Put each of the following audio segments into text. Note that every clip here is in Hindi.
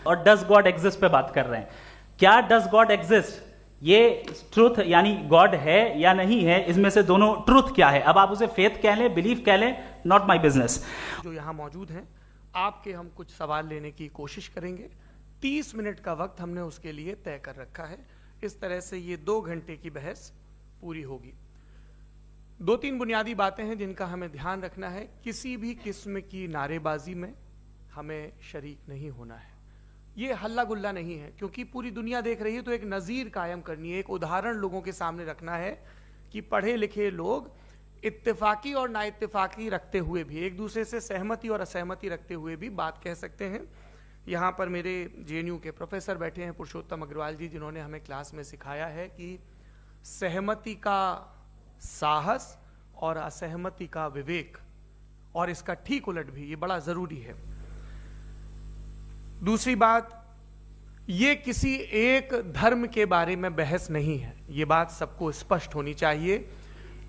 और डज गॉड एग्जिस्ट पे बात कर रहे हैं। क्या डज गॉड एग्जिस्ट, ये ट्रूथ यानी गॉड है या नहीं है, इसमें से दोनों ट्रूथ क्या है। अब आप उसे फेथ कह लें, बिलीफ कह लें, नॉट माई बिजनेस। जो यहाँ मौजूद हैं आपके हम कुछ सवाल लेने की कोशिश करेंगे। 30 मिनट का वक्त हमने उसके लिए तय कर रखा है। इस तरह से ये 2 घंटे की बहस पूरी होगी। 2-3 बुनियादी बातें हैं जिनका हमें ध्यान रखना है। किसी भी किस्म की नारेबाजी में हमें शरीक नहीं होना है। ये हल्ला गुल्ला नहीं है, क्योंकि पूरी दुनिया देख रही है, तो एक नज़ीर कायम करनी है, एक उदाहरण लोगों के सामने रखना है कि पढ़े लिखे लोग इत्तेफाकी और नाइत्तेफाकी रखते हुए भी, एक दूसरे से सहमति और असहमति रखते हुए भी बात कह सकते हैं। यहाँ पर मेरे JNU के प्रोफेसर बैठे हैं, पुरुषोत्तम अग्रवाल जी, जिन्होंने हमें क्लास में सिखाया है कि सहमति का साहस और असहमति का विवेक, और इसका ठीक उलट भी, ये बड़ा ज़रूरी है। दूसरी बात, ये किसी एक धर्म के बारे में बहस नहीं है, ये बात सबको स्पष्ट होनी चाहिए।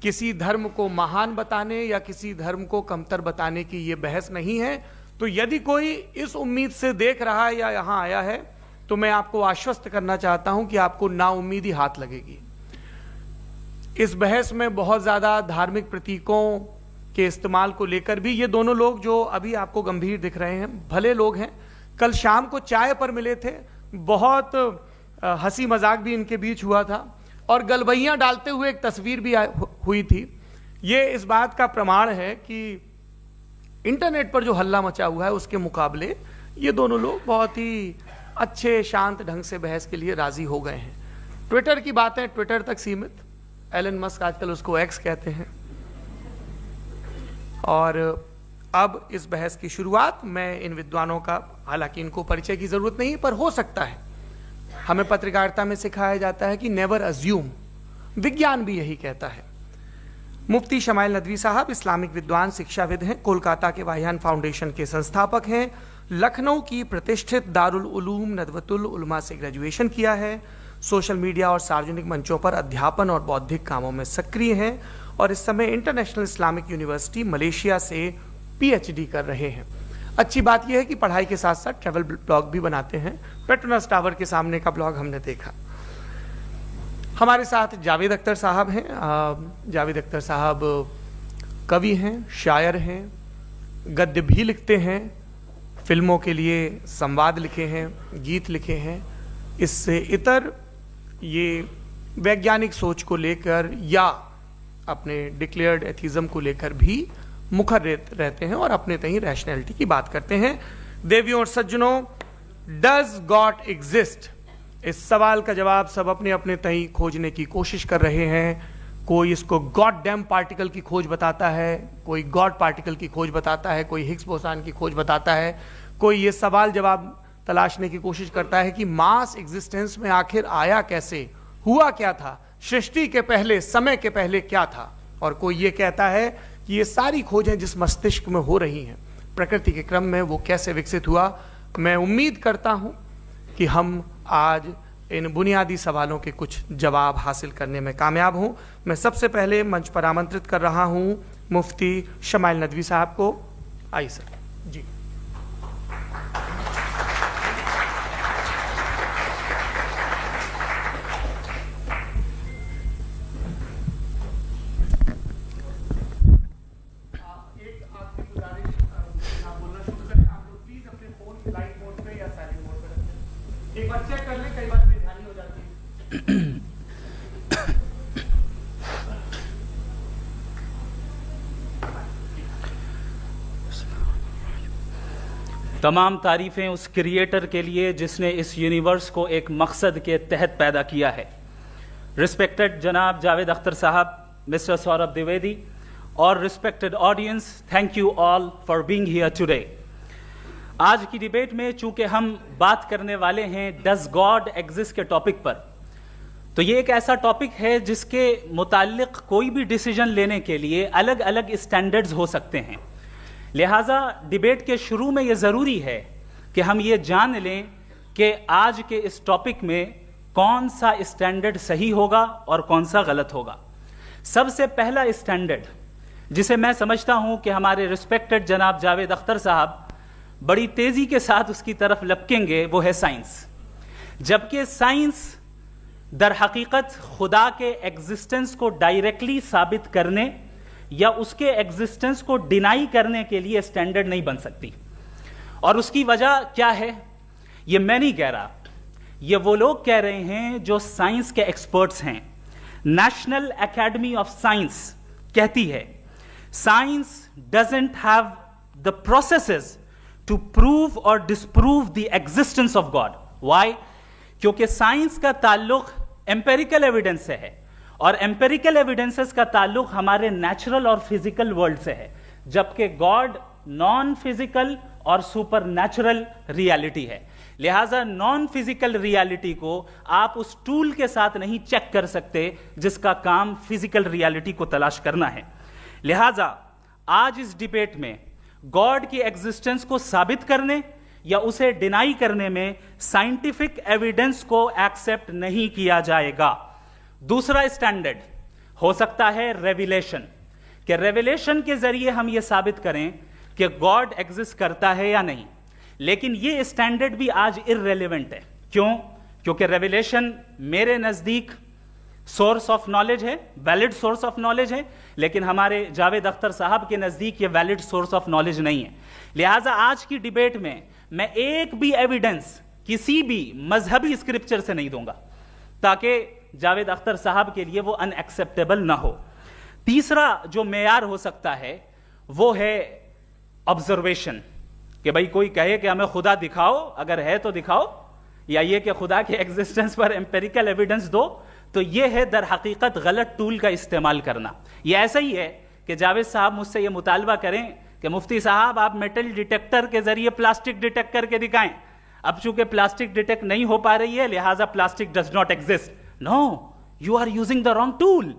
किसी धर्म को महान बताने या किसी धर्म को कमतर बताने की ये बहस नहीं है। तो यदि कोई इस उम्मीद से देख रहा है या यहाँ आया है, तो मैं आपको आश्वस्त करना चाहता हूं कि आपको नाउम्मीदी हाथ लगेगी। इस बहस में बहुत ज़्यादा धार्मिक प्रतीकों के इस्तेमाल को लेकर भी ये दोनों लोग जो अभी आपको गंभीर दिख रहे हैं, भले लोग हैं, कल शाम को चाय पर मिले थे, बहुत हंसी मजाक भी इनके बीच हुआ था, और गलबैयां डालते हुए एक तस्वीर भी हुई थी। ये इस बात का प्रमाण है कि इंटरनेट पर जो हल्ला मचा हुआ है उसके मुकाबले ये दोनों लोग बहुत ही अच्छे शांत ढंग से बहस के लिए राजी हो गए हैं। ट्विटर की बातें ट्विटर तक सीमित, एलन मस्क आजकल उसको एक्स कहते हैं। और अब इस बहस की शुरुआत मैं इन विद्वानों का, हालांकि इनको परिचय की जरूरत नहीं, पर हो सकता है, हमें पत्रकारिता में सिखाया जाता है कि नेवर अज्यूम, विज्ञान भी यही कहता है। मुफ्ती शमाइल नदवी साहब इस्लामिक विद्वान, शिक्षाविद हैं, कोलकाता के वाहियान फाउंडेशन के संस्थापक हैं, लखनऊ की प्रतिष्ठित दारुल उलूम नदवतुल उलमा से ग्रेजुएशन किया है, सोशल मीडिया और सार्वजनिक मंचों पर अध्यापन और बौद्धिक कामों में सक्रिय हैं, और इस समय इंटरनेशनल इस्लामिक यूनिवर्सिटी मलेशिया से PhD कर रहे हैं। अच्छी बात यह है कि पढ़ाई के साथ साथ ट्रैवल ब्लॉग भी बनाते हैं। पेट्रोनस टावर के सामने का ब्लॉग हमने देखा। हमारे साथ जावेद अख्तर साहब हैं। जावेद अख्तर साहब कवि हैं, शायर हैं, गद्य भी लिखते हैं, फिल्मों के लिए संवाद लिखे हैं, गीत लिखे हैं। इससे इतर ये वैज्ञानिक सोच को लेकर या अपने डिक्लेयर्ड एथिज्म को लेकर भी मुखर रहते हैं और अपने तहीं रैशनैलिटी की बात करते हैं। देवियों और सज्जनों, डज गॉड एग्जिस्ट, इस सवाल का जवाब सब अपने अपने तहीं खोजने की कोशिश कर रहे हैं। कोई इसको गॉड डैम पार्टिकल की खोज बताता है, कोई गॉड पार्टिकल की खोज बताता है, कोई हिग्स बोसान की खोज बताता है, कोई ये सवाल जवाब तलाशने की कोशिश करता है कि मास एग्जिस्टेंस में आखिर आया कैसे, हुआ क्या था, सृष्टि के पहले, समय के पहले क्या था, और कोई ये कहता है कि ये सारी खोजें जिस मस्तिष्क में हो रही हैं प्रकृति के क्रम में, वो कैसे विकसित हुआ। मैं उम्मीद करता हूं कि हम आज इन बुनियादी सवालों के कुछ जवाब हासिल करने में कामयाब हों। मैं सबसे पहले मंच पर आमंत्रित कर रहा हूं मुफ्ती शमाइल नदवी साहब को। आइए सर जी। एक बार चेक कर ले, कई बार बेध्यानी हो जाती है। तमाम तारीफें उस क्रिएटर के लिए जिसने इस यूनिवर्स को एक मकसद के तहत पैदा किया है। रिस्पेक्टेड जनाब जावेद अख्तर साहब, मिस्टर सौरभ द्विवेदी, और respected audience, thank you all for being here today. आज की डिबेट में चूंकि हम बात करने वाले हैं डज गॉड एग्जिस्ट के टॉपिक पर, तो ये एक ऐसा टॉपिक है जिसके मुताल्लिक कोई भी डिसीजन लेने के लिए अलग अलग स्टैंडर्ड्स हो सकते हैं। लिहाजा डिबेट के शुरू में ये ज़रूरी है कि हम ये जान लें कि आज के इस टॉपिक में कौन सा स्टैंडर्ड सही होगा और कौन सा गलत होगा। सबसे पहला स्टैंडर्ड जिसे मैं समझता हूं कि हमारे रिस्पेक्टेड जनाब जावेद अख्तर साहब बड़ी तेजी के साथ उसकी तरफ लपकेंगे, वो है साइंस। जबकि साइंस दर हकीकत खुदा के एग्जिस्टेंस को डायरेक्टली साबित करने या उसके एग्जिस्टेंस को डिनाई करने के लिए स्टैंडर्ड नहीं बन सकती। और उसकी वजह क्या है, ये मैं नहीं कह रहा, ये वो लोग कह रहे हैं जो साइंस के एक्सपर्ट्स हैं। नेशनल एकेडमी ऑफ साइंस कहती है science doesn't have the processes to prove और disprove the existence of God. Why? क्योंकि साइंस का ताल्लुक एम्पेरिकल एविडेंस से है और एम्पेरिकल एविडेंसेस का ताल्लुक हमारे नेचुरल और फिजिकल वर्ल्ड से है, जबकि गॉड नॉन फिजिकल और सुपर नेचुरल रियलिटी है। लिहाजा नॉन फिजिकल रियलिटी को आप उस टूल के साथ नहीं चेक कर सकते जिसका काम फिजिकल रियलिटी को तलाश करना है। लिहाजा आज इस डिबेट में गॉड की एग्जिस्टेंस को साबित करने या उसे डिनाई करने में साइंटिफिक एविडेंस को एक्सेप्ट नहीं किया जाएगा। दूसरा स्टैंडर्ड हो सकता है रेविलेशन, कि रेविलेशन के जरिए हम यह साबित करें कि गॉड एग्जिस्ट करता है या नहीं। लेकिन यह स्टैंडर्ड भी आज इररेलेवेंट है। क्यों? क्योंकि रेविलेशन मेरे नजदीक सोर्स ऑफ नॉलेज है, वैलिड सोर्स ऑफ नॉलेज है, लेकिन हमारे जावेद अख्तर साहब के नजदीक यह वैलिड सोर्स ऑफ नॉलेज नहीं है। लिहाजा आज की डिबेट में मैं एक भी एविडेंस किसी भी मजहबी स्क्रिप्चर से नहीं दूंगा ताकि जावेद अख्तर साहब के लिए वो अनएक्सेप्टेबल ना हो। तीसरा जो मेयार हो सकता है वो है ऑब्जर्वेशन, कि भाई कोई कहे कि हमें खुदा दिखाओ, अगर है तो दिखाओ, या ये कि खुदा के एग्जिस्टेंस पर एम्पेरिकल एविडेंस दो, तो ये है दर हकीकत गलत टूल का इस्तेमाल करना। ये ऐसा ही है कि जावेद साहब मुझसे ये मुतालबा करें कि मुफ्ती साहब आप मेटल डिटेक्टर के जरिए प्लास्टिक डिटेक्ट करके दिखाएं। अब चूंकि प्लास्टिक डिटेक्ट नहीं हो पा रही है लिहाजा plastic does not exist. No, you are using the wrong tool.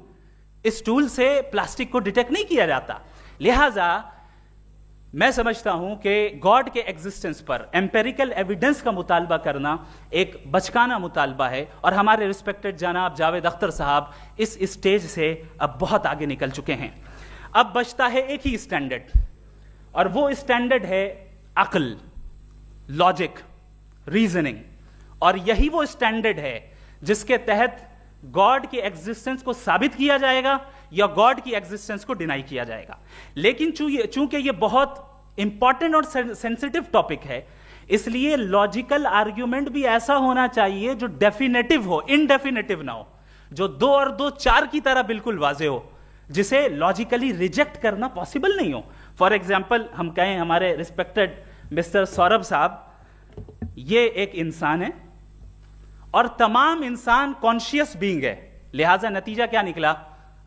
इस टूल से प्लास्टिक को डिटेक्ट नहीं किया जाता। लिहाजा मैं समझता हूं कि गॉड के एग्जिस्टेंस पर एम्पेरिकल एविडेंस का मुतालबा करना एक बचकाना मुतालबा है, और हमारे रिस्पेक्टेड जनाब जावेद अख्तर साहब इस स्टेज से अब बहुत आगे निकल चुके हैं। अब बचता है एक ही स्टैंडर्ड, और वो स्टैंडर्ड है अक्ल, लॉजिक, रीजनिंग। और यही वो स्टैंडर्ड है जिसके तहत गॉड की एग्जिस्टेंस को साबित किया जाएगा या गॉड की एग्जिस्टेंस को डिनाई किया जाएगा। लेकिन चूंकि ये बहुत इंपॉर्टेंट और सेंसिटिव टॉपिक है, इसलिए लॉजिकल आर्ग्यूमेंट भी ऐसा होना चाहिए जो डेफिनेटिव हो, इनडेफिनेटिव ना हो, जो 2 और 2 4 की तरह बिल्कुल वाजे हो, जिसे लॉजिकली रिजेक्ट करना पॉसिबल नहीं हो। फॉर एग्जाम्पल हम कहें हमारे रिस्पेक्टेड मिस्टर सौरभ साहब, ये एक इंसान है और तमाम इंसान कॉन्शियस बीइंग है, लिहाजा नतीजा क्या निकला,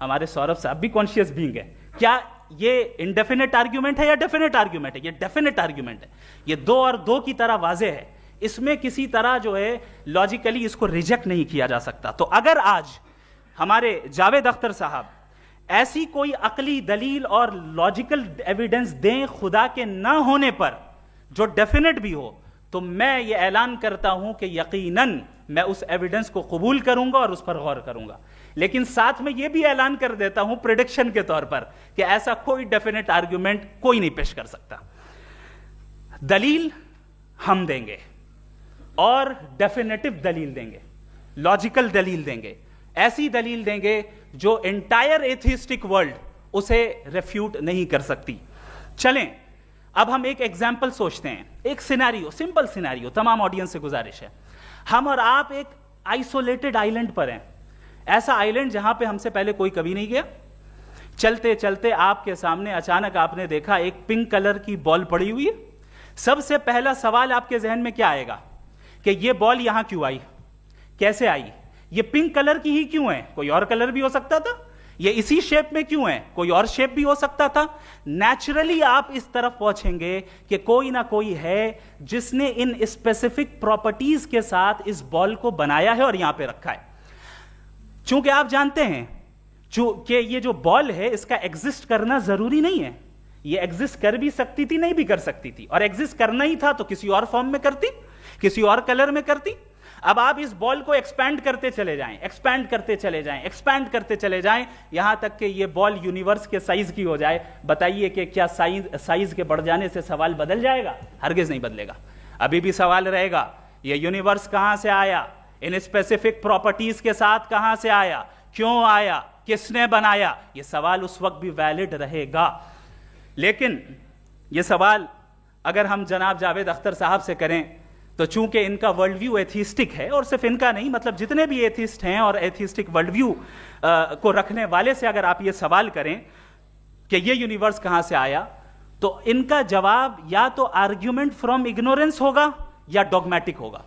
हमारे सौरभ साहब भी कॉन्शियस बीइंग है। क्या ये इनडेफिनेट आर्ग्यूमेंट है या डेफिनेट आर्ग्यूमेंट है? ये डेफिनेट आर्ग्यूमेंट है। ये 2 और 2 की तरह वाजे है, इसमें किसी तरह जो है लॉजिकली इसको रिजेक्ट नहीं किया जा सकता। तो अगर आज हमारे जावेद अख्तर साहब ऐसी कोई अकली दलील और लॉजिकल एविडेंस दें खुदा के ना होने पर जो डेफिनेट भी हो, तो मैं ये ऐलान करता हूं कि यकीनन मैं उस एविडेंस को कबूल करूंगा और उस पर गौर करूंगा। लेकिन साथ में यह भी ऐलान कर देता हूं प्रेडिक्शन के तौर पर कि ऐसा कोई डेफिनेट आर्ग्यूमेंट कोई नहीं पेश कर सकता। दलील हम देंगे और डेफिनेटिव दलील देंगे, लॉजिकल दलील देंगे, ऐसी दलील देंगे जो एंटायर एथिस्टिक वर्ल्ड उसे रेफ्यूट नहीं कर सकती। चलें अब हम एक एग्जाम्पल सोचते हैं, एक सिनेरियो, सिंपल सिनेरियो, तमाम ऑडियंस से गुजारिश है, हम और आप एक आइसोलेटेड आइलैंड पर हैं, ऐसा आइलैंड जहां पे हमसे पहले कोई कभी नहीं गया। चलते चलते आपके सामने अचानक आपने देखा एक पिंक कलर की बॉल पड़ी हुई है। सबसे पहला सवाल आपके जहन में क्या आएगा कि ये बॉल यहां क्यों आई, कैसे आई, ये पिंक कलर की ही क्यों है, कोई और कलर भी हो सकता था, ये इसी शेप में क्यों है, कोई और शेप भी हो सकता था। नेचुरली आप इस तरफ पहुंचेंगे कि कोई ना कोई है जिसने इन स्पेसिफिक प्रॉपर्टीज के साथ इस बॉल को बनाया है और यहां पे रखा है। चूंकि आप जानते हैं कि ये जो बॉल है इसका एग्जिस्ट करना जरूरी नहीं है, ये एग्जिस्ट कर भी सकती थी, नहीं भी कर सकती थी, और एग्जिस्ट करना ही था तो किसी और फॉर्म में करती, किसी और कलर में करती। अब आप इस बॉल को एक्सपैंड करते चले जाएं, एक्सपैंड करते चले जाएं, एक्सपैंड करते चले जाएं, यहां तक कि ये बॉल यूनिवर्स के साइज की हो जाए। बताइए कि क्या साइज के बढ़ जाने से सवाल बदल जाएगा? हरगिज नहीं बदलेगा। अभी भी सवाल रहेगा, ये यूनिवर्स कहां से आया, इन स्पेसिफिक प्रॉपर्टीज के साथ कहां से आया, क्यों आया, किसने बनाया? ये सवाल उस वक्त भी वैलिड रहेगा। लेकिन ये सवाल अगर हम जनाब जावेद अख्तर साहब से करें तो चूंकि इनका वर्ल्ड व्यू एथिस्टिक है, और सिर्फ इनका नहीं, मतलब जितने भी एथिस्ट हैं और एथिस्टिक वर्ल्ड व्यू को रखने वाले से अगर आप ये सवाल करें कि ये यूनिवर्स कहां से आया, तो इनका जवाब या तो आर्ग्यूमेंट फ्रॉम इग्नोरेंस होगा या डॉगमेटिक होगा।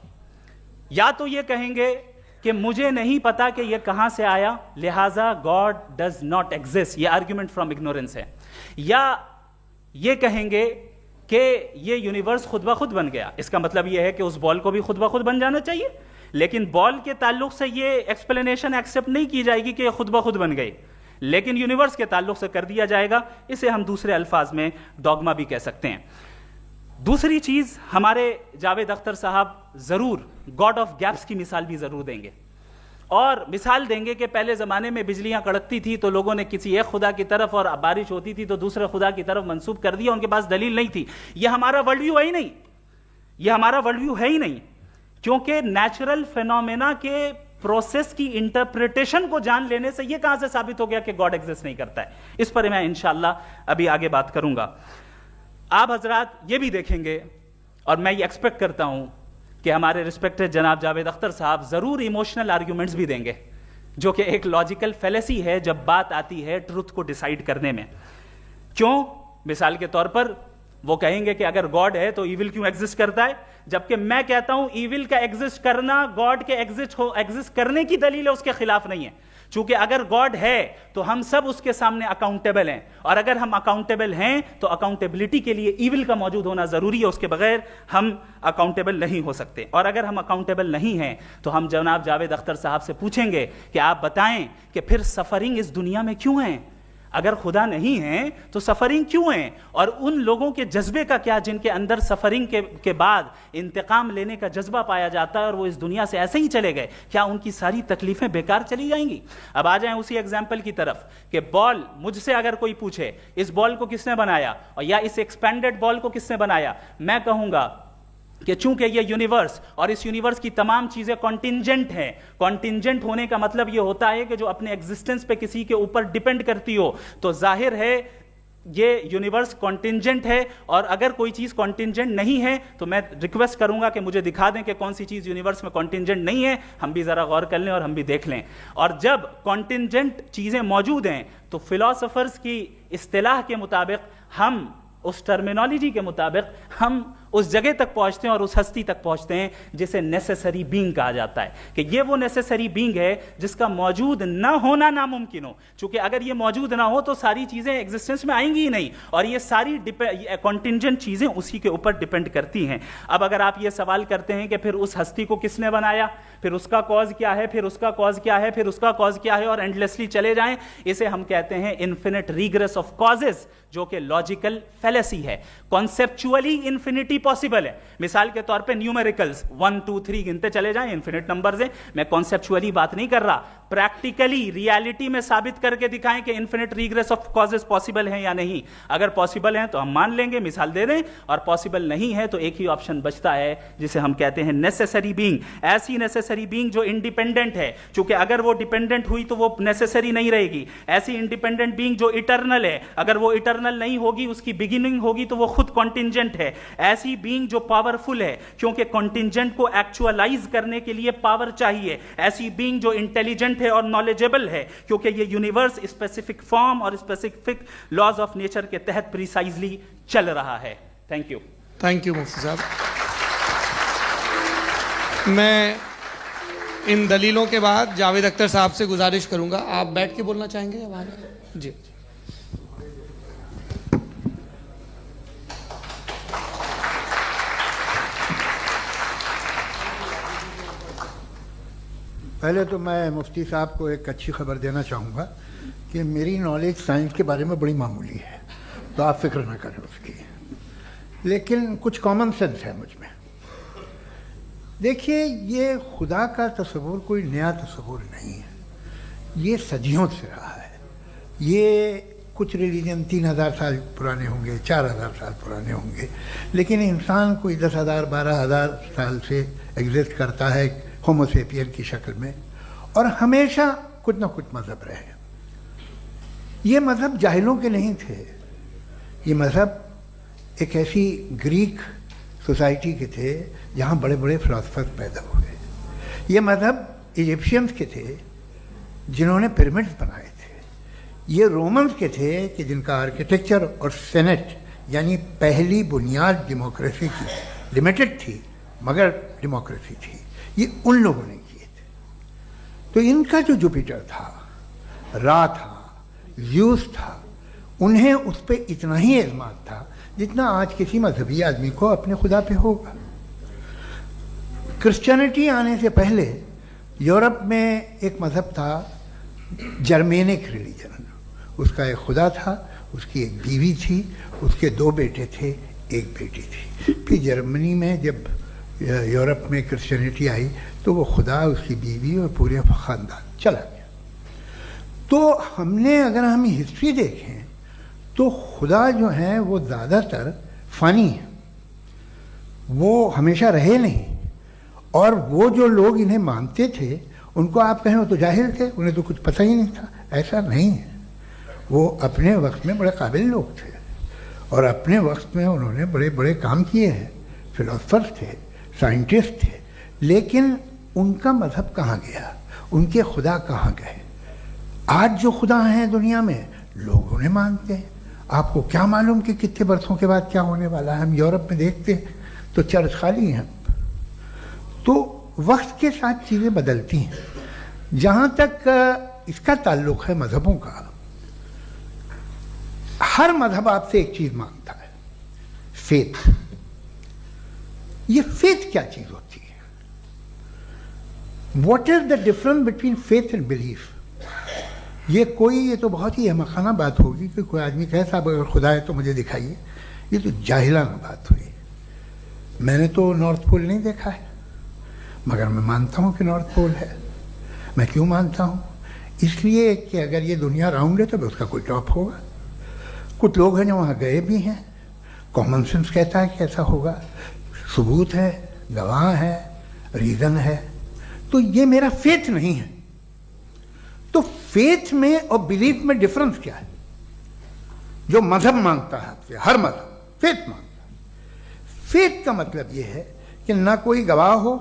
या तो ये कहेंगे कि मुझे नहीं पता कि ये कहां से आया, लिहाजा गॉड डज नॉट एग्जिस्ट, ये आर्ग्यूमेंट फ्रॉम इग्नोरेंस है। या ये कहेंगे कि ये यूनिवर्स खुद ब खुद बन गया। इसका मतलब ये है कि उस बॉल को भी खुद ब खुद बन जाना चाहिए, लेकिन बॉल के ताल्लुक से ये एक्सप्लेनेशन एक्सेप्ट नहीं की जाएगी कि ये खुद ब खुद बन गई, लेकिन यूनिवर्स के ताल्लुक से कर दिया जाएगा। इसे हम दूसरे अल्फाज में डॉगमा भी कह सकते हैं। दूसरी चीज, हमारे जावेद अख्तर साहब जरूर गॉड ऑफ गैप्स की मिसाल भी जरूर देंगे, और मिसाल देंगे कि पहले जमाने में बिजलियां कड़कती थी तो लोगों ने किसी एक खुदा की तरफ, और बारिश होती थी तो दूसरे खुदा की तरफ मंसूब कर दिया, उनके पास दलील नहीं थी। यह हमारा वर्ल्ड व्यू है ही नहीं, यह हमारा वर्ल्ड व्यू है ही नहीं, क्योंकि नेचुरल फिनोमेना के प्रोसेस की इंटरप्रिटेशन को जान लेने से यह कहां से साबित हो गया कि गॉड एग्जिस्ट नहीं करता है। इस पर मैं इंशाअल्लाह अभी आगे बात करूंगा। आप हजरात ये भी देखेंगे, और मैं ये एक्सपेक्ट करता हूं कि हमारे रिस्पेक्टेड जनाब जावेद अख्तर साहब जरूर इमोशनल आर्ग्यूमेंट्स भी देंगे, जो कि एक लॉजिकल फेलेसी है जब बात आती है ट्रुथ को डिसाइड करने में। क्यों? मिसाल के तौर पर वो कहेंगे कि अगर गॉड है तो ईविल क्यों एग्जिस्ट करता है, जबकि मैं कहता हूं ईविल का एग्जिस्ट करना गॉड के एग्जिस्ट करने की दलील है, उसके खिलाफ नहीं है। चूंकि अगर गॉड है तो हम सब उसके सामने अकाउंटेबल हैं, और अगर हम अकाउंटेबल हैं तो अकाउंटेबिलिटी के लिए ईविल का मौजूद होना जरूरी है, उसके बगैर हम अकाउंटेबल नहीं हो सकते। और अगर हम अकाउंटेबल नहीं हैं तो हम जनाब जावेद अख्तर साहब से पूछेंगे कि आप बताएं कि फिर सफरिंग इस दुनिया में क्यों है? अगर खुदा नहीं है तो सफरिंग क्यों है? और उन लोगों के जज्बे का क्या जिनके अंदर सफरिंग के बाद इंतकाम लेने का जज्बा पाया जाता है और वो इस दुनिया से ऐसे ही चले गए, क्या उनकी सारी तकलीफें बेकार चली जाएंगी? अब आ जाएं उसी एग्जाम्पल की तरफ कि बॉल, मुझसे अगर कोई पूछे इस बॉल को किसने बनाया, और या इस एक्सपेंडेड बॉल को किसने बनाया, मैं कहूंगा कि चूंकि ये यूनिवर्स और इस यूनिवर्स की तमाम चीजें कॉन्टिंजेंट हैं। कॉन्टिंजेंट होने का मतलब ये होता है कि जो अपने एग्जिस्टेंस पे किसी के ऊपर डिपेंड करती हो, तो जाहिर है ये यूनिवर्स कॉन्टिंजेंट है। और अगर कोई चीज कॉन्टिंजेंट नहीं है तो मैं रिक्वेस्ट करूंगा कि मुझे दिखा दें कि कौन सी चीज यूनिवर्स में कॉन्टिंजेंट नहीं है, हम भी जरा गौर कर लें और हम भी देख लें। और जब कॉन्टिंजेंट चीजें मौजूद हैं तो फिलोसोफर्स की इस्तिलाह के मुताबिक, हम उस टर्मिनोलॉजी के मुताबिक हम उस जगह तक पहुंचते हैं और उस हस्ती तक पहुंचते हैं जिसे नेसेसरी बीइंग कहा जाता है, कि ये वो नेसेसरी बीइंग है जिसका मौजूद ना होना नामुमकिन हो। क्योंकि अगर ये मौजूद ना हो तो सारी चीजें एग्जिस्टेंस में आएंगी ही नहीं, और ये सारी कॉन्टिंजेंट चीजें उसी के ऊपर डिपेंड करती हैं। अब अगर आप ये सवाल करते हैं कि फिर उस हस्ती को किसने बनाया, फिर उसका कॉज क्या है, फिर उसका कॉज क्या है, फिर उसका कॉज क्या है, और एंडलेसली चले जाएं, इसे हम कहते हैं इन्फिनिट रीग्रेस ऑफ कॉजेस, जो कि लॉजिकल फेलेसी है। कॉन्सेप्चुअली इन्फिनिटी पॉसिबल है। मिसाल के तौर पे न्यूमेरिकल्स 1 2 3 गिनते चले जाएं, इन्फिनिट नंबर्स हैं। मैं कॉन्सेप्चुअली बात नहीं कर रहा, प्रैक्टिकली रियलिटी में साबित करके दिखाएं कि infinite regress of causes possible हैं या नहीं। अगर पॉसिबल हैं तो हम मान लेंगे, मिसाल दे दें, और पॉसिबल नहीं है तो एक ही ऑप्शन बचता है जिसे हम कहते हैं नेसेसरी बीइंग। ऐसी नेसेसरी बीइंग जो इंडिपेंडेंट है, क्योंकि अगर वो डिपेंडेंट हुई तो वो नेसेसरी नहीं रहेगी। ऐसी इंडिपेंडेंट बीइंग जो इटर्नल है, अगर वो इटर्नल नहीं होगी, उसकी बिगिनिंग होगी तो वो खुद कॉन्टिंजेंट है। ऐसी बीइंग जो पावरफुल है, क्योंकि कॉन्टिंजेंट को एक्चुअलाइज करने के लिए पावर चाहिए। ऐसी बीइंग जो इंटेलिजेंट है और नॉलेजेबल है, क्योंकि ये यूनिवर्स स्पेसिफिक फॉर्म और स्पेसिफिक लॉज ऑफ नेचर के तहत प्रिसाइजली चल रहा है। थैंक यू मुफ्ती साहब। मैं इन दलीलों के बाद जावेद अख्तर साहब से गुजारिश करूंगा, आप बैठ के बोलना चाहेंगे या वहां? जी। पहले तो मैं मुफ्ती साहब को एक अच्छी खबर देना चाहूँगा कि मेरी नॉलेज साइंस के बारे में बड़ी मामूली है, तो आप फिक्र ना करें उसकी, लेकिन कुछ कॉमन सेंस है मुझ में। देखिए, ये खुदा का तस्वुर कोई नया तस्वुर नहीं है, ये सदियों से रहा है। ये कुछ रिलीजन 3000 साल पुराने होंगे, 4000 साल पुराने होंगे, लेकिन इंसान कोई 10,000 12,000 साल से एग्जिस्ट करता है होमोसेपियन की शक्ल में, और हमेशा कुछ ना कुछ मज़हब रहे। ये मज़हब जाहिलों के नहीं थे, ये मज़हब एक ऐसी ग्रीक सोसाइटी के थे जहाँ बड़े बड़े फिलोसफर्स पैदा हुए। ये मज़हब इजिप्शियंस के थे जिन्होंने पिरामिड्स बनाए थे। ये रोमन्स के थे कि जिनका आर्किटेक्चर और सेनेट यानी पहली बुनियाद डेमोक्रेसी की लिमिटेड थी मगर डेमोक्रेसी थी, ये उन लोगों ने किए थे। तो इनका जो जुपिटर था, रा था, ज़्यूस था, उन्हें उस पर इतना ही एतमाद था जितना आज किसी मजहबी आदमी को अपने खुदा पे होगा। क्रिश्चियनिटी आने से पहले यूरोप में एक मज़हब था जर्मेनिक रिलीजन। उसका एक खुदा था, उसकी एक बीवी थी, उसके 2 बेटे थे, एक बेटी थी। फिर जर्मनी में जब यूरोप में क्रिश्चियनिटी आई तो वो खुदा, उसकी बीवी और पूरे ख़ानदान चला गया। तो अगर हम हिस्ट्री देखें तो खुदा जो हैं वो ज़्यादातर फ़नी है, वो हमेशा रहे नहीं। और वो जो लोग इन्हें मानते थे उनको आप कहें वो तो जाहिल थे, उन्हें तो कुछ पता ही नहीं था, ऐसा नहीं है। वो अपने वक्त में बड़े काबिल लोग थे और अपने वक्त में उन्होंने बड़े बड़े काम किए हैं, फिलोसफर्स थे, साइंटिस्ट थे, लेकिन उनका मज़हब कहाँ गया, उनके खुदा कहाँ गए? आज जो खुदा हैं दुनिया में लोग उन्हें मानते हैं। आपको क्या मालूम कि कितने बरसों के बाद क्या होने वाला है? हम यूरोप में देखते हैं तो चर्च खाली हैं। तो वक्त के साथ चीज़ें बदलती हैं। जहाँ तक इसका ताल्लुक़ है मज़हबों का, हर मज़हब आपसे एक चीज़ मांगता है, फेथ। ये फेथ क्या चीज़ होती है? What is the difference between faith and belief? ये तो बहुत ही अहमखाना बात होगी कि कोई आदमी कहे साहब अगर खुदा है तो मुझे दिखाइए। ये तो जाहिलाना बात हुई। मैंने तो नॉर्थ पोल नहीं देखा है, मगर मैं मानता हूँ कि नॉर्थ पोल है। मैं क्यों मानता हूँ? इसलिए कि अगर ये दुनिया राउंड है तो उसका कोई टॉप होगा। कुछ लोग हैं जो वहाँ गए भी हैं, कॉमन सेंस कहता है कि ऐसा होगा, सबूत है, गवाह है, रीज़न है। तो ये मेरा फेथ नहीं है। तो फेथ में और बिलीफ में डिफरेंस क्या है? जो मजहब मांगता है आपसे, हर मजहब फेथ मांगता है। फेथ का मतलब ये है कि ना कोई गवाह हो,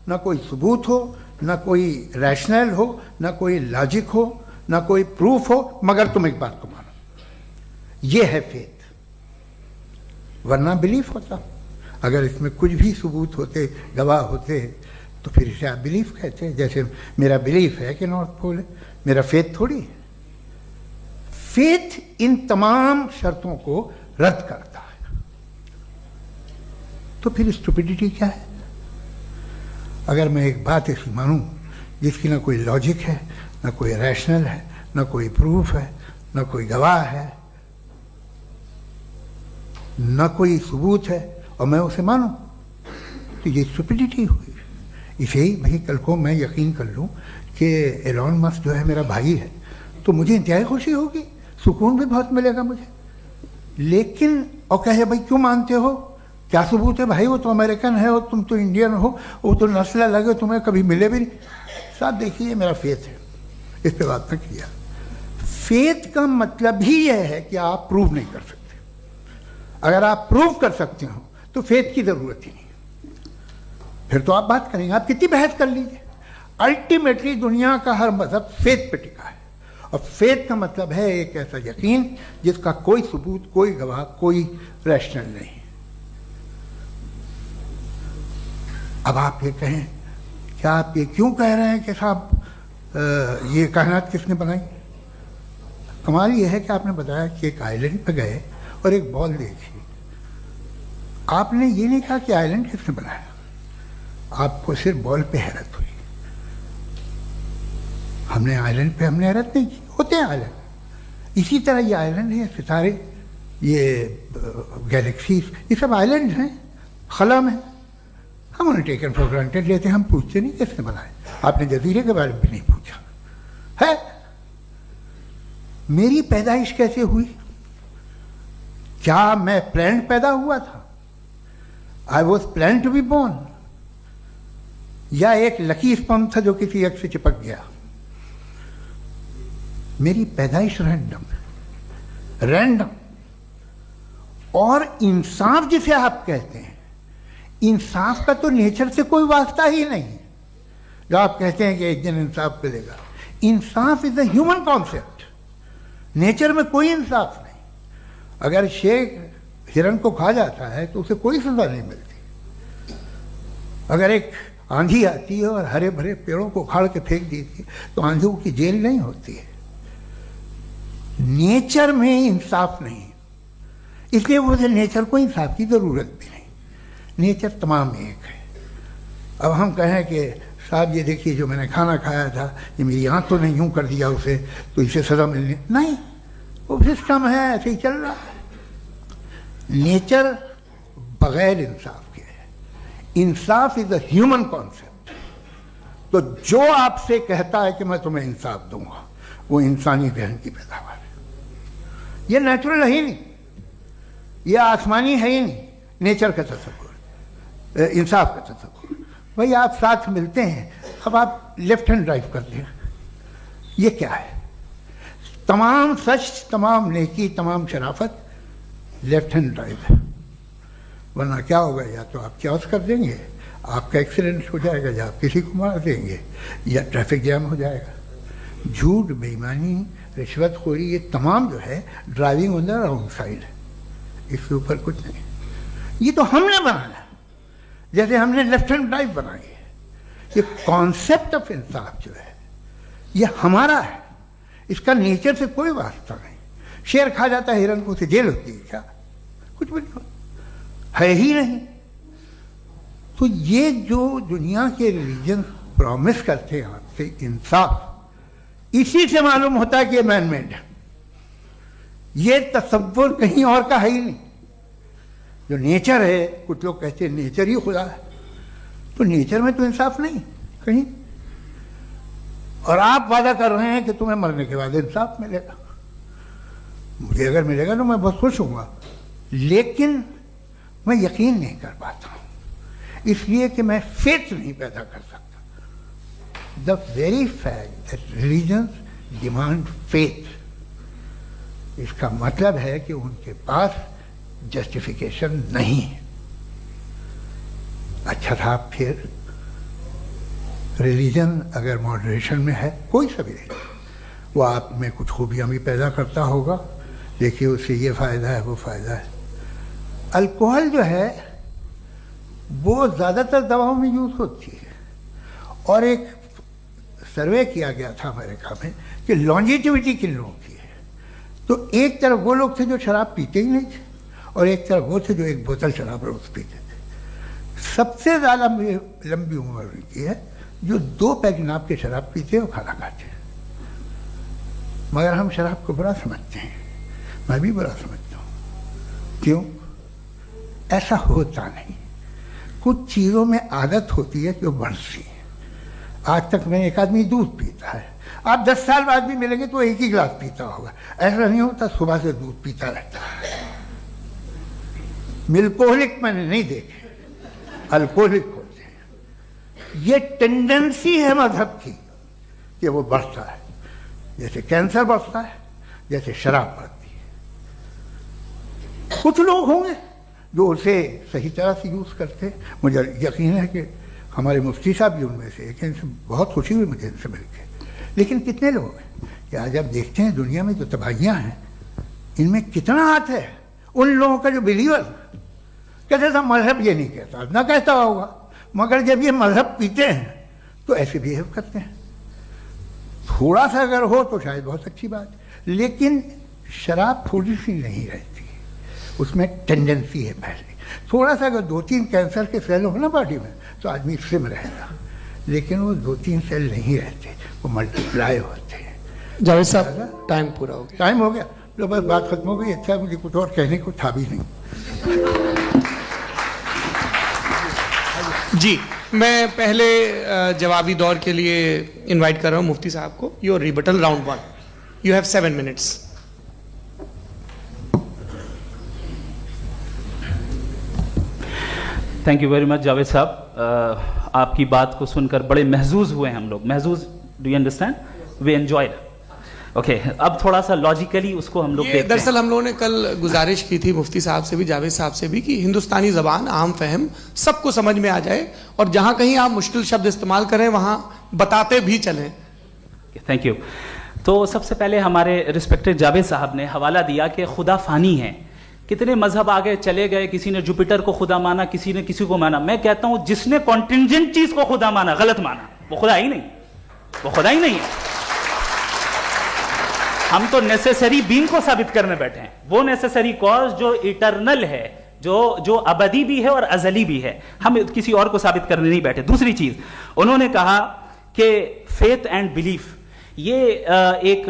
ना कोई सबूत हो, ना कोई रैशनल हो, ना कोई लॉजिक हो, ना कोई प्रूफ हो, मगर तुम एक बात को मानो। ये है फेथ। वरना बिलीफ होता। अगर इसमें कुछ भी सबूत होते, गवाह होते, तो फिर इसे आप बिलीफ कहते हैं। जैसे मेरा बिलीफ है कि नॉर्थ पोल है, मेरा फेथ थोड़ी है। फेथ इन तमाम शर्तों को रद्द करता है। तो फिर स्टुपिडिटी क्या है? अगर मैं एक बात ऐसी मानूं जिसकी ना कोई लॉजिक है, ना कोई रैशनल है, ना कोई प्रूफ है, ना कोई गवाह है, ना कोई सबूत है, और मैं उसे मानूं, तो ये स्टुपिडिटी हुई। इसे ही भाई कल को मैं यकीन कर लूँ कि एलॉन मस्क जो है मेरा भाई है, तो मुझे इंतहाई खुशी होगी, सुकून भी बहुत मिलेगा मुझे। लेकिन और कहे भाई क्यों मानते हो, क्या सबूत है भाई, वो तो अमेरिकन है और तुम तो इंडियन हो, वो तो नस्ल अलग है, तुम्हें कभी मिले भी नहीं। साहब देखिए मेरा फेथ है, इस पर बात न किया। फेथ का मतलब ही यह है कि आप प्रूव नहीं कर सकते। अगर आप प्रूव कर सकते हो तो फेथ की जरूरत ही नहीं, फिर तो आप बात करेंगे, आप कितनी बहस कर लीजिए। अल्टीमेटली दुनिया का हर मजहब फेथ पे टिका है, और फेथ का मतलब है एक ऐसा यकीन जिसका कोई सबूत, कोई गवाह, कोई रैशनल नहीं। अब आप ये कहें, क्या आप ये क्यों कह रहे हैं कि साहब ये कायनात किसने बनाई? कमाल ये है कि आपने बताया कि एक आइलैंड पे गए और एक बॉल देखी। आपने ये नहीं कहा कि आइलैंड किसने बनाया, आपको सिर्फ बॉल पे हैरत हुई। हमने आइलैंड पे हमने हैरत नहीं की, होते हैं आइलैंड। इसी तरह ये आइलैंड है, सितारे, ये गैलेक्सीज, ये सब आइलैंड हैं, खला में। हम उन्हें टेकन फॉर ग्रांटेड लेते हैं, हम पूछते नहीं किसने बनाए। आपने जजीरे के बारे में भी नहीं पूछा है। मेरी पैदाइश कैसे हुई? क्या मैं प्लान पैदा हुआ था? I was plan to be born, या एक लकी स्पर्म था जो किसी एग से चिपक गया? मेरी पैदाइश रैंडम। और इंसाफ जिसे आप कहते हैं, इंसाफ का तो नेचर से कोई वास्ता ही नहीं है। जो आप कहते हैं कि एक दिन इंसाफ मिलेगा, इंसाफ is a human concept, nature में कोई इंसाफ नहीं। अगर शेर हिरन को खा जाता है तो उसे कोई सजा नहीं मिलती। अगर एक आंधी आती है और हरे भरे पेड़ों को उखाड़ के फेंक देती है तो आंधियों की जेल नहीं होती है। नेचर में इंसाफ नहीं, इसलिए वो नेचर को इंसाफ की जरूरत भी नहीं। नेचर तमाम एक है। अब हम कहें कि साहब ये देखिए जो मैंने खाना खाया था, ये मेरी आंख तो नहीं यूं कर दिया उसे, तो इसे सजा मिलनी नहीं, वो सिस्टम है, ऐसे ही चल रहा है। नेचर बगैर इंसाफ के है। इंसाफ इज अ ह्यूमन कॉन्सेप्ट। तो जो आपसे कहता है कि मैं तुम्हें इंसाफ दूंगा, वो इंसानी जहन की पैदावार है। ये नेचुरल है ही नहीं, ये आसमानी है ही नहीं। नेचर का तसव्वुर, इंसाफ का तसव्वुर। भाई आप साथ मिलते हैं, अब आप लेफ्ट हैंड ड्राइव करते हैं, ये क्या है? तमाम सच, तमाम नेकी, तमाम शराफत लेफ्ट हैंड ड्राइव है। वरना क्या होगा, या तो आप क्रॉस कर देंगे, आपका एक्सीडेंट हो जाएगा, या आप किसी को मार देंगे, या ट्रैफिक जैम हो जाएगा। झूठ, बेईमानी, रिश्वतखोरी, ये तमाम जो है driving on the wrong side है। इसके ऊपर कुछ नहीं। ये तो हमने बनाया, जैसे हमने लेफ्ट हैंड ड्राइव बनाई है। ये कॉन्सेप्ट ऑफ इंसाफ जो है ये हमारा है, इसका नेचर से कोई वास्ता नहीं। शेर खा जाता है हिरन को, उसे जेल होती है क्या? कुछ भी नहीं, है ही नहीं। तो ये जो दुनिया के रिलीजन प्रॉमिस करते हैं आपसे इंसाफ, इसी से मालूम होता है कि ये मैन मेड है। ये तसव्वुर कहीं और का है ही नहीं। जो नेचर है, कुछ लोग कहते हैं नेचर ही खुदा है, तो नेचर में तो इंसाफ नहीं कहीं। और आप वादा कर रहे हैं कि तुम्हें मरने के बाद इंसाफ मिलेगा। मुझे अगर मिलेगा तो मैं बहुत खुश होऊंगा, लेकिन मैं यकीन नहीं कर पाता हूं, इसलिए कि मैं फेथ नहीं पैदा कर सकता। The very fact that religions demand faith, इसका मतलब है कि उनके पास जस्टिफिकेशन नहीं है। अच्छा था फिर रिलीजन अगर मॉडरेशन में है, कोई सा भी नहीं, वो आप में कुछ खूबियाँ भी पैदा करता होगा, देखिए उससे ये फ़ायदा है, वो फ़ायदा है। अल्कोहल जो है वो ज़्यादातर दवाओं में यूज़ होती है, और एक सर्वे किया गया था अमेरिका में कि लॉन्जिटिविटी किन लोगों की है। तो एक तरफ वो लोग थे जो शराब पीते ही नहीं थे, और एक तरफ वो थे जो एक बोतल शराब रोज़ पीते थे। सबसे ज़्यादा लंबी उम्र की है जो 2 पैग नाप के शराब पीते हैं और खाना खाते हैं। मगर हम शराब को बुरा समझते हैं, मैं भी बुरा समझता हूँ। क्यों? ऐसा होता नहीं। कुछ चीज़ों में आदत होती है जो बढ़ती है। आज तक में एक आदमी दूध पीता है, आप 10 साल बाद भी मिलेंगे तो एक ही गिलास पीता होगा। ऐसा नहीं होता, सुबह से दूध पीता रहता है। मिल्कोहलिक मैंने नहीं देखे, अल्कोहलिक होते हैं। ये टेंडेंसी है मजहब की कि वो बढ़ता है, जैसे कैंसर बढ़ता है, जैसे शराब बढ़ती है। कुछ लोग होंगे जो उसे सही तरह से यूज़ करते हैं। मुझे यकीन है कि हमारे मुफ्ती साहब भी उनमें से एक, इनसे बहुत खुशी हुई मुझे इनसे मिलकर। लेकिन कितने लोग हैं कि आज आप देखते हैं दुनिया में जो तबाहियाँ हैं, इनमें कितना हाथ है उन लोगों का जो बिलीवर कहते था मजहब ये नहीं कहता, ना कहता होगा, मगर जब ये मजहब पीते हैं तो ऐसे बिहेव करते हैं। थोड़ा सा अगर हो तो शायद बहुत अच्छी बात, लेकिन शराब थोड़ी सी नहीं रहती, उसमें टेंडेंसी है पहले। थोड़ा सा अगर 2-3 कैंसर के सेल हो ना बॉडी में तो आदमी स्लिम रहेगा, लेकिन वो 2-3 सेल नहीं रहते, वो मल्टीप्लाई होते हैं। जावेद साहब टाइम पूरा हो गया। टाइम हो गया, तो बस बात खत्म हो गई। अच्छा, मुझे कुछ और कहने को था भी नहीं। जी, मैं पहले जवाबी दौर के लिए इनवाइट कर रहा हूं मुफ्ती साहब को। Your rebuttal round 1, you have 7 minutes। Thank you very much Javed साहब, आपकी बात को सुनकर बड़े महजूज हुए हम लोग। महजूज, do you understand? We enjoyed. Okay, अब थोड़ा सा लॉजिकली उसको हम लोग देखते हैं। दरअसल हम लोगों ने कल गुजारिश की थी मुफ्ती साहब से भी, जावेद साहब से भी, कि हिंदुस्तानी ज़बान आम फहम सबको समझ में आ जाए और जहां कहीं आप मुश्किल शब्द इस्तेमाल करें वहां बताते भी चलें। Thank you. तो सबसे पहले हमारे रिस्पेक्टेड जावेद साहब ने हवाला दिया कि खुदा फानी है। कितने मजहब आगे चले गए, किसी ने जुपिटर को खुदा माना, किसी ने किसी को माना। मैं कहता हूं जिसने कॉन्टिंजेंट चीज को खुदा माना, गलत माना, वो खुदा ही नहीं, वो खुदा ही नहीं है। हम तो नेसेसरी बीइंग को साबित करने बैठे हैं, वो नेसेसरी कॉज जो इटरनल है, जो अबदी भी है और अजली भी है। हम किसी और को साबित करने नहीं बैठे। दूसरी चीज उन्होंने कहा कि फेथ एंड बिलीफ, ये एक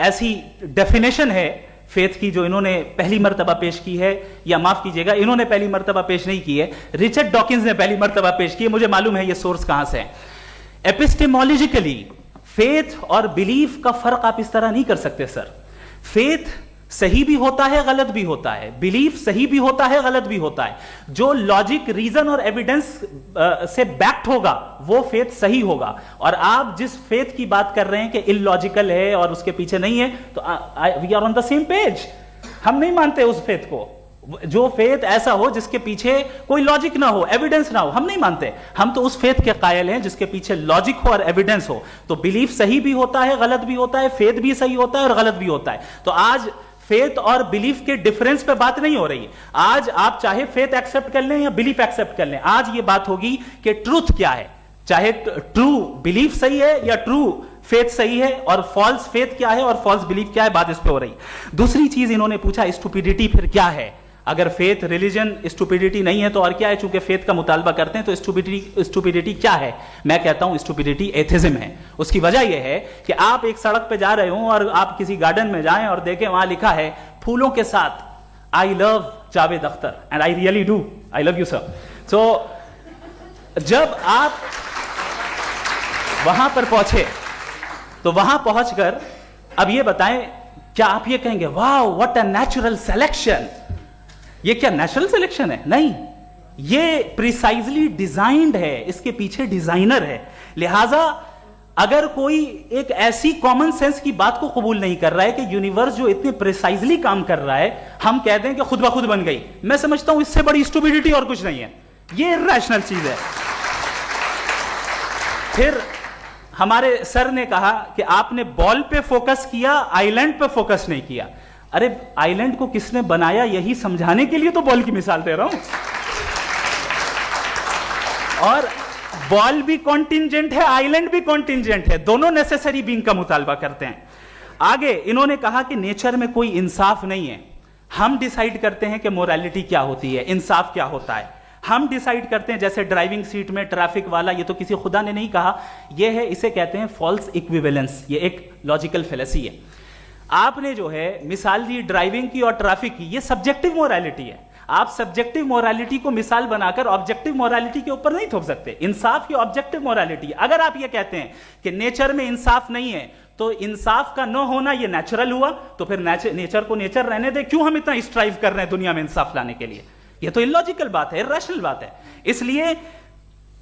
ऐसी डेफिनेशन है फेथ की जो इन्होंने पहली मर्तबा पेश की है, या माफ कीजिएगा इन्होंने पहली मर्तबा पेश नहीं की है, रिचर्ड डॉकिंस ने पहली मर्तबा पेश की है। मुझे मालूम है ये सोर्स कहां से है। एपिस्टेमोलॉजिकली फेथ और बिलीफ का फर्क आप इस तरह नहीं कर सकते सर। फेथ सही भी होता है, गलत भी होता है। बिलीफ सही भी होता है, गलत भी होता है। जो लॉजिक, रीजन और एविडेंस से बैक्ड होगा वो फेथ सही होगा। और आप जिस फेथ की बात कर रहे हैं कि इलॉजिकल है और उसके पीछे नहीं है, तो we are on the same page. हम नहीं मानते उस फेथ को, जो फेथ ऐसा हो जिसके पीछे कोई लॉजिक ना हो, एविडेंस ना हो, हम नहीं मानते। हम तो उस फेथ के कायल हैं जिसके पीछे लॉजिक हो और एविडेंस हो। तो बिलीफ सही भी होता है, गलत भी होता है, फेथ भी सही होता है और गलत भी होता है। तो आज फेथ और बिलीफ के डिफरेंस पे बात नहीं हो रही। आज आप चाहे फेथ एक्सेप्ट कर लें या बिलीफ एक्सेप्ट कर लें, आज ये बात होगी कि ट्रूथ क्या है, चाहे ट्रू बिलीफ सही है या ट्रू फेथ सही है, और फॉल्स फेथ क्या है और फॉल्स बिलीफ क्या है, बात इस पे हो रही। दूसरी चीज इन्होंने पूछा स्टुपिडिटी फिर क्या है। अगर फेथ रिलीजन स्टुपिडिटी नहीं है तो और क्या है? चूंकि फेथ का मुतालबा करते हैं तो स्टुपिडिटी क्या है? मैं कहता हूं स्टुपिडिटी एथिज्म है। उसकी वजह यह है कि आप एक सड़क पे जा रहे हो और आप किसी गार्डन में जाएं और देखें वहां लिखा है फूलों के साथ I love Javed Akhtar, and I really do, I love you sir. So जब आप वहां पर पहुंचे तो वहां पहुंचकर अब ये बताएं, क्या आप ये कहेंगे वाह व्हाट अ नेचुरल सिलेक्शन? ये क्या नेचुरल सिलेक्शन है? नहीं, ये प्रिसाइजली डिजाइंड है, इसके पीछे डिजाइनर है। लिहाजा अगर कोई एक ऐसी कॉमन सेंस की बात को कबूल नहीं कर रहा है कि यूनिवर्स जो इतने प्रिसाइजली काम कर रहा है, हम कह दें कि खुद ब खुद बन गई, मैं समझता हूं इससे बड़ी स्टुपिडिटी और कुछ नहीं है। ये इरैशनल चीज है। फिर हमारे सर ने कहा कि आपने बॉल पे फोकस किया, आइलैंड पे फोकस नहीं किया। अरे आइलैंड को किसने बनाया यही समझाने के लिए तो बॉल की मिसाल दे रहा हूं। और बॉल भी कॉन्टिंजेंट है, आइलैंड भी कॉन्टिंजेंट है, दोनों नेसेसरी बीइंग का मुतालबा करते हैं। आगे इन्होंने कहा कि नेचर में कोई इंसाफ नहीं है। हम डिसाइड करते हैं कि मोरालिटी क्या होती है, इंसाफ क्या होता है। हम डिसाइड करते हैं, जैसे ड्राइविंग सीट में ट्रैफिक वाला, ये तो किसी खुदा ने नहीं कहा, ये है, इसे कहते हैं फॉल्स इक्विवेलेंस। ये एक लॉजिकल फेलेसी है। आपने जो है मिसाल दी ड्राइविंग की और ट्रैफिक की, ये सब्जेक्टिव मोरालिटी है। आप सब्जेक्टिव मोरालिटी को मिसाल बनाकर ऑब्जेक्टिव मोरालिटी के ऊपर नहीं थोप सकते। इंसाफ की ऑब्जेक्टिव मोरालिटी। अगर आप ये कहते हैं कि नेचर में इंसाफ नहीं है, तो इंसाफ का न होना ये नेचुरल हुआ, तो फिर नेचर को नेचर रहने दे। क्यों हम इतना स्ट्राइव कर रहे हैं दुनिया में इंसाफ लाने के लिए? ये तो इलॉजिकल बात है, इरैशनल बात है। इसलिए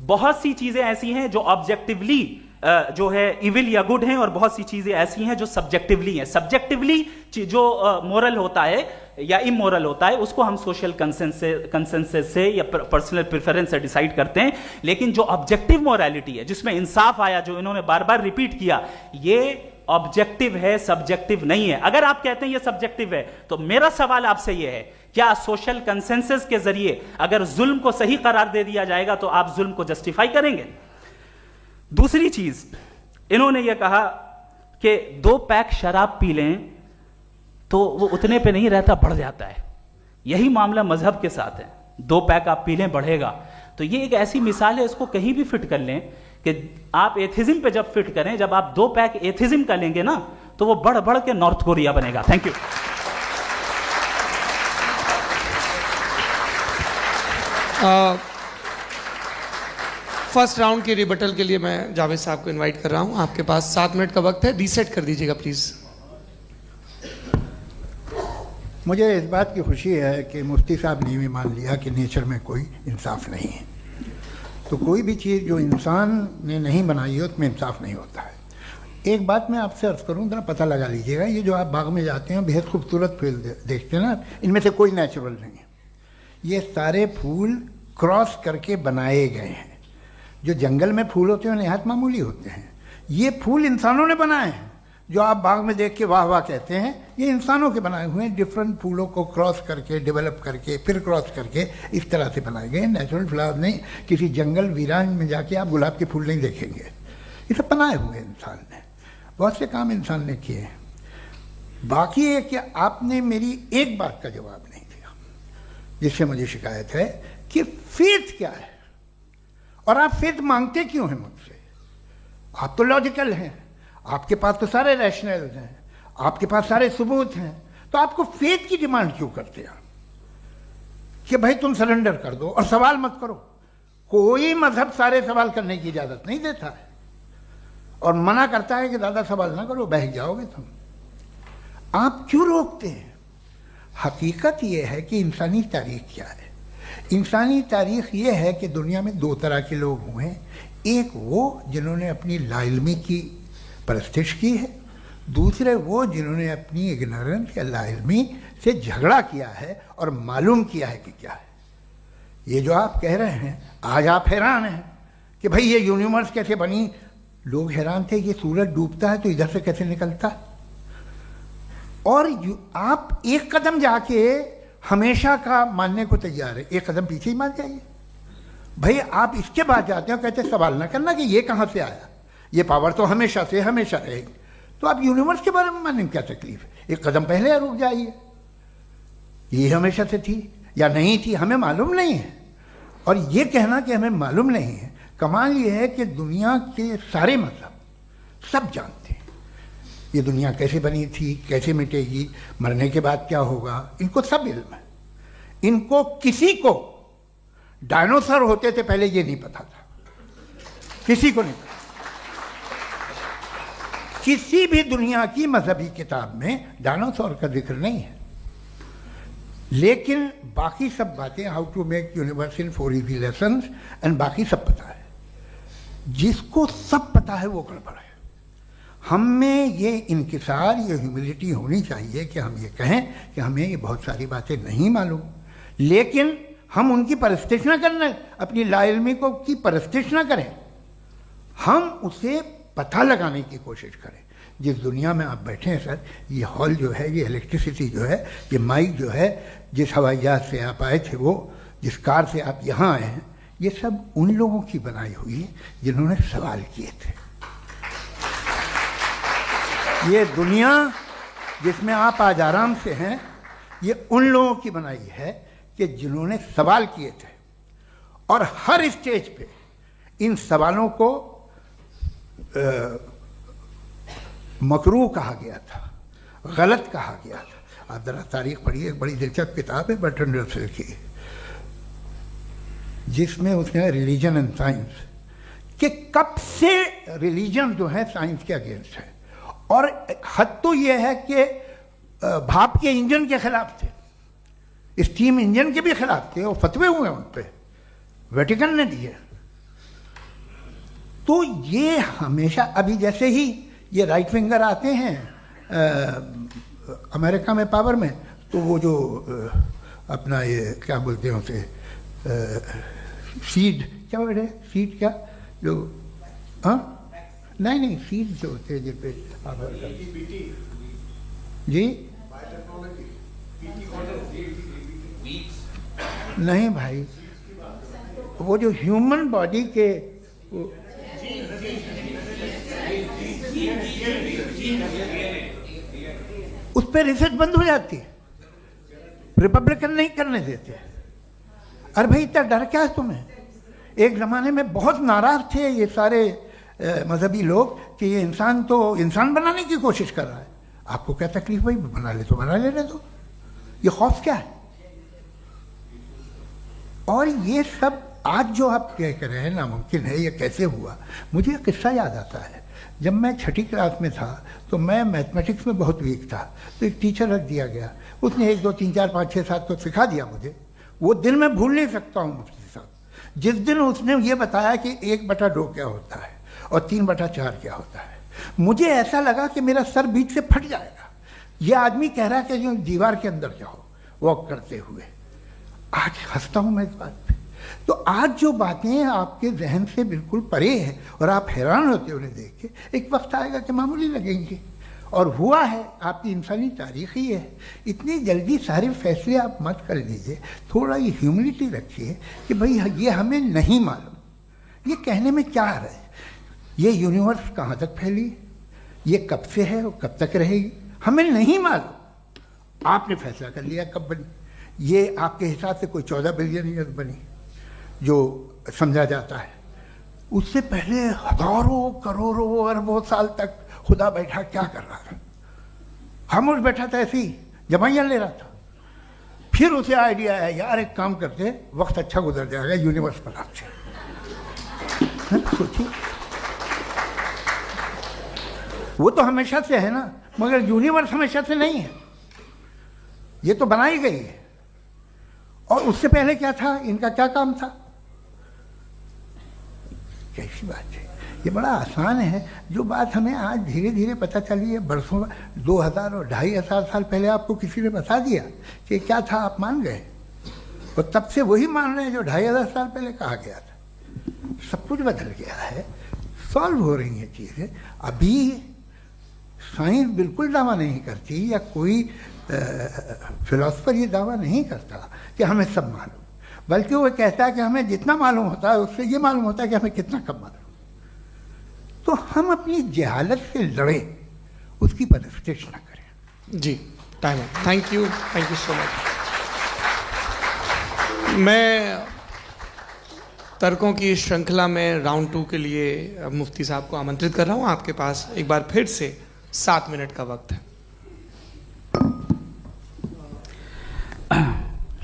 बहुत सी चीजें ऐसी हैं जो ऑब्जेक्टिवली जो है इविल या गुड हैं, और बहुत सी चीजें ऐसी हैं जो सब्जेक्टिवली हैं। सब्जेक्टिवली जो मोरल होता है या इमोरल होता है, उसको हम सोशल कंसेंसस से या पर्सनल प्रेफरेंस से डिसाइड करते हैं। लेकिन जो ऑब्जेक्टिव मोरालिटी है, जिसमें इंसाफ आया, जो इन्होंने बार बार रिपीट किया, ये ऑब्जेक्टिव है, सब्जेक्टिव नहीं है। अगर आप कहते हैं ये सब्जेक्टिव है, तो मेरा सवाल आपसे ये है, क्या सोशल कंसेंसस के जरिए अगर जुल्म को सही करार दे दिया जाएगा तो आप जुल्म को जस्टिफाई करेंगे? दूसरी चीज इन्होंने यह कहा कि 2 पैक शराब पी लें तो वो उतने पे नहीं रहता, बढ़ जाता है। यही मामला मजहब के साथ है। 2 पैक आप पी लें, बढ़ेगा। तो ये एक ऐसी मिसाल है, इसको कहीं भी फिट कर लें कि आप एथिज्म पे जब फिट करें, जब आप 2 पैक एथिज्म का लेंगे ना, तो वो बढ़ बढ़ के नॉर्थ कोरिया बनेगा। Thank you. फर्स्ट राउंड के रिबटल के लिए मैं जावेद साहब को इनवाइट कर रहा हूं। आपके पास 7 मिनट का वक्त है, रीसेट कर दीजिएगा प्लीज। मुझे इस बात की खुशी है कि मुफ्ती साहब ने भी मान लिया कि नेचर में कोई इंसाफ नहीं है। तो कोई भी चीज़ जो इंसान ने नहीं बनाई है उसमें इंसाफ नहीं होता है। एक बात मैं आपसे अर्ज़ करूँ, जरा पता लगा लीजिएगा, ये जो आप बाग में जाते हैं बेहद खूबसूरत फूल देखते हैं ना, इनमें से कोई नेचुरल नहीं है। ये सारे फूल क्रॉस करके बनाए गए हैं। जो जंगल में फूल होते हैं नहायत मामूली होते हैं, ये फूल इंसानों ने बनाए हैं। जो आप बाग में देख के वाह वाह कहते हैं, ये इंसानों के बनाए हुए हैं। डिफरेंट फूलों को क्रॉस करके, डेवलप करके, फिर क्रॉस करके इस तरह से बनाए गए। नेचुरल फ्लावर नहीं। किसी जंगल वीरान में जाके आप गुलाब के फूल नहीं देखेंगे। ये सब बनाए हुए इंसान ने, बहुत से काम इंसान ने किए हैं। बाकी है कि आपने मेरी एक बात का जवाब नहीं दिया, जिससे मुझे शिकायत है कि फेथ क्या है और आप फेथ मांगते क्यों हैं मुझसे। आप तो लॉजिकल हैं, आपके पास तो सारे रैशनल्स हैं, आपके पास सारे सबूत हैं, तो आपको फेथ की डिमांड क्यों करते हैं कि भाई तुम सरेंडर कर दो और सवाल मत करो। कोई मजहब सारे सवाल करने की इजाजत नहीं देता है और मना करता है कि दादा सवाल ना करो, बह जाओगे तुम। आप क्यों रोकते हैं? हकीकत यह है कि इंसानी तारीख क्या है। इंसानी तारीख ये है कि दुनिया में 2 तरह के लोग हुए हैं। एक वो जिन्होंने अपनी लाइल्मी की परस्तिश की है, दूसरे वो जिन्होंने अपनी इग्नोरेंस या लाइल्मी से झगड़ा किया है और मालूम किया है कि क्या है। ये जो आप कह रहे हैं, आज आप हैरान हैं कि भाई ये यूनिवर्स कैसे बनी। लोग हैरान थे कि सूरज डूबता है तो इधर से कैसे निकलता। और आप एक कदम जाके हमेशा का मानने को तैयार है, एक कदम पीछे ही मान जाइए। भाई आप इसके बाद जाते हो, कहते सवाल ना करना कि ये कहाँ से आया, ये पावर तो हमेशा से हमेशा रहेगी। तो आप यूनिवर्स के बारे में मानने में क्या तकलीफ है? एक कदम पहले रुक जाइए। ये हमेशा से थी या नहीं थी, हमें मालूम नहीं है। और ये कहना कि हमें मालूम नहीं है, कमाल ये है कि दुनिया के सारे मजहब सब जानते हैं ये दुनिया कैसे बनी थी, कैसे मिटेगी, मरने के बाद क्या होगा, इनको सब इल्म है। इनको किसी को डायनासोर होते थे पहले ये नहीं पता था, किसी को नहीं पता। किसी भी दुनिया की मजहबी किताब में डायनासोर का जिक्र नहीं है। लेकिन बाकी सब बातें, how to make universe in 4 easy lessons and बाकी सब पता है। जिसको सब पता है वो गड़बड़ है। हम में ये इनकिसार, ये ह्यूमिलिटी होनी चाहिए कि हम ये कहें कि हमें ये बहुत सारी बातें नहीं मालूम, लेकिन हम उनकी परस्तिश ना करना, अपनी लाइल्मी को की परस्तिश ना करें, हम उसे पता लगाने की कोशिश करें। जिस दुनिया में आप बैठे हैं सर, ये हॉल जो है, ये इलेक्ट्रिसिटी जो है, ये माइक जो है, जिस हवाई जहाज से आप आए थे, वो जिस कार से आप यहाँ आए हैं, ये सब उन लोगों की बनाई हुई है जिन्होंने सवाल किए थे। ये दुनिया जिसमें आप आज आराम से हैं, ये उन लोगों की बनाई है कि जिन्होंने सवाल किए थे। और हर स्टेज पे इन सवालों को मकरूह कहा गया था, गलत कहा गया था। आप जरा तारीख पढ़िए, एक बड़ी दिलचस्प किताब है बर्ट्रैंड रसेल की, जिसमें उसने रिलीजन एंड साइंस कि कब से रिलीजन जो है साइंस के अगेंस्ट है। और हद तो यह है कि भाप के इंजन के खिलाफ थे, स्टीम इंजन के भी खिलाफ थे, और फतवे हुए उन पर, वेटिकन ने दिए। तो ये हमेशा, अभी जैसे ही ये राइट विंगर आते हैं अमेरिका में पावर में, तो वो जो अपना ये क्या बोलते हैं उसे, सीड क्या बोलते हैं, सीड क्या जो, हाँ नहीं सीड जो होते हैं जिन पे जी नहीं भाई, वो जो ह्यूमन बॉडी के उस पर रिसर्च बंद हो जाती है, रिपब्लिकन नहीं करने देते। अरे भाई इतना डर क्या है तुम्हें? एक ज़माने में बहुत नाराज थे ये सारे मजहबी लोग कि ये इंसान तो इंसान बनाने की कोशिश कर रहा है। आपको क्या तकलीफ भाई, बना ले तो बना लेने दो, ये खौफ क्या है? और ये सब आज जो आप कह रहे हैं नामुमकिन है, ये कैसे हुआ? मुझे एक किस्सा याद आता है। जब मैं छठी क्लास में था तो मैं मैथमेटिक्स में बहुत वीक था, तो एक टीचर रख दिया गया, उसने 1 2 3 4 5 6 7 तो सिखा दिया मुझे। वो दिन मैं भूल नहीं सकता हूँ मुफ्ती साहब, जिस दिन उसने ये बताया कि 1/2 क्या होता है और 3/4 क्या होता है, मुझे ऐसा लगा कि मेरा सर बीच से फट जाएगा। ये आदमी कह रहा है कि जो दीवार के अंदर जाओ वॉक करते हुए। आज हंसता हूँ मैं इस बात पे। तो आज जो बातें आपके जहन से बिल्कुल परे हैं और आप हैरान होते हो उन्हें देख के, एक वक्त आएगा कि मामूली लगेंगे। और हुआ है, आपकी इंसानी तारीख ही है। इतनी जल्दी सारे फैसले आप मत कर लीजिए, थोड़ा ये ह्यूमिलिटी रखिए कि भाई ये हमें नहीं मालूम। ये कहने में क्या आ रहा है? ये यूनिवर्स कहाँ तक फैली, ये कब से है और कब तक रहेगी, हमें नहीं मालूम। आपने फैसला कर लिया कब बनी। ये आपके हिसाब से कोई 14 बिलियन ईयर बनी जो समझा जाता है। उससे पहले हजारों करोड़ों अरबों साल तक खुदा बैठा क्या कर रहा था? खामोश बैठा था, ऐसी जमाइयाँ ले रहा था। फिर उसे आइडिया आया, यार एक काम करते, वक्त अच्छा गुजर जाएगा, यूनिवर्स बनाते। सोचिए, वो तो हमेशा से है ना, मगर यूनिवर्स हमेशा से नहीं है, ये तो बनाई गई है। और उससे पहले क्या था, इनका क्या काम था? कैसी बात है, ये बड़ा आसान है। जो बात हमें आज धीरे धीरे पता चली है, बरसों 2000 और 2500 साल पहले आपको किसी ने बता दिया कि क्या था, आप मान गए, और तब से वही मान रहे हैं जो 2500 साल पहले कहा गया था। सब कुछ बदल गया है, सॉल्व हो रही हैं चीज़ें। अभी साइंस बिल्कुल दावा नहीं करती, या कोई फिलोसफर ये दावा नहीं करता कि हमें सब मालूम, बल्कि वो कहता है कि हमें जितना मालूम होता है उससे ये मालूम होता है कि हमें कितना कम मालूम। तो हम अपनी जहालत से लड़ें, उसकी परस्तिश न करें। जी, टाइम है। Thank you so much. मैं तर्कों की श्रृंखला में राउंड 2 के लिए मुफ्ती साहब को आमंत्रित कर रहा हूँ। आपके पास एक बार फिर से 7 मिनट का वक्त है।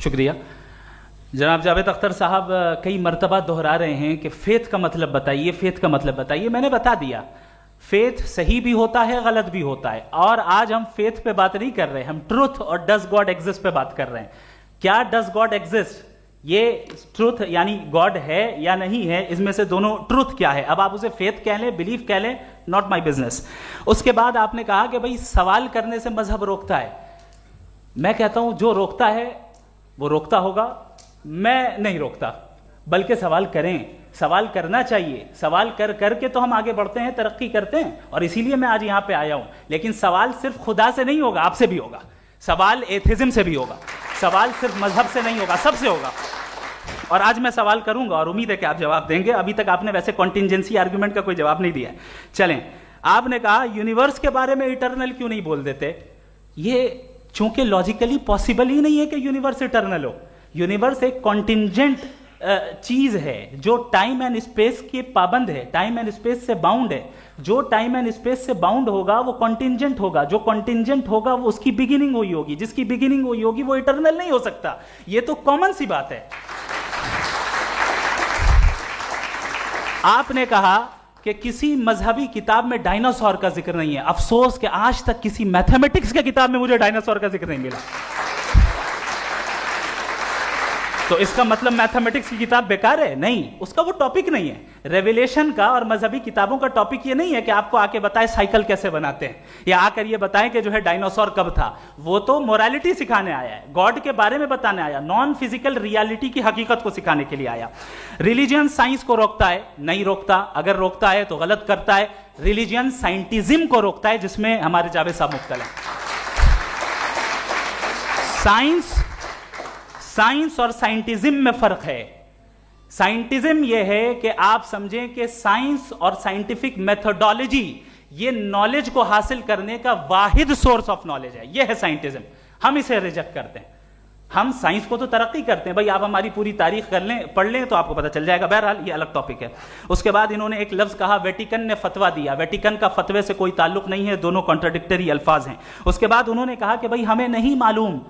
शुक्रिया। जनाब जावेद अख्तर साहब कई मरतबा दोहरा रहे हैं कि फेथ का मतलब बताइए, फेथ का मतलब बताइए। मैंने बता दिया, फेथ सही भी होता है, गलत भी होता है। और आज हम फेथ पे बात नहीं कर रहे, हम ट्रुथ और डज गॉड एग्जिस्ट पे बात कर रहे हैं। क्या डज गॉड एग्जिस्ट, ये ट्रुथ यानी गॉड है या नहीं है, इसमें से दोनों ट्रुथ क्या है। अब आप उसे फेथ कह लें, बिलीफ कह लें, नॉट माई बिजनेस। उसके बाद आपने कहा कि भाई सवाल करने से मजहब रोकता है। मैं कहता हूं जो रोकता है वो रोकता होगा, मैं नहीं रोकता, बल्कि सवाल करें, सवाल करना चाहिए। सवाल कर करके तो हम आगे बढ़ते हैं, तरक्की करते हैं, और इसीलिए मैं आज यहां पे आया हूं। लेकिन सवाल सिर्फ खुदा से नहीं होगा, आपसे भी होगा। सवाल एथिज्म से भी होगा, सवाल सिर्फ मजहब से नहीं होगा, सबसे होगा। और आज मैं सवाल करूंगा और उम्मीद है कि आप जवाब देंगे। अभी तक आपने वैसे कॉन्टिंजेंसी आर्ग्यूमेंट का कोई जवाब नहीं दिया। चलें, आपने कहा यूनिवर्स के बारे में इटर्नल क्यों नहीं बोल देते। ये चूंकि लॉजिकली पॉसिबल ही नहीं है कि यूनिवर्स इटर्नल हो। यूनिवर्स एक कॉन्टिंजेंट चीज है जो टाइम एंड स्पेस के पाबंद है, टाइम एंड स्पेस से बाउंड है। जो टाइम एंड स्पेस से बाउंड होगा वो कॉन्टिंजेंट होगा, जो कॉन्टिंजेंट होगा वो उसकी बिगिनिंग हुई होगी, जिसकी बिगिनिंग हुई होगी वो इटर्नल नहीं हो सकता। ये तो कॉमन सी बात है। आपने कहा कि किसी मजहबी किताब में डायनासोर का जिक्र नहीं है। अफसोस कि आज तक किसी मैथमेटिक्स के किताब में मुझे डायनासोर का जिक्र नहीं मिला। तो इसका मतलब मैथमेटिक्स की किताब बेकार है? नहीं, उसका वो टॉपिक नहीं है। रेवलेशन का और मजहबी किताबों का टॉपिक ये नहीं है कि आपको आके बताए साइकिल कैसे बनाते हैं, या आकर ये बताएं कि जो है डायनासोर कब था। वो तो मोरालिटी सिखाने आया है, गॉड के बारे में बताने आया, नॉन फिजिकल रियलिटी की हकीकत को सिखाने के लिए आया। रिलीजियन साइंस को रोकता है? नहीं रोकता। अगर रोकता है तो गलत करता है। रिलीजियन साइंटिज्म को रोकता है, जिसमें हमारे जावेद साहब मुब्तला हैं। साइंस और साइंटिज्म में फर्क है। साइंटिज्म यह है कि आप समझें कि साइंस और साइंटिफिक मेथोडोलॉजी ये नॉलेज को हासिल करने का वाहिद सोर्स ऑफ नॉलेज है। यह है साइंटिज्म। हम इसे रिजेक्ट करते हैं। हम साइंस को तो तरक्की करते हैं, भाई आप हमारी पूरी तारीख कर लें, पढ़ लें तो आपको पता चल जाएगा। बहरहाल ये अलग टॉपिक है। उसके बाद इन्होंने एक लफ्ज कहा, वेटिकन ने फतवा दिया। वेटिकन का फतवे से कोई ताल्लुक नहीं है, दोनों कॉन्ट्राडिक्टरी अल्फाज हैं। उसके बाद उन्होंने कहा कि भाई हमें नहीं मालूम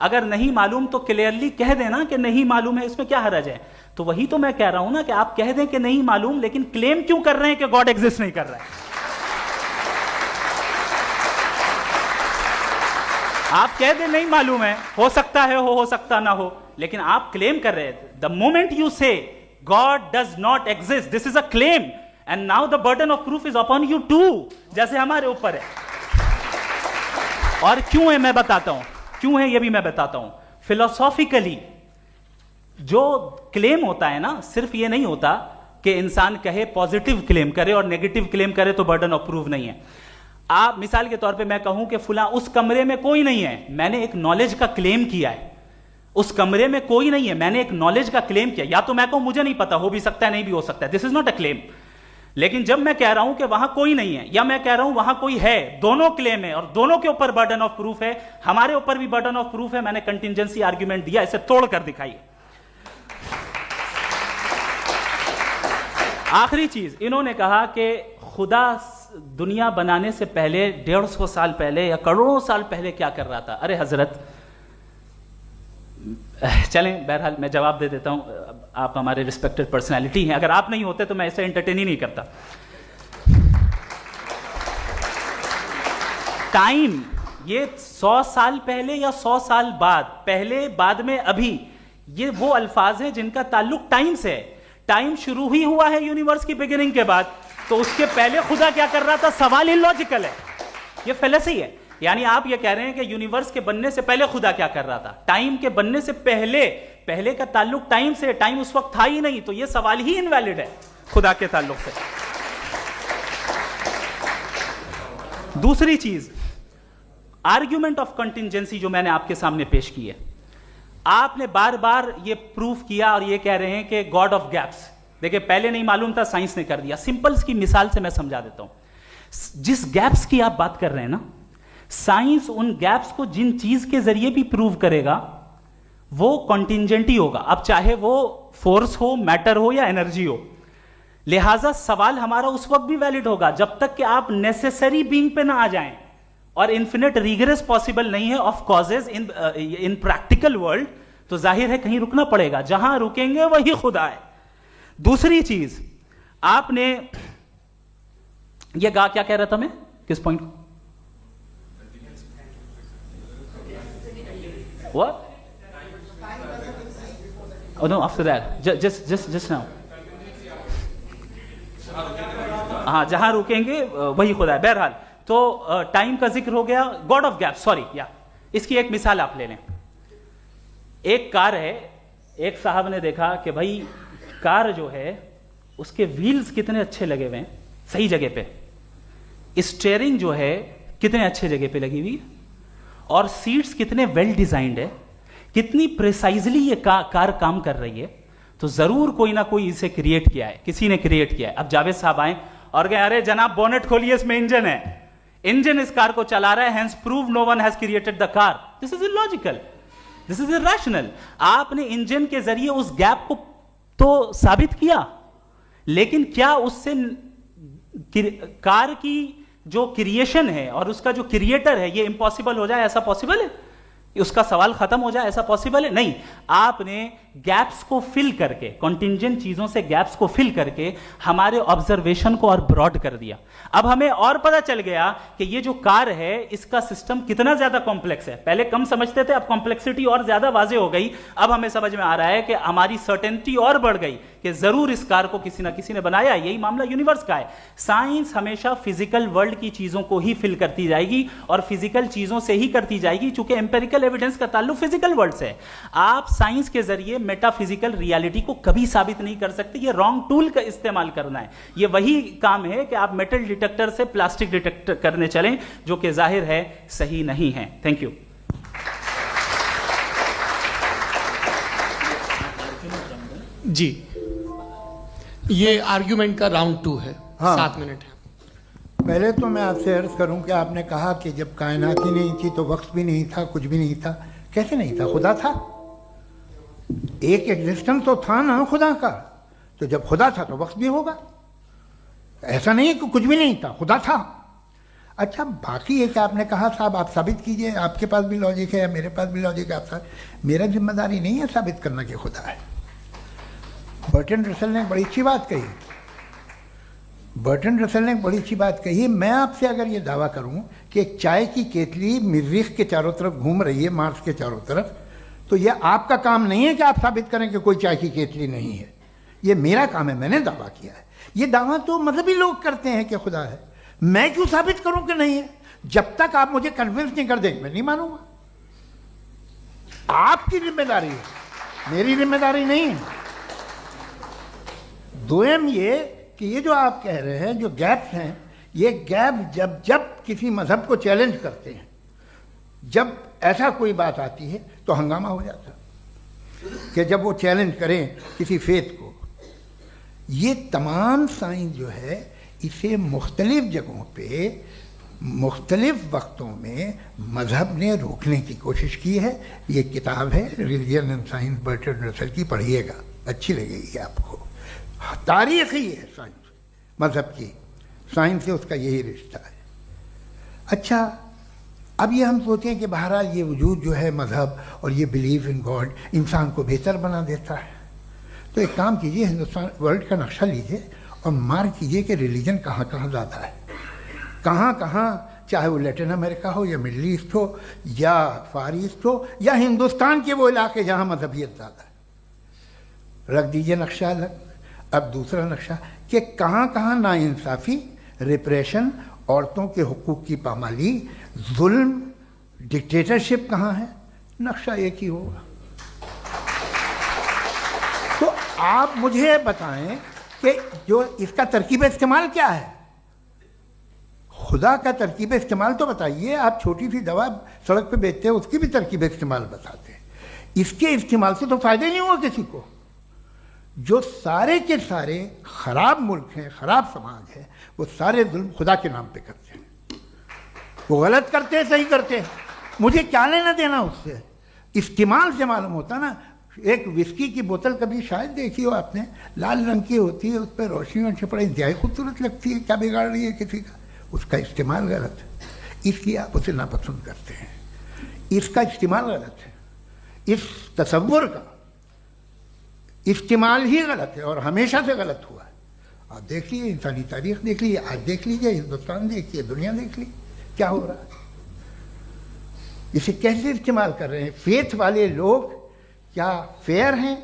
अगर नहीं मालूम तो क्लियरली कह देना कि नहीं मालूम है, इसमें क्या हर्ज है। तो वही तो मैं कह रहा हूं ना कि आप कह दें कि नहीं मालूम, लेकिन क्लेम क्यों कर रहे हैं कि गॉड एग्जिस्ट नहीं कर रहा है। आप कह दें नहीं मालूम है, हो सकता है हो सकता ना हो, लेकिन आप क्लेम कर रहे हैं। The moment you say God does not exist, this is a claim, and now the burden of proof is upon you too, जैसे हमारे ऊपर है। और क्यों है मैं बताता हूं, क्यों है ये भी मैं बताता हूं। फिलोसॉफिकली जो क्लेम होता है ना, सिर्फ ये नहीं होता कि इंसान कहे पॉजिटिव क्लेम करे और नेगेटिव क्लेम करे तो बर्डन ऑफ प्रूफ नहीं है। आप मिसाल के तौर पे मैं कहूं कि फुला उस कमरे में कोई नहीं है, मैंने एक नॉलेज का क्लेम किया है। उस कमरे में कोई नहीं है, मैंने एक नॉलेज का क्लेम किया। या तो मैं कहूं मुझे नहीं पता, हो भी सकता है नहीं भी हो सकता है, this is not a claim. लेकिन जब मैं कह रहा हूं कि वहां कोई नहीं है या मैं कह रहा हूं वहां कोई है, दोनों क्लेम है और दोनों के ऊपर बर्डन ऑफ प्रूफ है। हमारे ऊपर भी बर्डन ऑफ प्रूफ है, मैंने कंटिजेंसी आर्ग्यूमेंट दिया, इसे तोड़कर दिखाइए। आखिरी चीज, इन्होंने कहा कि खुदा दुनिया बनाने से पहले 150 साल पहले या करोड़ों साल पहले क्या कर रहा था। अरे हजरत, चलें बहरहाल मैं जवाब दे देता हूं, आप हमारे रिस्पेक्टेड पर्सनालिटी हैं, अगर आप नहीं होते तो मैं ऐसे एंटरटेन ही नहीं करता। टाइम, ये 100 साल पहले या 100 साल बाद, पहले बाद में अभी, ये वो अल्फाज हैं जिनका ताल्लुक टाइम से है। टाइम शुरू ही हुआ है यूनिवर्स की बिगिनिंग के बाद, तो उसके पहले खुदा क्या कर रहा था, सवाल इलॉजिकल है, ये फेलेसी है। यानी आप ये कह रहे हैं कि यूनिवर्स के बनने से पहले खुदा क्या कर रहा था, टाइम के बनने से पहले, पहले का ताल्लुक टाइम से, टाइम उस वक्त था ही नहीं, तो ये सवाल ही इनवैलिड है खुदा के ताल्लुक से। दूसरी चीज, आर्ग्यूमेंट ऑफ कंटिजेंसी जो मैंने आपके सामने पेश की है, आपने बार बार ये प्रूफ किया और ये कह रहे हैं कि गॉड ऑफ गैप्स। देखिए पहले नहीं मालूम था, साइंस ने कर दिया। सिंपल्स की मिसाल से मैं समझा देता हूं। जिस गैप्स की आप बात कर रहे हैं ना, साइंस उन गैप्स को जिन चीज के जरिए भी प्रूव करेगा वो कॉन्टिंजेंट ही होगा, अब चाहे वो फोर्स हो, मैटर हो या एनर्जी हो। लिहाजा सवाल हमारा उस वक्त भी वैलिड होगा जब तक कि आप नेसेसरी बीइंग पे ना आ जाएं, और इन्फिनिट रिगरेस पॉसिबल नहीं है of causes in practical world, तो जाहिर है कहीं रुकना पड़ेगा, जहां रुकेंगे वही खुदा है। दूसरी चीज, आपने ये क्या कह रहा था मैं, किस पॉइंट को? What? Oh no, after that. Just now. हाँ, जहां रुकेंगे वही खुदा है। बहरहाल, तो टाइम का जिक्र हो गया, गॉड ऑफ गैप, सॉरी या इसकी एक मिसाल आप ले लें। एक कार है, एक साहब ने देखा कि भाई कार जो है उसके व्हील्स कितने अच्छे लगे हुए हैं सही जगह पे, स्टीयरिंग जो है कितने अच्छे जगह पे लगी हुई है, और सीट्स कितने वेल डिजाइंड है, कितनी प्रिसाइजली ये कार काम कर रही है, तो जरूर कोई ना कोई इसे क्रिएट किया है, किसी ने क्रिएट किया है। अब जावेद साहब आए और कहे अरे जनाब बोनेट खोलिए, इसमें इंजन है, इंजन इस कार को चला रहा है, hence prove no one has created the car. This is illogical, this is irrational. आपने इंजन के जरिए उस गैप को तो साबित किया, लेकिन क्या उससे कार की जो क्रिएशन है और उसका जो क्रिएटर है ये इम्पॉसिबल हो जाए, ऐसा पॉसिबल है? उसका सवाल खत्म हो जाए, ऐसा पॉसिबल है? नहीं। आपने गैप्स को फिल करके, कॉन्टिंजेंट चीजों से गैप्स को फिल करके हमारे ऑब्जर्वेशन को और ब्रॉड कर दिया। अब हमें और पता चल गया कि ये जो कार है इसका सिस्टम कितना ज्यादा कॉम्प्लेक्स है। पहले कम समझते थे, अब कॉम्प्लेक्सिटी और ज्यादा वाजे हो गई। अब हमें समझ में आ रहा है कि हमारी सर्टेनिटी और बढ़ गई कि जरूर इस कार को किसी ना किसी ने बनाया। यही मामला यूनिवर्स का है। साइंस हमेशा फिजिकल वर्ल्ड की चीजों को ही फिल करती जाएगी और फिजिकल चीजों से ही करती जाएगी, चूंकि एम्पेरिकल एविडेंस का ताल्लुक फिजिकल वर्ल्ड से है। आप साइंस के जरिए मेटाफिजिकल रियलिटी को कभी साबित नहीं कर सकते। ये रॉन्ग टूल का इस्तेमाल करना है। ये वही काम है कि आप मेटल डिटेक्टर से प्लास्टिक डिटेक्टर करने चलें, जो कि जाहिर है सही नहीं है। Thank you. जी, ये आर्ग्यूमेंट का राउंड 2 है। हाँ। 7 मिनट है। पहले तो मैं आपसे अर्ज करूं कि आपने कहा कि जब कायनात ही नहीं थी तो वक्त भी नहीं था, कुछ भी नहीं था। कैसे नहीं था? खुदा था। एक एग्जिस्टेंस तो था ना खुदा का। तो जब खुदा था तो वक्त भी होगा। ऐसा नहीं कि कुछ भी नहीं था, खुदा था। अच्छा, बाकी एक आपने कहा साहब आप साबित कीजिए, आपके पास भी लॉजिक है या मेरे पास भी लॉजिक है, आप मेरा जिम्मेदारी नहीं है साबित करना कि खुदा है। बर्टन रसल ने बड़ी अच्छी बात कही, बर्टन रसल ने बड़ी अच्छी बात कही। मैं आपसे अगर ये दावा करूं कि एक चाय की केतली मरीख के चारों तरफ घूम रही है, मार्स के चारों तरफ, तो ये आपका काम नहीं है कि आप साबित करें कि कोई चाय की केतली नहीं है। ये मेरा काम है, मैंने दावा किया है। ये दावा तो मजहबी लोग करते हैं कि खुदा है, मैं क्यों साबित करूं कि नहीं है? जब तक आप मुझे कन्विंस नहीं कर देंगे मैं नहीं मानूंगा। आपकी जिम्मेदारी है, मेरी जिम्मेदारी नहीं है। दोयम ये कि ये जो आप कह रहे हैं, जो गैप्स हैं, ये गैप जब जब किसी मजहब को चैलेंज करते हैं, जब ऐसा कोई बात आती है तो हंगामा हो जाता है कि जब वो चैलेंज करें किसी फेथ को। ये तमाम साइंस जो है इसे मुख्तलिफ जगहों पे मुख्तलिफ वक्तों में मजहब ने रोकने की कोशिश की है। ये किताब है religion and science, Burton Russell की, पढ़िएगा, अच्छी लगेगी आपको। तारीख ही है साइंस, मजहब की साइंस से उसका यही रिश्ता है। अच्छा, अब ये हम सोचें कि बहरहाल ये वजूद जो है मजहब और ये बिलीव इन गॉड इंसान को बेहतर बना देता है, तो एक काम कीजिए, हिंदुस्तान वर्ल्ड का नक्शा लीजिए और मार्क कीजिए कि रिलीजन कहाँ कहाँ ज़्यादा है, कहाँ कहाँ, चाहे वो लैटिन अमेरिका हो या मिडल ईस्ट हो या फार ईस्ट हो या हिंदुस्तान के वो इलाके जहाँ मजहबियत ज़्यादा है। रख दीजिए नक्शा अलग। अब दूसरा नक्शा कि कहाँ कहाँ नाइंसाफ़ी, रिप्रेशन, औरतों के हुकूक की पामाली, जुल्म, डिक्टेटरशिप कहाँ है, नक्शा एक ही होगा। तो आप मुझे बताएं कि जो इसका तरकीब इस्तेमाल क्या है, खुदा का तरकीब इस्तेमाल तो बताइए। आप छोटी सी दवा सड़क पे बेचते हैं, उसकी भी तरकीब इस्तेमाल बताते हैं। इसके इस्तेमाल से तो फायदा नहीं हुआ किसी को। जो सारे के सारे खराब मुल्क हैं, खराब समाज है, वो सारे जुल्म खुदा के नाम पे करते हैं। वो गलत करते हैं, सही करते हैं, मुझे क्या लेना देना उससे। इस्तेमाल से मालूम होता ना। एक विस्की की बोतल कभी शायद देखी हो आपने, लाल रंग की होती है, उस पर रोशनी और छपड़ा इंतहाई खूबसूरत लगती है, क्या बिगाड़ रही है किसी का? उसका इस्तेमाल गलत है, इसलिए आप उसे नापसंद करते हैं। इसका इस्तेमाल गलत है, इस तसव्वुर का इस्तेमाल ही गलत है और हमेशा से गलत हुआ है। आप देख लीजिए, इंसानी तारीख देख लीजिए, आज देख लीजिए, हिंदुस्तान देखिए, दुनिया देख लीजिए क्या हो रहा है। इसे कैसे इस्तेमाल कर रहे हैं फेथ वाले लोग? क्या फेयर हैं,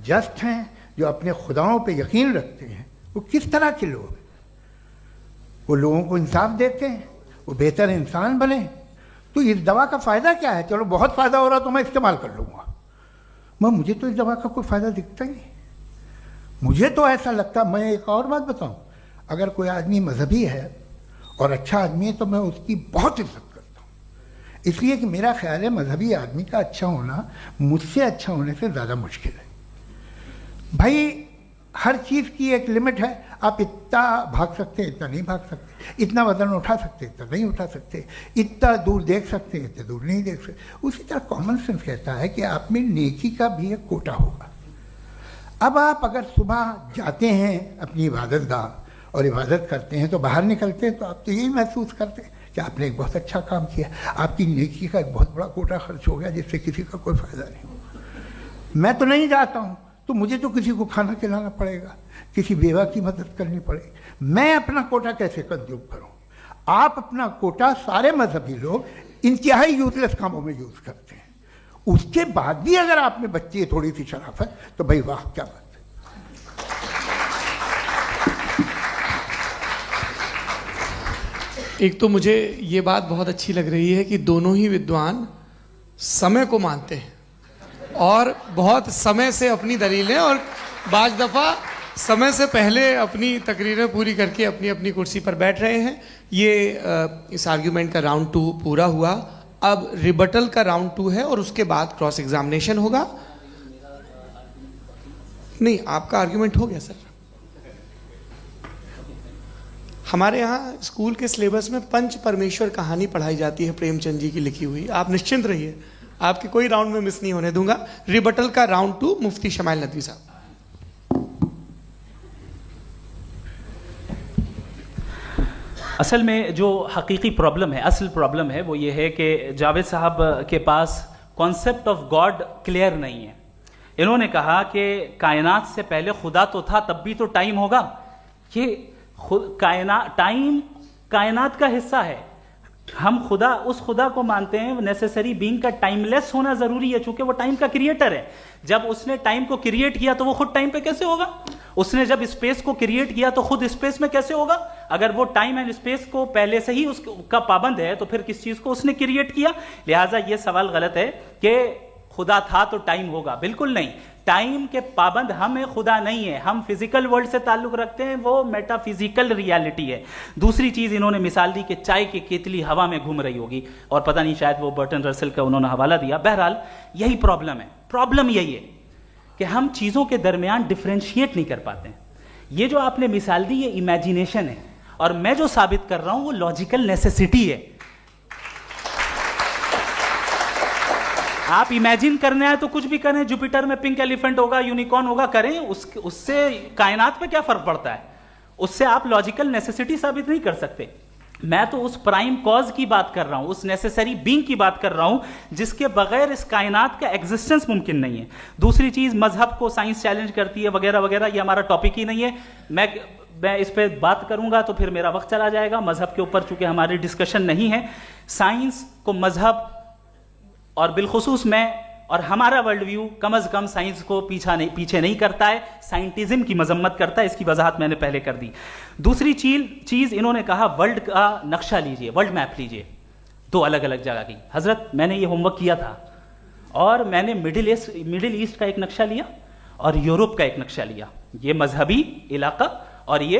जस्ट हैं, जो अपने खुदाओं पे यकीन रखते हैं? वो किस तरह के लोग हैं? वो लोगों को इंसाफ देते हैं, वो बेहतर इंसान बने। तो इस दवा का फ़ायदा क्या है? चलो बहुत फ़ायदा हो रहा तो मैं इस्तेमाल कर लूँगा, मैं मुझे तो इस दवा का कोई फ़ायदा दिखता ही नहीं। मुझे तो ऐसा लगता, मैं एक और बात बताऊं, अगर कोई आदमी मजहबी है और अच्छा आदमी है तो मैं उसकी बहुत इज्जत करता हूँ, इसलिए कि मेरा ख्याल है मजहबी आदमी का अच्छा होना मुझसे अच्छा होने से ज़्यादा मुश्किल है। भाई हर चीज़ की एक लिमिट है। आप इतना भाग सकते हैं, इतना नहीं भाग सकते, इतना वजन उठा सकते, इतना नहीं उठा सकते, इतना दूर देख सकते हैं, इतना दूर नहीं देख सकते। उसी तरह कॉमन सेंस कहता है कि आप में नेकी का भी एक कोटा होगा। अब आप अगर सुबह जाते हैं अपनी इबादत गाह और इबादत करते हैं तो बाहर निकलते हैं तो आप तो यही महसूस करते हैं कि आपने एक बहुत अच्छा काम किया, आपकी नेकी का एक बहुत बड़ा कोटा खर्च हो गया जिससे किसी का कोई फ़ायदा नहीं हो। मैं तो नहीं जाता हूँ तो मुझे तो किसी को खाना खिलाना पड़ेगा, किसी बेवा की मदद करनी पड़ेगी। मैं अपना कोटा कैसे कंज्यूम करूं? आप अपना कोटा, सारे मजहबी लोग इंतहाई यूजलेस कामों में यूज करते हैं। उसके बाद भी अगर आप में बच्ची है थोड़ी सी शराफत, तो भाई वाह क्या बात है। एक तो मुझे ये बात बहुत अच्छी लग रही है कि दोनों ही विद्वान समय को मानते हैं और बहुत समय से अपनी दलीलें और बाज़ दफ़ा समय से पहले अपनी तकरीरें पूरी करके अपनी अपनी कुर्सी पर बैठ रहे हैं। ये इस आर्ग्यूमेंट का राउंड 2 पूरा हुआ। अब रिबटल का राउंड 2 है और उसके बाद क्रॉस एग्जामिनेशन होगा। नहीं, आपका आर्ग्यूमेंट हो गया सर। हमारे यहाँ स्कूल के सिलेबस में पंच परमेश्वर कहानी पढ़ाई जाती है, प्रेमचंद जी की लिखी हुई। आप निश्चिंत रहिए, आपके कोई राउंड में मिस नहीं होने दूंगा। रिबटल का राउंड 2, मुफ्ती शमाइल नदवी साहब। असल में जो हकीकी प्रॉब्लम है, असल प्रॉब्लम है वो ये है कि जावेद साहब के पास कॉन्सेप्ट ऑफ गॉड क्लियर नहीं है। इन्होंने कहा कि कायनात से पहले खुदा तो था, तब भी तो टाइम होगा। ये टाइम कायनात का हिस्सा है। हम खुदा, उस खुदा को मानते हैं, नेसेसरी बीइंग का टाइमलेस होना जरूरी है, चूंकि वो टाइम का क्रिएटर है। जब उसने टाइम को क्रिएट किया तो वो खुद टाइम पे कैसे होगा? उसने जब स्पेस को क्रिएट किया तो खुद स्पेस में कैसे होगा? अगर वो टाइम एंड स्पेस को पहले से ही उसका पाबंद है तो फिर किस चीज को उसने क्रिएट किया? लिहाजा ये सवाल गलत है कि खुदा था तो टाइम होगा। बिल्कुल नहीं, टाइम के पाबंद हम है, खुदा नहीं है। हम फिजिकल वर्ल्ड से ताल्लुक रखते हैं, वो मेटाफिजिकल रियलिटी है। दूसरी चीज इन्होंने मिसाल दी कि चाय की केतली हवा में घूम रही होगी, और पता नहीं शायद वो बर्टन रसल का उन्होंने हवाला दिया। बहरहाल यही प्रॉब्लम है। प्रॉब्लम यही है कि हम चीजों के दरमियान डिफरेंशिएट नहीं कर पाते। ये जो आपने मिसाल दी ये इमेजिनेशन है, और मैं जो साबित कर रहा हूं वो लॉजिकल नेसेसिटी है। आप इमेजिन करने आए तो कुछ भी करें, जुपिटर में पिंक एलिफेंट होगा, यूनिकॉर्न होगा, करें, उससे कायनात पे क्या फर्क पड़ता है? उससे आप लॉजिकल नेसेसिटी साबित नहीं कर सकते। मैं तो उस प्राइम कॉज की बात कर रहा हूं, उस नेसेसरी बीइंग की बात कर रहा हूं जिसके बगैर इस कायनात का एग्जिस्टेंस मुमकिन नहीं है। दूसरी चीज, मजहब को साइंस चैलेंज करती है वगैरह वगैरह, ये हमारा टॉपिक ही नहीं है। मैं इस पर बात करूंगा तो फिर मेरा वक्त चला जाएगा। मजहब के ऊपर चूंकि हमारी डिस्कशन नहीं है, साइंस को मजहब और बिलखुसूस मैं और हमारा वर्ल्ड व्यू कम अज कम साइंस को पीछे नहीं करता है, साइंटिज्म की मजम्मत करता है। इसकी वजाहत मैंने पहले कर दी। दूसरी चीज इन्होंने कहा वर्ल्ड का नक्शा लीजिए, वर्ल्ड मैप लीजिए, दो अलग अलग जगह की। हजरत मैंने ये होमवर्क किया था, और मैंने मिडिल ईस्ट का एक नक्शा लिया और यूरोप का एक नक्शा लिया, ये मजहबी इलाका और ये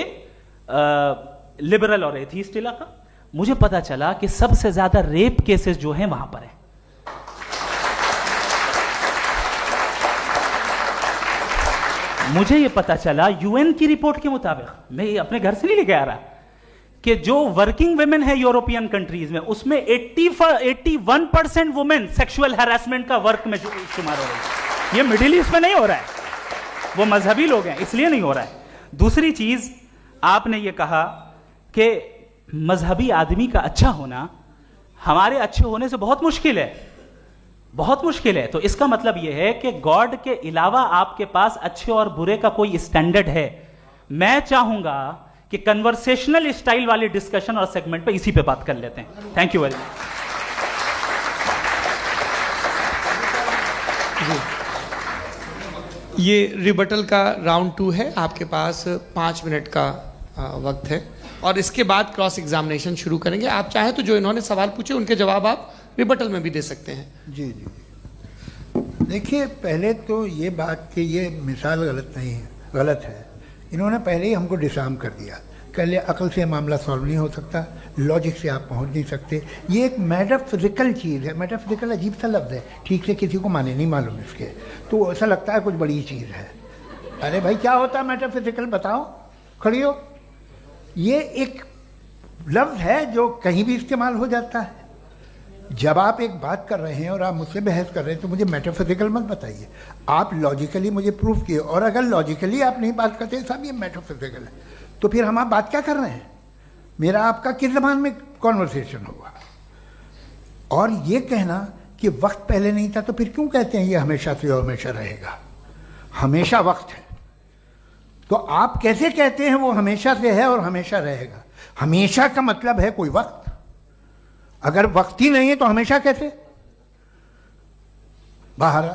लिबरल और एथीस्ट इलाका। मुझे पता चला कि सबसे ज्यादा रेप केसेस जो हैं वहां पर है। मुझे ये पता चला यूएन की रिपोर्ट के मुताबिक, मैं ये अपने घर से नहीं लेके आ रहा, कि जो वर्किंग वुमेन है यूरोपियन कंट्रीज में, उसमें 81% वुमेन सेक्सुअल हैरेसमेंट का वर्क में शुमार हो रही है। ये मिडिल ईस्ट में नहीं हो रहा है, वो मजहबी लोग हैं इसलिए नहीं हो रहा है। दूसरी चीज, आपने ये कहा कि मजहबी आदमी का अच्छा होना हमारे अच्छे होने से बहुत मुश्किल है, बहुत मुश्किल है। तो इसका मतलब यह है कि गॉड के अलावा आपके पास अच्छे और बुरे का कोई स्टैंडर्ड है। मैं चाहूंगा कि कन्वर्सेशनल स्टाइल वाली डिस्कशन और सेगमेंट पे इसी पे बात कर लेते हैं। Thank you very much. ये रिबटल का राउंड 2 है। आपके पास 5 मिनट का वक्त है, और इसके बाद क्रॉस एग्जामिनेशन शुरू करेंगे। आप चाहें तो जो इन्होंने सवाल पूछे उनके जवाब आप रिबटल में भी दे सकते हैं। जी जी, देखिए, पहले तो ये बात कि ये मिसाल गलत नहीं है, गलत है। इन्होंने पहले ही हमको डिसार्म कर दिया। कह लिया अकल से मामला सॉल्व नहीं हो सकता, लॉजिक से आप पहुंच नहीं सकते। ये एक मेटाफिजिकल चीज़ है। मेटाफिजिकल अजीब सा लफ्ज़ है, ठीक से किसी को माने नहीं मालूम इसके, तो ऐसा लगता है कुछ बड़ी चीज़ है। अरे भाई, क्या होता है मेटाफिजिकल, बताओ, खड़ी हो। ये एक लफ्ज़ है जो कहीं भी इस्तेमाल हो जाता है। जब आप एक बात कर रहे हैं और आप मुझसे बहस कर रहे हैं तो मुझे मेटाफिजिकल मत बताइए, आप लॉजिकली मुझे प्रूफ किए। और अगर लॉजिकली आप नहीं बात करते साहब ये मेटाफिजिकल है, तो फिर हम आप बात क्या कर रहे हैं? मेरा आपका किस ज़बान में कॉन्वर्सेशन होगा? और ये कहना कि वक्त पहले नहीं था, तो फिर क्यों कहते हैं ये हमेशा से और हमेशा रहेगा? हमेशा वक्त है, तो आप कैसे कहते हैं वो हमेशा से है और हमेशा रहेगा? हमेशा का मतलब है कोई वक्त, अगर वक्त ही नहीं है तो हमेशा कैसे? बाहर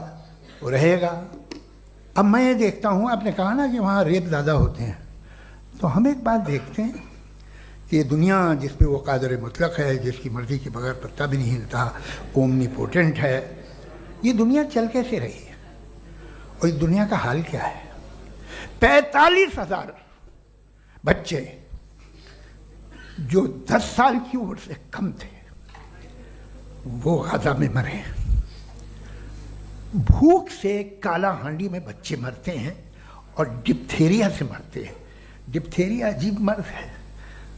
वो रहेगा। अब मैं ये देखता हूँ, आपने कहा ना कि वहाँ रेप ज़्यादा होते हैं, तो हम एक बात देखते हैं कि ये दुनिया जिस पे वो कादर मुतलक है, जिसकी मर्ज़ी के बगैर पत्ता भी नहीं हिलता, ओमनीपोटेंट है, ये दुनिया चल कैसे रही है? और इस दुनिया का हाल क्या है? 45,000 बच्चे जो 10 साल की उम्र से कम थे वो गाजा में मरे। भूख से काला हांडी में बच्चे मरते हैं और डिप्थेरिया से मरते हैं। डिप्थेरिया अजीब मर्ज है,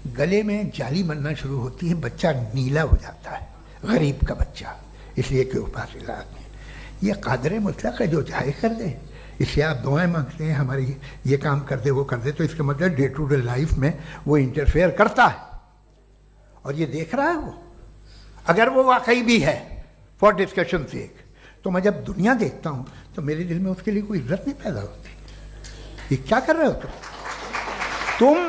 गले में जाली बनना शुरू होती है, बच्चा नीला हो जाता है, गरीब का बच्चा, इसलिए कि उपास इलाज में। ये कादर मुतलक है जो चाहे कर दे, इससे आप दुआएं मांगते हैं हमारी ये काम कर दे वो कर दे, तो इसका मतलब डे टू डे लाइफ में वो इंटरफेयर करता है। और ये देख रहा है वो। अगर वो वाकई भी है फॉर डिस्कशन से एक, तो मैं जब दुनिया देखता हूँ तो मेरे दिल में उसके लिए कोई इज्जत नहीं पैदा होती। ये क्या कर रहे हो तुम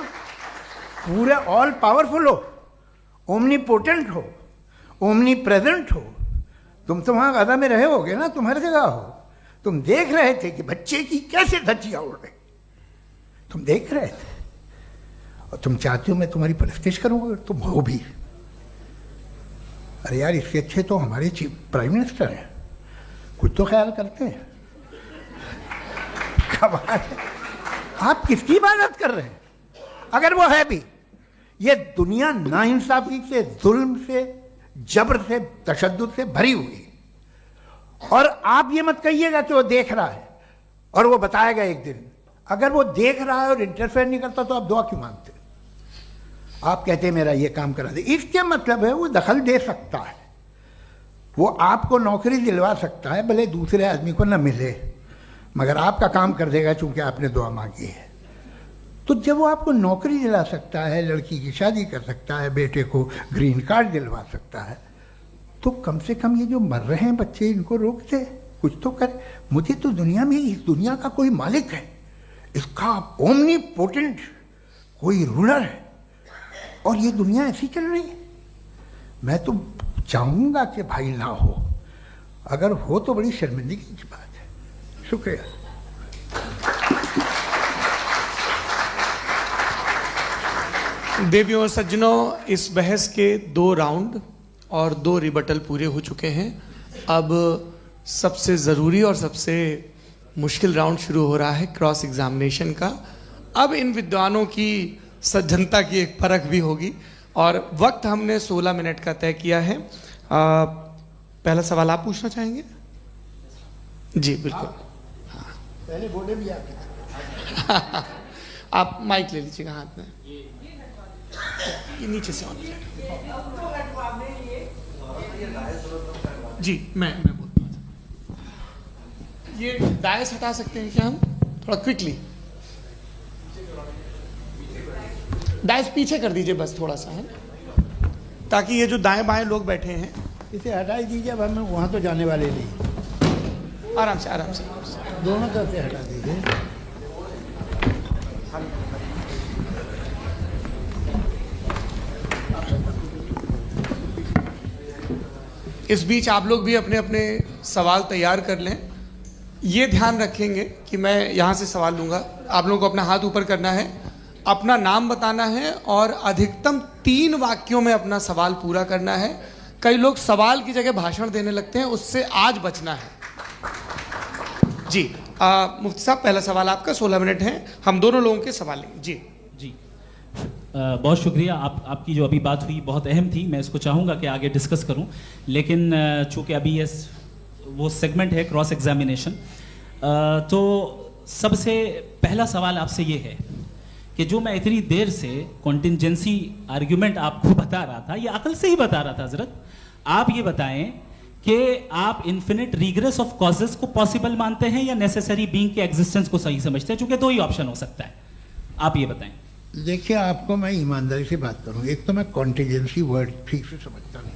पूरे ऑल पावरफुल हो, ओमनीपोटेंट हो, ओमनी प्रेजेंट हो। तुम तो वहाँ गाजा में रहे होगे ना, तुम हर जगह हो। तुम देख रहे थे कि बच्चे की कैसे धज्जियाँ उड़ रही, तुम देख रहे थे। और तुम चाहते हो मैं तुम्हारी परस्तिश करूँगा, तुम हो भी। अरे यार, इसके अच्छे तो हमारे चीफ प्राइम मिनिस्टर हैं, कुछ तो ख्याल करते हैं। कमाल है। आप किसकी इबादत कर रहे हैं? अगर वो है भी, ये दुनिया नाइंसाफी से, जुल्म से, जबर से, तशद्दुद से भरी हुई। और आप ये मत कहिएगा कि वो देख रहा है और वो बताएगा एक दिन। अगर वो देख रहा है और इंटरफेयर नहीं करता तो आप दुआ क्यों मांगते? आप कहते हैं मेरा ये काम करा दे, इसके मतलब है वो दखल दे सकता है, वो आपको नौकरी दिलवा सकता है, भले दूसरे आदमी को न मिले, मगर आपका काम कर देगा चूंकि आपने दुआ मांगी है। तो जब वो आपको नौकरी दिला सकता है, लड़की की शादी कर सकता है, बेटे को ग्रीन कार्ड दिलवा सकता है, तो कम से कम ये जो मर रहे हैं बच्चे, इनको रोक दे, कुछ तो करे। मुझे तो दुनिया में, इस दुनिया का कोई मालिक है, इसका ओमनीपोटेंट कोई रूलर है, और ये दुनिया ऐसी चल रही है। मैं तो चाहूँगा कि भाई ना हो, अगर हो तो बड़ी शर्मिंदगी की बात है। शुक्रिया। देवियों और सज्जनों, इस बहस के 2 राउंड और 2 रिबटल पूरे हो चुके हैं। अब सबसे ज़रूरी और सबसे मुश्किल राउंड शुरू हो रहा है, क्रॉस एग्जामिनेशन का। अब इन विद्वानों की सज्जनता की एक परख भी होगी, और वक्त हमने 16 मिनट का तय किया है। पहला सवाल आप पूछना चाहेंगे? जी बिल्कुल। पहले बोले भी आप माइक ले लीजिएगा हाथ में, ये नीचे से ऑन जी। मैं बोलता हूँ, ये डायस हटा सकते हैं क्या हम थोड़ा क्विकली? डायस पीछे कर दीजिए बस थोड़ा सा, है, ताकि ये जो दाएं बाएं लोग बैठे हैं, इसे हटा दीजिए। अब हम वहाँ तो जाने वाले नहीं। आराम से आराम से दोनों तरफ से हटा दीजिए। इस बीच आप लोग भी अपने अपने सवाल तैयार कर लें। ये ध्यान रखेंगे कि मैं यहाँ से सवाल लूँगा, आप लोगों को अपना हाथ ऊपर करना है, अपना नाम बताना है और अधिकतम 3 वाक्यों में अपना सवाल पूरा करना है। कई लोग सवाल की जगह भाषण देने लगते हैं, उससे आज बचना है। जी मुफ्ती साहब, पहला सवाल आपका, 16 मिनट हैं, हम दोनों लोगों के सवाल लेंगे। जी जी बहुत शुक्रिया। आपकी जो अभी बात हुई बहुत अहम थी, मैं इसको चाहूँगा कि आगे डिस्कस करूँ, लेकिन चूँकि अभी ये वो सेगमेंट है क्रॉस एग्जामिनेशन, तो सबसे पहला सवाल आपसे ये है कि जो मैं इतनी देर से कॉन्टिंजेंसी आर्ग्यूमेंट आपको बता रहा था, ये अकल से ही बता रहा था हजरत, आप ये बताएं कि आप इन्फिनिट रिग्रेस ऑफ कॉजेस को पॉसिबल मानते हैं या नेसेसरी बीइंग के एग्जिस्टेंस को सही समझते हैं? चूंकि 2 ही ऑप्शन हो सकता है, आप ये बताएं। देखिए, आपको मैं ईमानदारी से बात करूं, एक तो मैं कॉन्टिजेंसी वर्ड ठीक से समझता नहीं,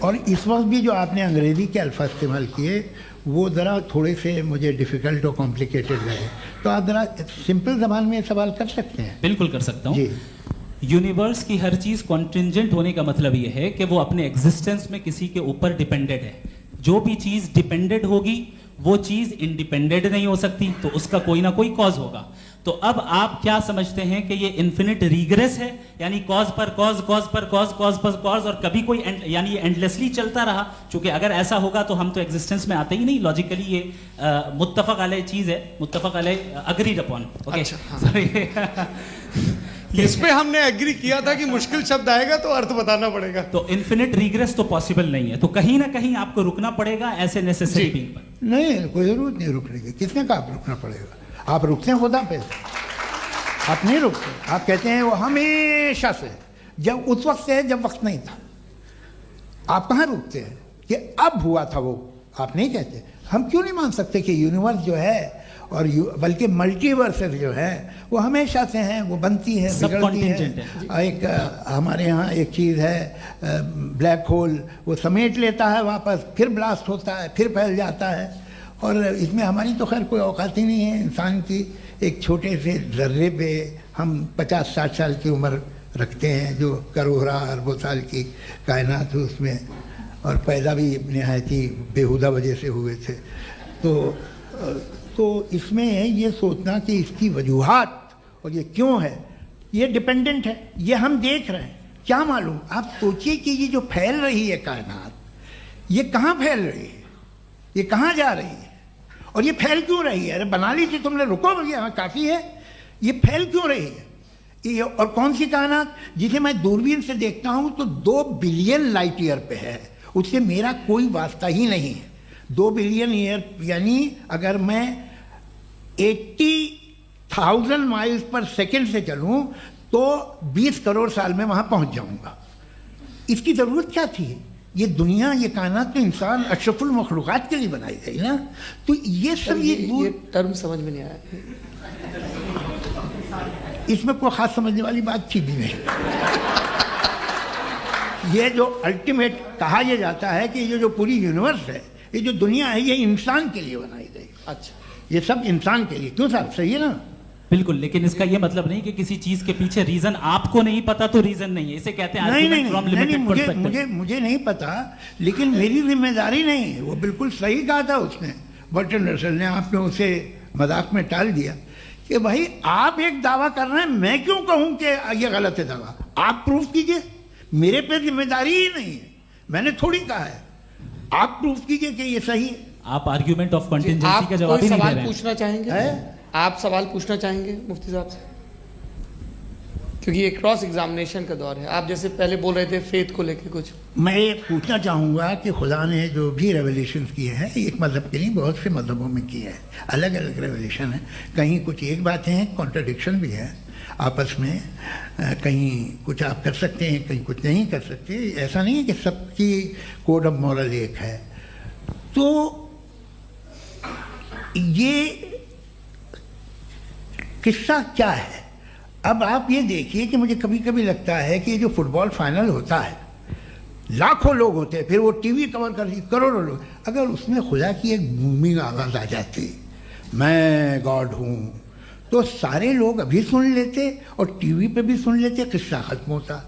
और इस वक्त भी जो आपने अंग्रेजी के अल्फाज इस्तेमाल किए वो ज़रा थोड़े से मुझे डिफ़िकल्ट और कॉम्प्लिकेटेड लगे, तो आप ज़रा सिंपल ज़बान में सवाल कर सकते हैं? बिल्कुल कर सकता हूँ जी। यूनिवर्स की हर चीज़ कॉन्टिंजेंट होने का मतलब ये है कि वो अपने एग्जिस्टेंस में किसी के ऊपर डिपेंडेड है। जो भी चीज़ डिपेंडेड होगी वो चीज़ इंडिपेंडेंट नहीं हो सकती, तो उसका कोई ना कोई कॉज होगा। तो अब आप क्या समझते हैं कि ये इन्फिनिट रिग्रेस है, यानी कॉज पर कॉज, कॉज पर कॉज, कॉज पर कॉज, और कभी कोई यानी ये एंडलेसली चलता रहा? क्योंकि अगर ऐसा होगा तो हम तो एग्जिस्टेंस में आते ही नहीं। लॉजिकली ये मुत्तफक अलैह चीज़ है, मुत्तफक अलैह, अग्रीड अपॉन। ओके, इस पे हमने एग्री किया था कि मुश्किल शब्द आएगा तो अर्थ बताना पड़ेगा। तो इन्फिनिट रिग्रेस तो पॉसिबल नहीं है, तो कहीं ना कहीं आपको रुकना पड़ेगा ऐसे नेसेसरी बीइंग पर। नहीं, कोई जरूरत नहीं रुकने की। किसने कहा आप रुकना पड़ेगा? आप रुकते हैं खुदा पे, आप नहीं रुकते। आप कहते हैं वो हमेशा से, जब उस वक्त से जब वक्त नहीं था। आप कहाँ रुकते हैं कि अब हुआ था वो? आप नहीं कहते। हम क्यों नहीं मान सकते कि यूनिवर्स जो है और बल्कि मल्टीवर्सेस जो है वो हमेशा से हैं, वो बनती है, बिगड़ती है। एक हमारे यहाँ एक चीज़ है ब्लैक होल, वो समेट लेता है वापस, फिर ब्लास्ट होता है, फिर फैल जाता है। और इसमें हमारी तो खैर कोई औकात ही नहीं है इंसान की। एक छोटे से ज़र्रे पे हम 50-60 साल की उम्र रखते हैं, जो करोड़ों अरबों साल की कायनात है उसमें, और पैदा भी नहायत ही बेहुदा वजह से हुए थे। तो इसमें ये सोचना कि इसकी वजूहात और ये क्यों है, ये डिपेंडेंट है, ये हम देख रहे हैं, क्या मालूम। आप सोचिए कि ये जो फैल रही है कायनात, ये कहाँ फैल रही है, ये कहाँ जा रही है, और ये फैल क्यों रही है? अरे बना ली थी तुमने, रुको भैया, काफ़ी है। ये फैल क्यों रही है? ये और कौन सी कायनात जिसे मैं दूरबीन से देखता हूँ तो 2 बिलियन लाइट ईयर पे है, उससे मेरा कोई वास्ता ही नहीं है। 2 बिलियन ईयर यानी अगर मैं 80,000 माइल्स पर सेकेंड से चलूँ तो 20 करोड़ साल में वहाँ पहुँच जाऊँगा। इसकी ज़रूरत क्या थी? ये दुनिया, ये कायनात तो इंसान अशरफुल मखलूक़ात के लिए बनाई गई ना। तो ये सब ये टर्म समझ में नहीं आया। इसमें कोई ख़ास समझने वाली बात थी भी नहीं। ये जो अल्टीमेट कहा यह जाता है कि ये जो पूरी यूनिवर्स है, ये जो दुनिया है, ये इंसान के लिए बनाई गई। अच्छा, ये सब इंसान के लिए। क्यों साहब, सही है ना? बिल्कुल, लेकिन इसका ये मतलब नहीं कि किसी चीज के पीछे रीजन आपको नहीं पता तो रीजन नहीं है, इसे कहते हैं नहीं, मुझे नहीं पता, लेकिन मेरी जिम्मेदारी नहीं है। वो बिल्कुल सही कहा था उसने, बर्टन रसल ने। आपने उसे मजाक में टाल दिया कि भाई आप एक दावा कर रहे हैं, मैं क्यों कहूं कि ये गलत है दावा? आप प्रूफ कीजिए, मेरे पे जिम्मेदारी ही नहीं है, मैंने थोड़ी कहा है। आप प्रूफ कीजिए कि ये सही है। आप आर्ग्यूमेंट ऑफ कंटिंजेंसी का जवाब ही नहीं दे रहे हैं। पूछना चाहेंगे? आप सवाल पूछना चाहेंगे मुफ्ती साहब से? क्योंकि ये क्रॉस एग्जामिनेशन का दौर है। आप जैसे पहले बोल रहे थे फेथ को लेके कुछ, मैं ये पूछना चाहूँगा कि खुदा ने जो भी रेवलेशन किए हैं, एक मज़हब के लिए बहुत से मज़हबों में किए हैं, अलग अलग रेवलेशन है। कहीं कुछ एक बातें हैं, कॉन्ट्रडिक्शन भी है आपस में, कहीं कुछ आप कर सकते हैं, कहीं कुछ नहीं कर सकते। ऐसा नहीं है कि सबकी कोड ऑफ मॉरल एक है। तो ये किस्सा क्या है? अब आप ये देखिए कि मुझे कभी कभी लगता है कि जो फुटबॉल फाइनल होता है, लाखों लोग होते हैं, फिर वो टीवी कवर कर करोड़ों लोग, अगर उसमें खुदा की एक बूमिंग आवाज़ आ जाती, मैं गॉड हूँ, तो सारे लोग अभी सुन लेते और टीवी पे भी सुन लेते, किस्सा ख़त्म होता।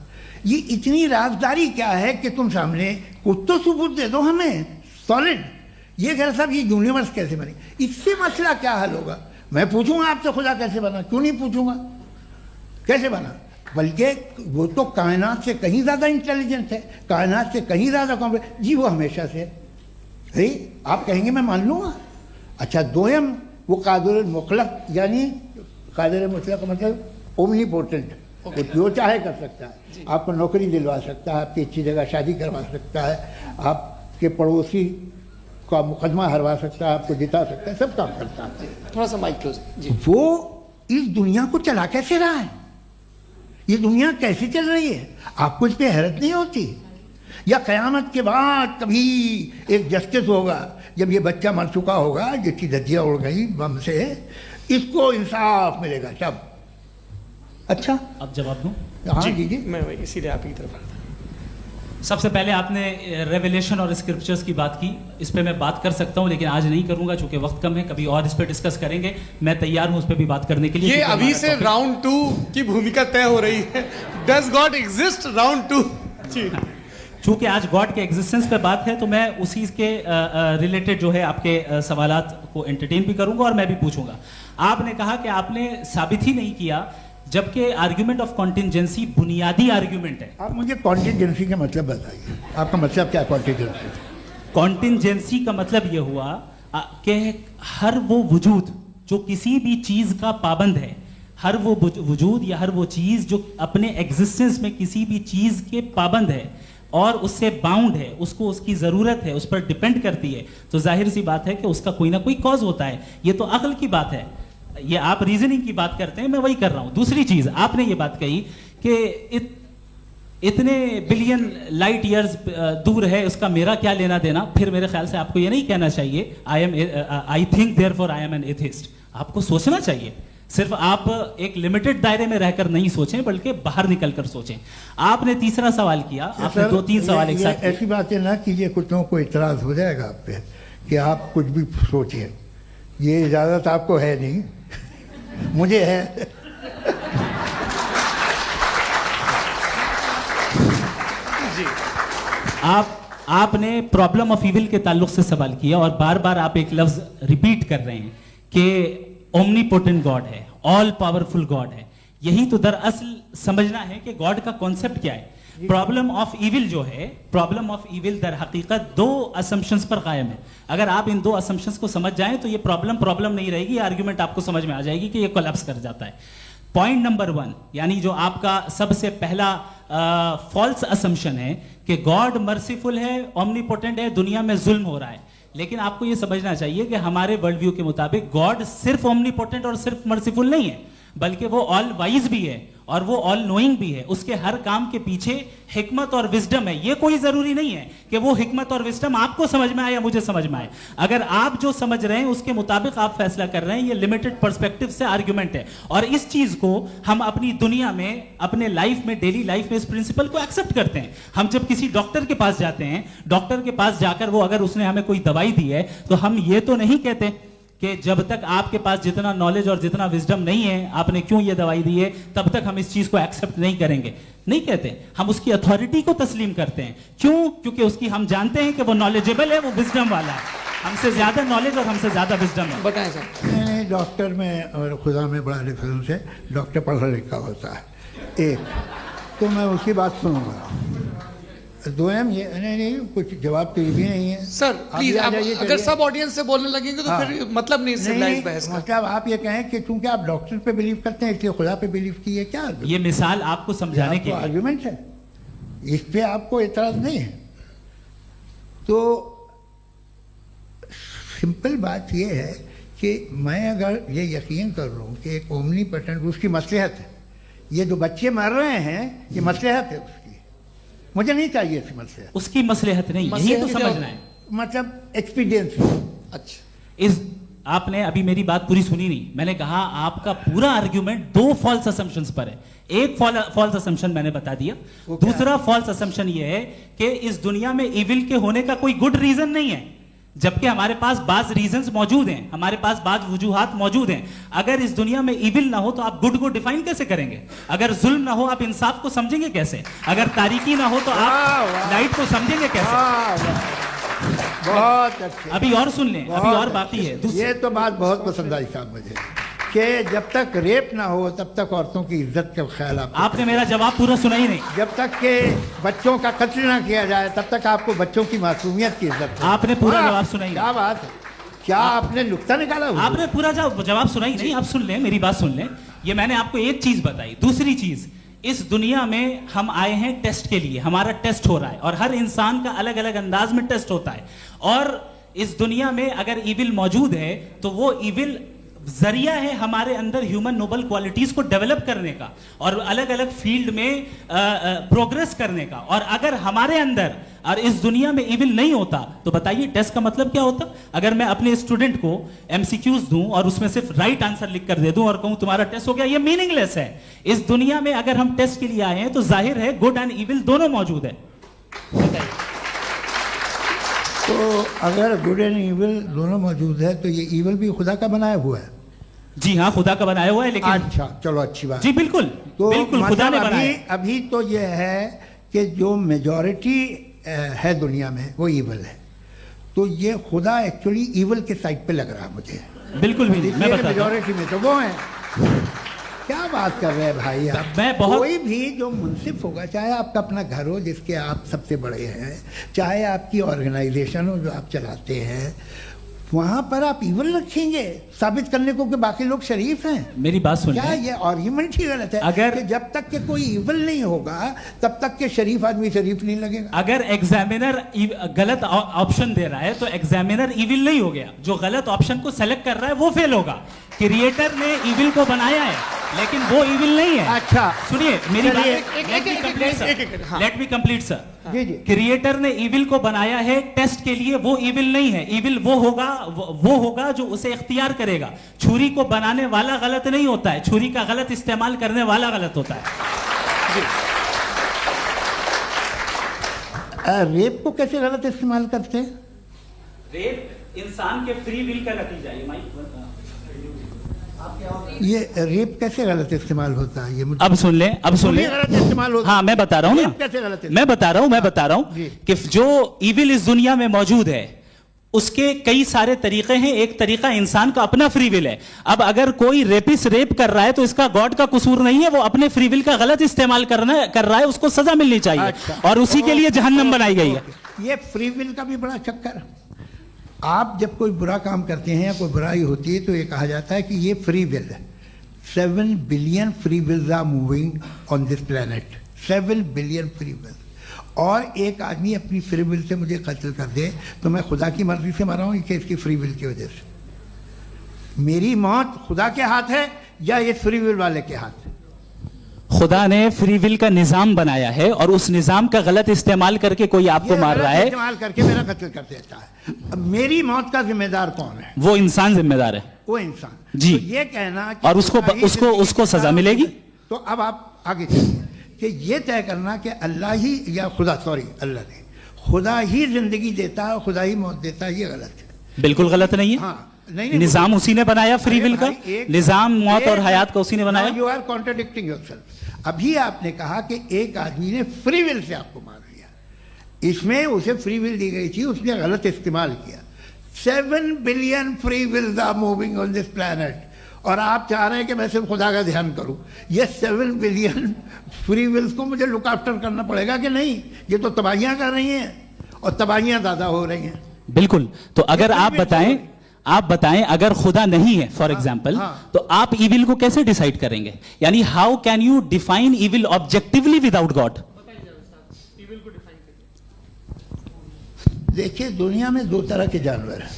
ये इतनी राजदारी क्या है कि तुम सामने कुछ तो सबूत दे दो हमें सॉलिड। ये कह साहब ये यूनिवर्स कैसे बनी, इससे मसला क्या हल होगा? मैं पूछूंगा आपसे खुदा कैसे बना? क्यों नहीं पूछूंगा कैसे बना? बल्कि वो तो कायनात से कहीं ज़्यादा इंटेलिजेंट है, कायनात से कहीं ज़्यादा कॉम्प्लेक्स। जी वो हमेशा से है, आप कहेंगे मैं मान लूँगा। अच्छा, दोयम वो कादिर मुतलक, यानी कादिर मुतलक का मतलब ओमनीपोटेंट, वो जो चाहे कर सकता है। आपको नौकरी दिलवा सकता है, आपकी अच्छी जगह शादी करवा सकता है, आपके पड़ोसी का मुकदमा हरवा सकता है, आपको जिता सकता है, सब काम करता है। थोड़ा सा माइक क्लोज जी। वो इस दुनिया को चला कैसे रहा है? ये दुनिया कैसे चल रही है? आपको इस पर हैरत नहीं होती? या क़यामत के बाद कभी एक जस्टिस होगा, जब ये बच्चा मर चुका होगा, जिसकी धज्जियाँ उड़ गई बम से, इसको इंसाफ मिलेगा तब? अच्छा, अब जवाब दूं? हाँ जी जी, मैं इसीलिए आप की तरफ। सबसे पहले आपने रेवलेशन और स्क्रिप्चर्स की बात की, इस पे मैं बात कर सकता हूं, लेकिन आज नहीं करूंगा चूंकि वक्त कम है। कभी और इस पे डिस्कस करेंगे, मैं तैयार हूं उस पे भी बात करने के लिए। ये अभी से राउंड 2 की भूमिका तय हो रही है। Does God exist round 2? चूंकि आज गॉड के एग्जिस्टेंस पे बात है, तो मैं उसी के रिलेटेड जो है आपके सवालात को एंटरटेन भी करूंगा और मैं भी पूछूंगा। आपने कहा कि आपने साबित ही नहीं किया, जबकि आर्ग्यूमेंट ऑफ कॉन्टिंजेंसी बुनियादी आर्ग्यूमेंट है। आप मुझे कॉन्टिंजेंसी का मतलब बताइए, आपका मतलब क्या है कॉन्टिंजेंसी? कॉन्टिंजेंसी का मतलब यह हुआ कि हर वो वजूद जो किसी भी चीज का पाबंद है, हर वो वजूद या हर वो चीज जो अपने एग्जिस्टेंस में किसी भी चीज के पाबंद है और उससे बाउंड है, उसको उसकी जरूरत है, उस पर डिपेंड करती है, तो जाहिर सी बात है कि उसका कोई ना कोई कॉज होता है। ये तो अक्ल की बात है। ये आप रीजनिंग की बात करते हैं, मैं वही कर रहा हूं। दूसरी चीज, आपने ये बात कही कि इतने बिलियन लाइट ईयर्स दूर है, उसका मेरा क्या लेना देना। फिर मेरे ख्याल से आपको ये नहीं कहना चाहिए I think therefore I am an atheist. आपको सोचना चाहिए। सिर्फ आप एक लिमिटेड दायरे में रहकर नहीं सोचें, बल्कि बाहर निकलकर सोचें। आपने तीसरा सवाल किया, आपने 2-3 सवाल एक साथ किए। ऐसी बातें ना कीजिए, कुछ लोगों को इतराज हो जाएगा आप पे कि आप कुछ भी सोचिए। ये इजाजत आपको है नहीं, मुझे है। जी, आपने प्रॉब्लम ऑफ इविल के ताल्लुक से सवाल किया और बार बार आप एक लफ्ज रिपीट कर रहे हैं कि ओमनीपोटेंट गॉड है, ऑल पावरफुल गॉड है। यही तो दरअसल समझना है कि गॉड का कॉन्सेप्ट क्या है। प्रॉब्लम ऑफ इविल जो है, प्रॉब्लम ऑफ इविल दर हकीकत 2 असम्पशंस पर कायम है। अगर आप इन 2 असम्पशंस को समझ जाएं तो ये प्रॉब्लम नहीं रहेगी, आर्ग्यूमेंट आपको समझ में आ जाएगी कि ये कोलैप्स कर जाता है। पॉइंट नंबर 1, यानी जो आपका सबसे पहला फॉल्स असम्पशन है कि गॉड मर्सीफुल है, ओमनीपोटेंट है, दुनिया में जुल्म हो रहा है। लेकिन आपको यह समझना चाहिए कि हमारे वर्ल्ड व्यू के मुताबिक गॉड सिर्फ ओमनीपोटेंट और सिर्फ मर्सीफुल नहीं है, बल्कि वो ऑल वाइज भी है और वो ऑल नोइंग भी है। उसके हर काम के पीछे हिकमत और विजडम है। ये कोई जरूरी नहीं है कि वो हिकमत और विजडम आपको समझ में आए या मुझे समझ में आए। अगर आप जो समझ रहे हैं उसके मुताबिक आप फैसला कर रहे हैं, ये लिमिटेड पर्सपेक्टिव से आर्ग्यूमेंट है। और इस चीज को हम अपनी दुनिया में, अपने लाइफ में, डेली लाइफ में इस प्रिंसिपल को एक्सेप्ट करते हैं। हम जब किसी डॉक्टर के पास जाते हैं, डॉक्टर के पास जाकर वो अगर उसने हमें कोई दवाई दी है तो हम ये तो नहीं कहते कि जब तक आपके पास जितना नॉलेज और जितना विजडम नहीं है, आपने क्यों ये दवाई दी है, तब तक हम इस चीज को एक्सेप्ट नहीं करेंगे। नहीं कहते, हम उसकी अथॉरिटी को तस्लीम करते हैं। क्यों? क्योंकि उसकी हम जानते हैं कि वो नॉलेजेबल है, वो विजडम वाला है, हमसे ज्यादा नॉलेज और हमसे ज्यादा विजडम है। बताएं सर। नहीं, डॉक्टर में और खुदा में बड़ा डिफरेंस है। डॉक्टर पढ़ा लिखा होता है, एक तो मैं उसकी बात सुनूंगा। 2M ये नहीं, कुछ जवाब तो ये भी नहीं है सर। प्लीज, आप अगर सब ऑडियंस से बोलने लगेंगे तो फिर मतलब नहीं सिविलाइज्ड बहस का। मतलब आप ये कहें कि चूंकि आप डॉक्टर पे बिलीव करते हैं इसलिए खुदा पे बिलीव किए, क्या ये मिसाल आपको समझाने के लिए आर्गुमेंट है, इस पे आपको एतराज नहीं है। तो सिंपल बात ये है कि मैं अगर ये यकीन कर लूँ कि एक ओमनीपोटेंट, उसकी मसलहत है, ये जो बच्चे मर रहे हैं ये मसलहत है उसकी, मुझे नहीं चाहिए थी मसलहत। उसकी मसलहत नहीं, यही तो समझना है, मतलब एक्सपीरियंस। अच्छा, इस आपने अभी मेरी बात पूरी सुनी नहीं। मैंने कहा आपका पूरा आर्ग्यूमेंट 2 फॉल्स असम्पशंस पर है। एक फॉल्स असम्पशन मैंने बता दिया, दूसरा फॉल्स असम्पशन ये है कि इस दुनिया में इविल के होने का कोई गुड रीजन नहीं है, जबकि हमारे पास बाज रीजंस मौजूद हैं, हमारे पास बाज वजूहात मौजूद हैं। अगर इस दुनिया में इविल ना हो तो आप गुड को डिफाइन कैसे करेंगे? अगर जुल्म ना हो आप इंसाफ को समझेंगे कैसे? अगर तारीकी ना हो तो आप लाइट को समझेंगे कैसे? बहुत अच्छे। अभी और सुन लें, अभी और बाकी है। ये तो बात बहुत पसंद आई साहब मुझे कि जब तक रेप ना हो तब तक औरतों की इज्जत का ख्याल आपने मेरा जवाब पूरा सुना ही नहीं। जब तक के बच्चों का कत्ल ना किया जाए तब तक आपको बच्चों की मासूमियत की इज्जत। आपने पूरा जवाब सुना ही नहीं। क्या बात है, क्या आपने नुक्ता निकाला? आपने पूरा जवाब सुना ही नहीं। आप सुन लें, मेरी बात सुन लें। ये मैंने आपको एक चीज बताई। दूसरी चीज, इस दुनिया में हम आए हैं टेस्ट के लिए, हमारा टेस्ट हो रहा है और हर इंसान का अलग अलग अंदाज में टेस्ट होता है। और इस दुनिया में अगर इविल मौजूद है तो वो इविल जरिया है हमारे अंदर ह्यूमन नोबल क्वालिटीज को डेवलप करने का और अलग अलग फील्ड में प्रोग्रेस करने का। और अगर हमारे अंदर और इस दुनिया में इविल नहीं होता तो बताइए टेस्ट का मतलब क्या होता? अगर मैं अपने स्टूडेंट को एमसीक्यूज दूं और उसमें सिर्फ राइट आंसर लिख कर दे दूं और कहूं तुम्हारा टेस्ट हो गया, ये मीनिंगलेस है। इस दुनिया में अगर हम टेस्ट के लिए आए हैं तो जाहिर है गुड एंड इविल दोनों मौजूद है। तो अगर गुड एंड इविल दोनों मौजूद है तो ये इविल भी खुदा का बनाया हुआ है? जी हाँ, खुदा का बनाया हुआ है। लेकिन अच्छा, चलो अच्छी बात। जी बिल्कुल, तो बिल्कुल खुदा ने बनाया। अभी तो ये है कि जो मेजॉरिटी है दुनिया में वो इविल है, तो ये खुदा एक्चुअली इविल के साइड पे लग रहा है मुझे। बिल्कुल भी नहीं, मैं बताता हूं। मेजॉरिटी में तो वो है। क्या बात कर रहे हैं भाई आप? कोई भी जो मुंसिफ होगा, चाहे आपका अपना घर हो जिसके आप सबसे बड़े हैं, चाहे आपकी ऑर्गेनाइजेशन हो जो आप चलाते हैं, वहां पर आप इविल रखेंगे साबित करने को कि बाकी लोग शरीफ हैं? मेरी बात सुनिए। क्या ये आर्ग्यूमेंट ही गलत है? अगर कि जब तक के कोई इविल नहीं होगा तब तक के शरीफ आदमी शरीफ नहीं लगेगा। अगर एग्जामिनर गलत ऑप्शन दे रहा है तो एग्जामिनर इविल नहीं हो गया। जो गलत ऑप्शन को सेलेक्ट कर रहा है वो फेल होगा। क्रिएटर ने इविल को बनाया है, लेकिन वो इविल नहीं है। अच्छा सुनिए मेरी बात, एक- हाँ। Let me complete sir. जी जी क्रिएटर ने इविल को बनाया है टेस्ट के लिए, वो इविल नहीं है। इविल वो होगा जो उसे इख्तियार करेगा। छुरी को बनाने वाला गलत नहीं होता है, छुरी का गलत इस्तेमाल करने वाला गलत होता है। रेप को कैसे गलत इस्तेमाल करते हैं? रेप इंसान के फ्री विल का नतीजा है। ये रेप कैसे गलत इस्तेमाल होता है? ये मुझे अब सुन लें, अब सुन लें। गलत इस्तेमाल होता है। हाँ मैं बता रहा हूँ ना, रेप कैसे गलत इस्तेमाल? मैं बता रहा हूँ जी। कि जो इविल इस दुनिया में मौजूद है उसके कई सारे तरीके हैं। एक तरीका इंसान का अपना फ्री विल है। अब अगर कोई रेपिस्ट रेप कर रहा है तो इसका गॉड का कसूर नहीं है, वो अपने फ्री विल का गलत इस्तेमाल कर रहा है, उसको सजा मिलनी चाहिए। अच्छा। और उसी के लिए जहन्नम बनाई गई है। ये फ्री विल का भी बड़ा चक्कर। आप जब कोई बुरा काम करते हैं या कोई बुराई होती है तो ये कहा जाता है कि ये फ्री विल है। 7 billion free wills are moving on this planet. 7 billion free will. और एक आदमी अपनी फ्री विल से मुझे कत्ल कर दे तो मैं खुदा की मर्जी से मर रहा हूँ कि इसकी फ्री विल की वजह से? मेरी मौत खुदा के हाथ है या ये फ्री विल वाले के हाथ है? खुदा ने फ्री विल का निजाम बनाया है और उस निजाम का गलत इस्तेमाल करके कोई आपको मार रहा है, इस्तेमाल करके मेरा कत्ल कर देता है। अब मेरी मौत का जिम्मेदार कौन है? वो इंसान जिम्मेदार है। वो इंसान। जी। तो ये कहना कि और उसको खुदा ही उसको सजा मिलेगी। तो अब आप आगे चलिए कि ये तय करना कि अल्लाह ही या खुदा, सॉरी अल्लाह ने, खुदा ही जिंदगी देता है, खुदा ही मौत देता है, ये गलत है। बिल्कुल गलत नहीं है। हाँ नहीं, निजाम उसी ने बनाया फ्री विल का। निजाम मौत और हयात का उसी ने बनाया। You are contradicting yourself. अभी आपने कहा कि एक आदमी ने फ्री विल से आपको मार दिया, इसमें उसे फ्री विल दी गई थी, उसने गलत इस्तेमाल किया। 7 billion free wills are moving on this planet और आप चाह रहे हैं कि मैं सिर्फ खुदा का ध्यान करूं। ये 7 बिलियन फ्री विल्स को मुझे लुक आफ्टर करना पड़ेगा कि नहीं? ये तो तबाहियां कर रही हैं और तबाहियां ज़्यादा हो रही हैं। बिल्कुल। तो अगर आप बताएं अगर खुदा नहीं है फॉर एग्जाम्पल, हाँ। तो आप इविल को कैसे डिसाइड करेंगे? यानी how can you define evil objectively without God? देखिए दुनिया में 2 तरह के जानवर हैं।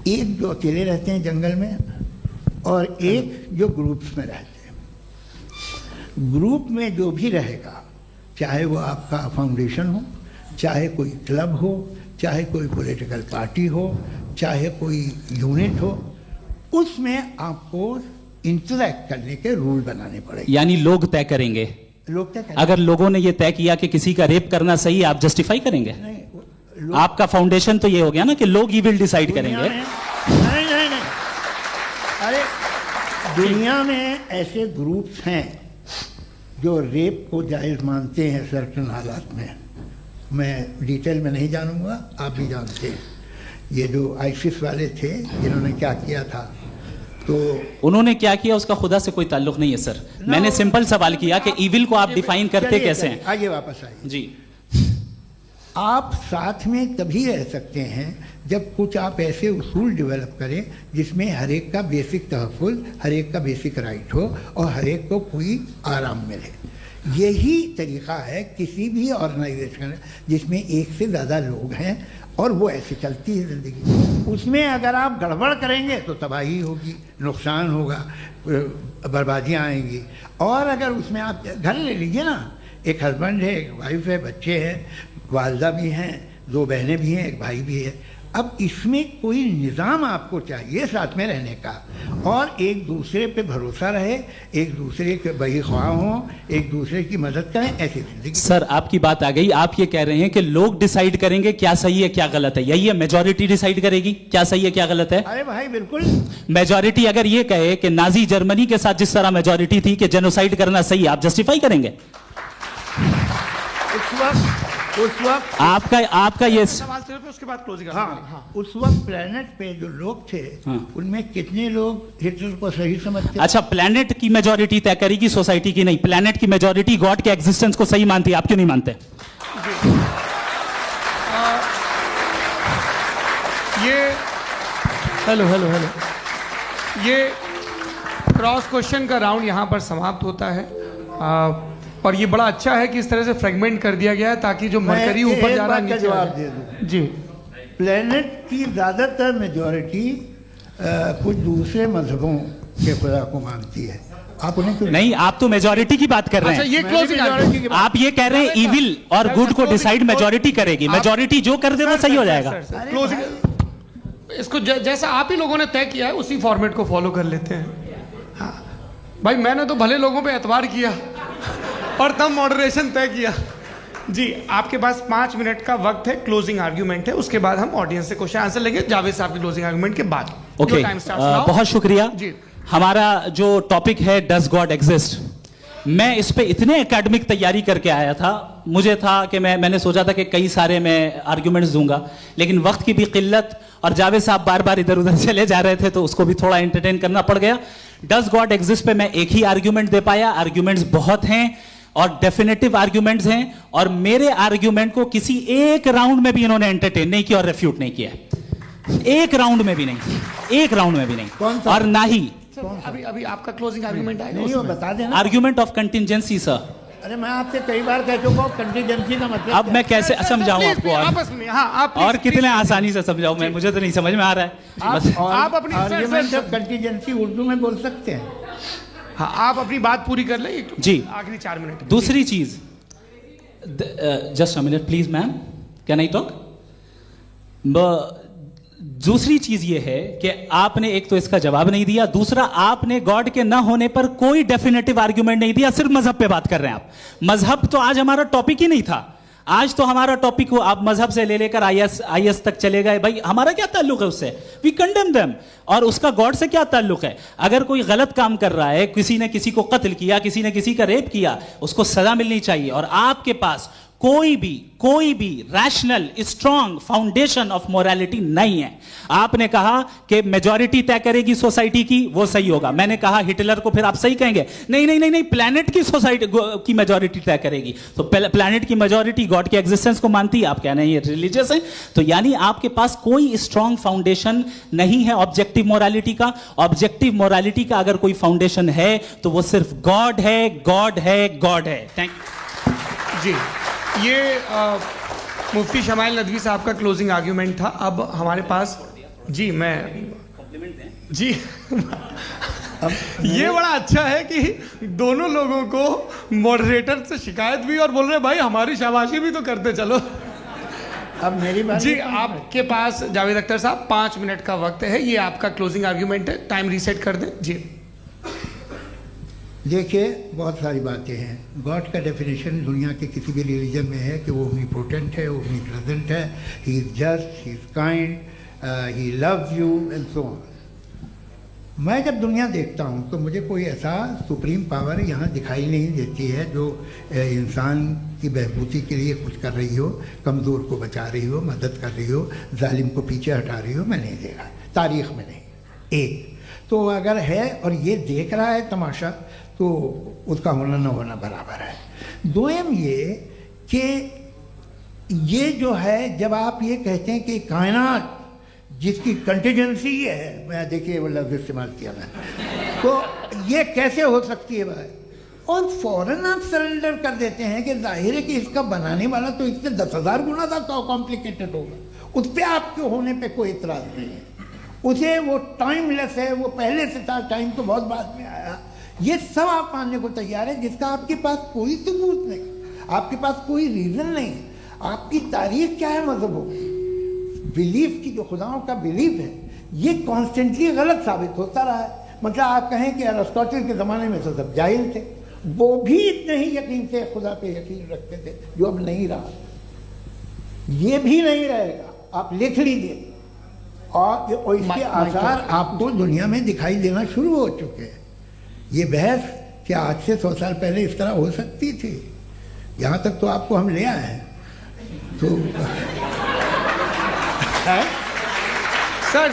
एक जो अकेले रहते हैं जंगल में और एक जो ग्रुप्स में रहते हैं। ग्रुप में जो भी रहेगा, चाहे वो आपका फाउंडेशन हो, चाहे कोई क्लब हो, चाहे कोई पॉलिटिकल पार्टी हो, चाहे कोई यूनिट हो, उसमें आपको इंटरैक्ट करने के रूल बनाने पड़ेंगे। यानी लोग तय करेंगे। लोग तय करेंगे। अगर लोगों ने यह तय किया कि किसी का रेप करना सही है, आप जस्टिफाई करेंगे? नहीं, आपका फाउंडेशन तो ये हो गया ना कि लोग ही विल डिसाइड करेंगे। नहीं, अरे दुनिया में ऐसे ग्रुप्स हैं जो रेप को जायज़ मानते हैं सर्टेन हालात में। मैं डिटेल में नहीं जानूंगा, आप भी जानते हैं। ये जो आईसिस वाले थे जिन्होंने क्या किया था, तो उन्होंने क्या किया उसका खुदा से कोई ताल्लुक नहीं है सर। मैंने सिंपल सवाल किया कि इविल को आप डिफाइन करते कैसे हैं? आइए वापस आइए जी। आप साथ में तभी रह सकते हैं जब कुछ आप ऐसे उसूल डेवलप करें जिसमें हर एक का बेसिक तहफ़्फ़ुज़, हर एक का बेसिक राइट हो और हर एक को कोई आराम मिले। यही तरीक़ा है किसी भी ऑर्गेनाइजेशन जिसमें एक से ज़्यादा लोग हैं और वो ऐसे चलती है ज़िंदगी। उसमें अगर आप गड़बड़ करेंगे तो तबाही होगी, नुकसान होगा, बर्बादियाँ आएंगी। और अगर उसमें आप घर ले लीजिए ना, एक हस्बैंड है, एक वाइफ है, बच्चे हैं, वालदा भी हैं, 2 बहनें भी हैं, एक भाई भी है। अब इसमें कोई निज़ाम आपको चाहिए साथ में रहने का और एक दूसरे पे भरोसा रहे, एक दूसरे के बहीख्वाह हों, एक दूसरे की मदद करें, ऐसी जिंदगी। सर आपकी बात आ गई। आप ये कह रहे हैं कि लोग डिसाइड करेंगे क्या सही है क्या गलत है, यही है? मेजॉरिटी डिसाइड करेगी क्या सही है क्या गलत है? अरे भाई बिल्कुल। मेजॉरिटी अगर ये कहे कि नाजी जर्मनी के साथ जिस तरह मेजॉरिटी थी कि जेनोसाइड करना सही, आप जस्टिफाई करेंगे? उस वक्त आपका ये सवाल सिर्फ उसके बाद क्लोजिंग। हाँ, उस वक्त प्लेनेट पे जो लोग थे उनमें कितने लोग हिटलर को सही समझते? अच्छा, प्लेनेट की मेजॉरिटी तय करेगी, सोसाइटी की नहीं। प्लेनेट की मेजॉरिटी गॉड के एग्जिस्टेंस को सही मानती है, आप क्यों नहीं मानते? ये हेलो ये क्रॉस क्वेश्चन का राउंड यहाँ पर समाप्त होता है। और ये बड़ा अच्छा है कि इस तरह से फ्रेगमेंट कर दिया गया है ताकि जो मरकरी ऊपर जा रहा है नीचे जवाब दे दूं जी। प्लेनेट की ज़्यादातर मेजॉरिटी कुछ दूसरे मजहबों के खुदा को मानती है आप उन्हें क्यों नहीं, आप तो मेजॉरिटी की बात कर रहे अच्छा, हैं। ये क्लोजिंग majority की बात- आप ये कह रहे हैं इविल और गुड को डिसाइड मेजॉरिटी करेगी, मेजॉरिटी जो कर दे वो सही हो जाएगा। क्लोजिंग इसको जैसा आप ही लोगों ने तय किया है उसी फॉर्मेट को फॉलो कर लेते हैं। हाँ भाई, मैंने तो भले लोगों पे एतबार किया और तब मॉडरेशन तय किया। जी, आपके पास 5 मिनट का वक्त है, क्लोजिंग आर्ग्यूमेंट है, उसके बाद हम ऑडियंस से क्वेश्चन आंसर लेंगे जावेद साहब की क्लोजिंग आर्ग्यूमेंट के बाद। ओके, बहुत शुक्रिया। जी, हमारा जो टॉपिक है डज गॉड एग्जिस्ट, मैं इस पे इतने एकेडमिक तैयारी करके आया था, मुझे था कि मैंने सोचा था कि कई सारे मैं आर्ग्यूमेंट्स दूंगा, लेकिन वक्त की भी किल्लत और जावेद साहब बार बार इधर उधर चले जा रहे थे तो उसको भी थोड़ा एंटरटेन करना पड़ गया। डज गॉड एग्जिस्ट पे मैं एक ही आर्ग्यूमेंट दे पाया। आर्ग्यूमेंट्स बहुत हैं और डेफिनेटिव आर्ग्यूमेंट्स हैं, और मेरे आर्ग्यूमेंट को किसी एक राउंड में भी इन्होंने एंटरटेन नहीं किया और रेफ्यूट नहीं किया, एक राउंड में भी नहीं, एक राउंड में भी नहीं, और ना ही अभी आपका क्लोजिंग आर्ग्यूमेंट आएगा, नहीं, वो बता देना। Argument of contingency. सर, अरे मैं आपसे कई बार कह चुका हूँ कंटीजेंसी का मतलब अब मैं कैसे समझाऊं आपको आपस में? हाँ, आप और कितने आसानी से समझाऊं मैं, मुझे तो नहीं समझ में आ रहा है। बस आप अपनी आर्ग्यूमेंट ऑफ कंटीजेंसी उर्दू में बोल सकते हैं। हाँ, आप अपनी बात पूरी कर ले जी, आखिरी 4 मिनट। दूसरी चीज, just a minute please ma'am, can I talk? दूसरी चीज ये है कि आपने एक तो इसका जवाब नहीं दिया, दूसरा आपने गॉड के ना होने पर कोई डेफिनेटिव आर्ग्यूमेंट नहीं दिया, सिर्फ मजहब पे बात कर रहे हैं आप। मजहब तो आज हमारा टॉपिक ही नहीं था, आज तो हमारा टॉपिक हो, आप मजहब से ले लेकर आईएस तक चले गए। भाई हमारा क्या ताल्लुक है उससे? We condemn them. और उसका गॉड से क्या ताल्लुक है? अगर कोई गलत काम कर रहा है, किसी ने किसी को कत्ल किया, किसी ने किसी का रेप किया, उसको सजा मिलनी चाहिए। और आपके पास कोई भी rational strong foundation of morality नहीं है। आपने कहा कि मेजॉरिटी तय करेगी सोसाइटी की, वो सही होगा। मैंने कहा हिटलर को फिर आप सही कहेंगे, नहीं नहीं नहीं नहीं, प्लैनेट की सोसाइटी की मेजॉरिटी तय करेगी। तो प्लैनेट की मेजॉरिटी गॉड के एग्जिस्टेंस को मानती है, आप कह रहे हैं ये रिलीजियस है। तो यानी आपके पास कोई स्ट्रॉन्ग फाउंडेशन नहीं है ऑब्जेक्टिव मोरालिटी का। ऑब्जेक्टिव मोरालिटी का अगर कोई फाउंडेशन है तो वो सिर्फ गॉड है, गॉड है, गॉड है। थैंक यू जी। ये मुफ्ती शमाइल नदवी साहब का क्लोजिंग आर्ग्यूमेंट था। अब हमारे पास जी, मैं जी ये बड़ा अच्छा है कि दोनों लोगों को मॉडरेटर से शिकायत भी और बोल रहे भाई हमारी शाबाशी भी तो करते चलो। अब मेरी बात जी, आपके पास जावेद अख्तर साहब 5 मिनट का वक्त है, ये आपका क्लोजिंग आर्ग्यूमेंट है, टाइम रीसेट कर दें। जी देखिए, बहुत सारी बातें हैं। गॉड का डेफिनेशन दुनिया के किसी भी रिलीजन में है कि वो ओमनीपोटेंट है, ओमनीप्रेजेंट है, he is just, he is kind, he loves you and so on. मैं जब दुनिया देखता हूँ तो मुझे कोई ऐसा सुप्रीम पावर यहाँ दिखाई नहीं देती है जो इंसान की बहबूदी के लिए कुछ कर रही हो, कमज़ोर को बचा रही हो, मदद कर रही हो, जालिम को पीछे हटा रही हो। मैं नहीं देखा, तारीख़ में नहीं। एक तो अगर है और ये देख रहा है तमाशा, तो उसका होना न होना बराबर है। दोयम ये कि ये जो है, जब आप ये कहते हैं कि कायनात जिसकी कंटीजेंसी है, मैं देखिए वो लफ्ज़ इस्तेमाल किया मैं, तो ये कैसे हो सकती है भाई? और फौरन आप सरेंडर कर देते हैं कि जाहिर है कि इसका बनाने वाला तो इससे 10,000 गुना ज़्यादा कॉम्प्लिकेटेड होगा। उस पर आपके होने पे कोई इतराज़ नहीं है, उसे वो टाइमलेस है, वो पहले से था, टाइम तो बहुत बाद में आया। ये सब आप मानने को तैयार है जिसका आपके पास कोई सबूत नहीं, आपके पास कोई रीज़न नहीं। आपकी तारीख क्या है मज़हबों की? बिलीफ की, जो खुदाओं का बिलीफ है, ये कॉन्स्टेंटली गलत साबित होता रहा है। मतलब आप कहें कि अरिस्टोटल के ज़माने में तो सब जाहिल थे, वो भी इतने ही यकीन से खुदा पे यकीन रखते थे, जो अब नहीं रहा। ये भी नहीं रहेगा, आप लिख लीजिए। और इसके आसार आपको दुनिया में दिखाई देना शुरू हो चुके हैं। ये बहस क्या आज से 100 साल पहले इस तरह हो सकती थी? यहाँ तक तो आपको हम ले आए हैं। तो सर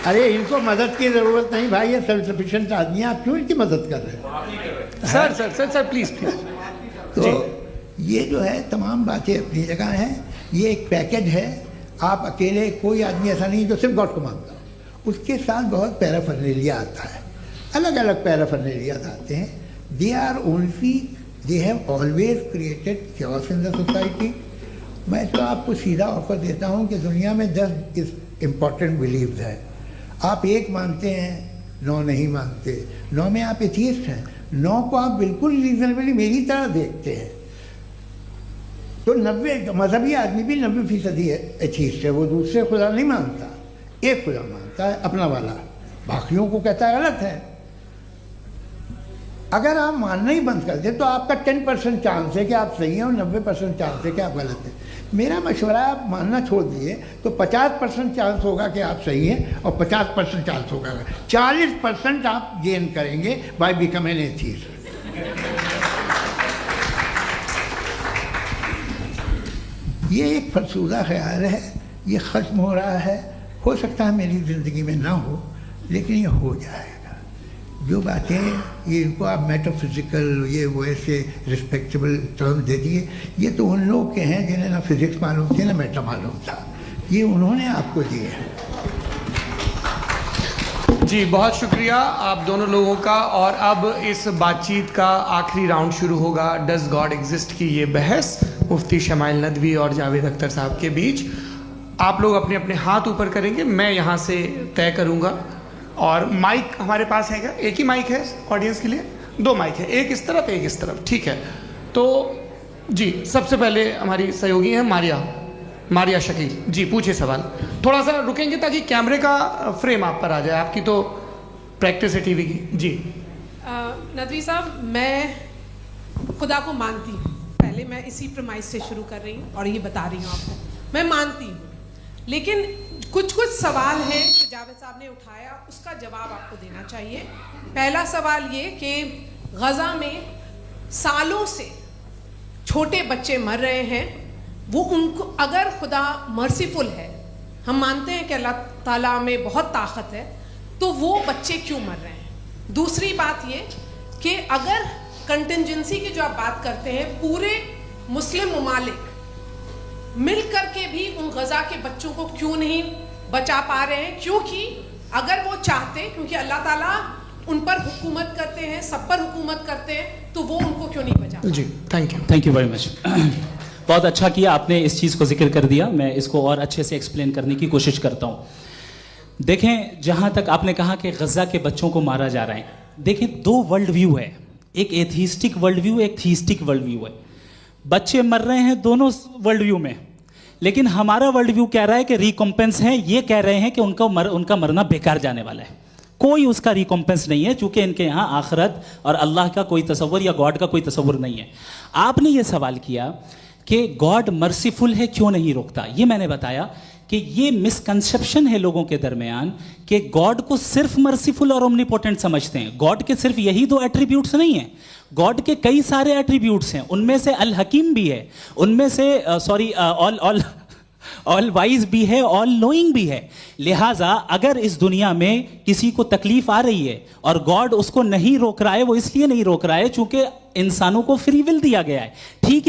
अरे इनको मदद की ज़रूरत नहीं भाई, ये सेल्फ सफिशिएंट आदमी है, आप क्यों इनकी मदद कर रहे हैं? Sir please. तो ये जो है तमाम बातें अपनी जगह हैं। ये एक पैकेज है। आप अकेले, कोई आदमी ऐसा नहीं जो सिर्फ गॉड को मानता हो, उसके साथ बहुत पैराफर्नेलिया आता है, अलग अलग पैराफर्नेलिया आते हैं। They have always created chaos in the society. मैं तो आपको सीधा ऑफर देता हूँ कि दुनिया में 10 इम्पॉर्टेंट बिलीव्स हैं। आप एक मानते हैं 9 नहीं मानते, 9 में आप एथियस्ट हैं, 9 को आप बिल्कुल रीजनेबली मेरी तरह देखते हैं। तो 90 मजहबी आदमी भी 90% एथियस्ट है, वो दूसरे खुदा नहीं मानता, एक खुदा मानता है अपना वाला, बाकियों को कहता है गलत है। अगर आप मानना ही बंद कर दे तो आपका 10% चांस है कि आप सही हैं और 90% चांस है कि आप गलत हैं। मेरा मशवरा है आप मानना छोड़ दिए तो 50% चांस होगा कि आप सही हैं और 50% चांस होगा, 40% आप गेन करेंगे बाय बिकमिंग एथियस्ट। ये एक फरसूदा ख्याल है, ये ख़त्म हो रहा है। हो सकता है मेरी ज़िंदगी में ना हो, लेकिन ये हो जाएगा। जो बातें ये इनको आप मेटाफिजिकल ये वो ऐसे रिस्पेक्टेबल टर्म दे दिए, ये तो उन लोग के हैं जिन्हें ना फिज़िक्स मालूम थी ना मेटा मालूम था, ये उन्होंने आपको दिए हैं। जी बहुत शुक्रिया आप दोनों लोगों का। और अब इस बातचीत का आखिरी राउंड शुरू होगा, डज गॉड एग्जिस्ट की ये बहस मुफ्ती शमाइल नदवी और जावेद अख्तर साहब के बीच। आप लोग अपने अपने हाथ ऊपर करेंगे, मैं यहाँ से तय करूँगा। और माइक हमारे पास है क्या? एक ही माइक है ऑडियंस के लिए? 2 माइक है, एक इस तरफ एक इस तरफ, ठीक है। तो जी सबसे पहले हमारी सहयोगी हैं मारिया शकील जी, पूछिए सवाल। थोड़ा सा रुकेंगे ताकि कैमरे का फ्रेम आप पर आ जाए, आपकी तो प्रैक्टिस है टीवी की। जी नदवी साहब, मैं खुदा को मानती हूँ, पहले मैं इसी प्रमाइस से शुरू कर रही हूँ और ये बता रही हूँ आपको, मैं मानती हूँ। लेकिन कुछ सवाल हैं जो जावेद साहब ने उठाया, उसका जवाब आपको देना चाहिए। पहला सवाल ये कि गज़ा में सालों से छोटे बच्चे मर रहे हैं, वो उनको अगर खुदा मर्सीफुल है, हम मानते हैं कि अल्लाह ताला में बहुत ताकत है, तो वो बच्चे क्यों मर रहे हैं? दूसरी बात ये कि अगर कंटिजेंसी की जो आप बात करते हैं, पूरे मुस्लिम ममालिक मिल करके भी उन गज़ा के बच्चों को क्यों नहीं बचा पा रहे हैं? क्योंकि अगर वो चाहते, क्योंकि अल्लाह ताला उन पर हुकूमत करते हैं, सब पर हुकूमत करते हैं, तो वो उनको क्यों नहीं बचा? जी थैंक यू वेरी मच। बहुत अच्छा किया आपने इस चीज़ को जिक्र कर दिया, मैं इसको और अच्छे से एक्सप्लेन करने की कोशिश करता हूँ। देखें, जहाँ तक आपने कहा कि गज़ा के बच्चों को मारा जा रहा है, देखें 2 वर्ल्ड व्यू है, एक एथिस्टिक वर्ल्ड व्यू, एक थीस्टिक वर्ल्ड व्यू है। बच्चे मर रहे हैं दोनों वर्ल्ड व्यू में, लेकिन हमारा वर्ल्ड व्यू कह रहा है कि रिकॉम्पेंस है, ये कह रहे हैं कि उनका मरना बेकार जाने वाला है, कोई उसका रिकॉम्पेंस नहीं है, चूंकि इनके यहाँ आखिरत और अल्लाह का कोई तसव्वुर या गॉड का कोई तसव्वुर नहीं है। आपने ये सवाल किया कि गॉड मर्सीफुल है, क्यों नहीं रोकता? ये मैंने बताया कि ये मिसकंसेप्शन है लोगों के दरमियान कि गॉड को सिर्फ मर्सीफुल और ओमनीपोटेंट समझते हैं। गॉड के सिर्फ यही 2 एट्रीब्यूट्स नहीं हैं, गॉड के कई सारे एट्रीब्यूट्स हैं, उनमें से अल हकीम भी है, उनमें से ऑल वाइज भी है, ऑल नोइंग भी है। लिहाजा अगर इस दुनिया में किसी को तकलीफ आ रही है और गॉड उसको नहीं रोक रहा है, वो इसलिए नहीं रोक रहा है चूंकि इंसानों को फ्री विल दिया गया है। ठीक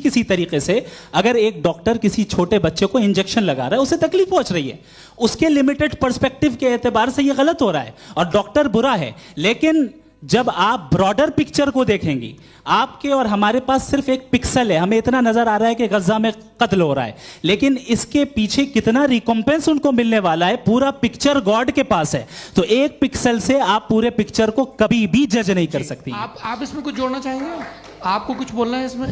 इसी तरीके से अगर एक डॉक्टर किसी छोटे बच्चे को इंजेक्शन लगा रहा है, उसे तकलीफ पहुंच रही है, उसके लिमिटेड पर्सपेक्टिव के एतबार से यह गलत हो रहा है और डॉक्टर बुरा है। लेकिन जब आप ब्रॉडर पिक्चर को देखेंगी, आपके और हमारे पास सिर्फ एक पिक्सल है, हमें इतना नजर आ रहा है कि गजा में कत्ल हो रहा है, लेकिन इसके पीछे कितना रिकॉम्पेंस उनको मिलने वाला है, पूरा पिक्चर गॉड के पास है। तो एक पिक्सल से आप पूरे पिक्चर को कभी भी जज नहीं कर सकती। आप इसमें कुछ जोड़ना चाहेंगे? आपको कुछ बोलना है इसमें?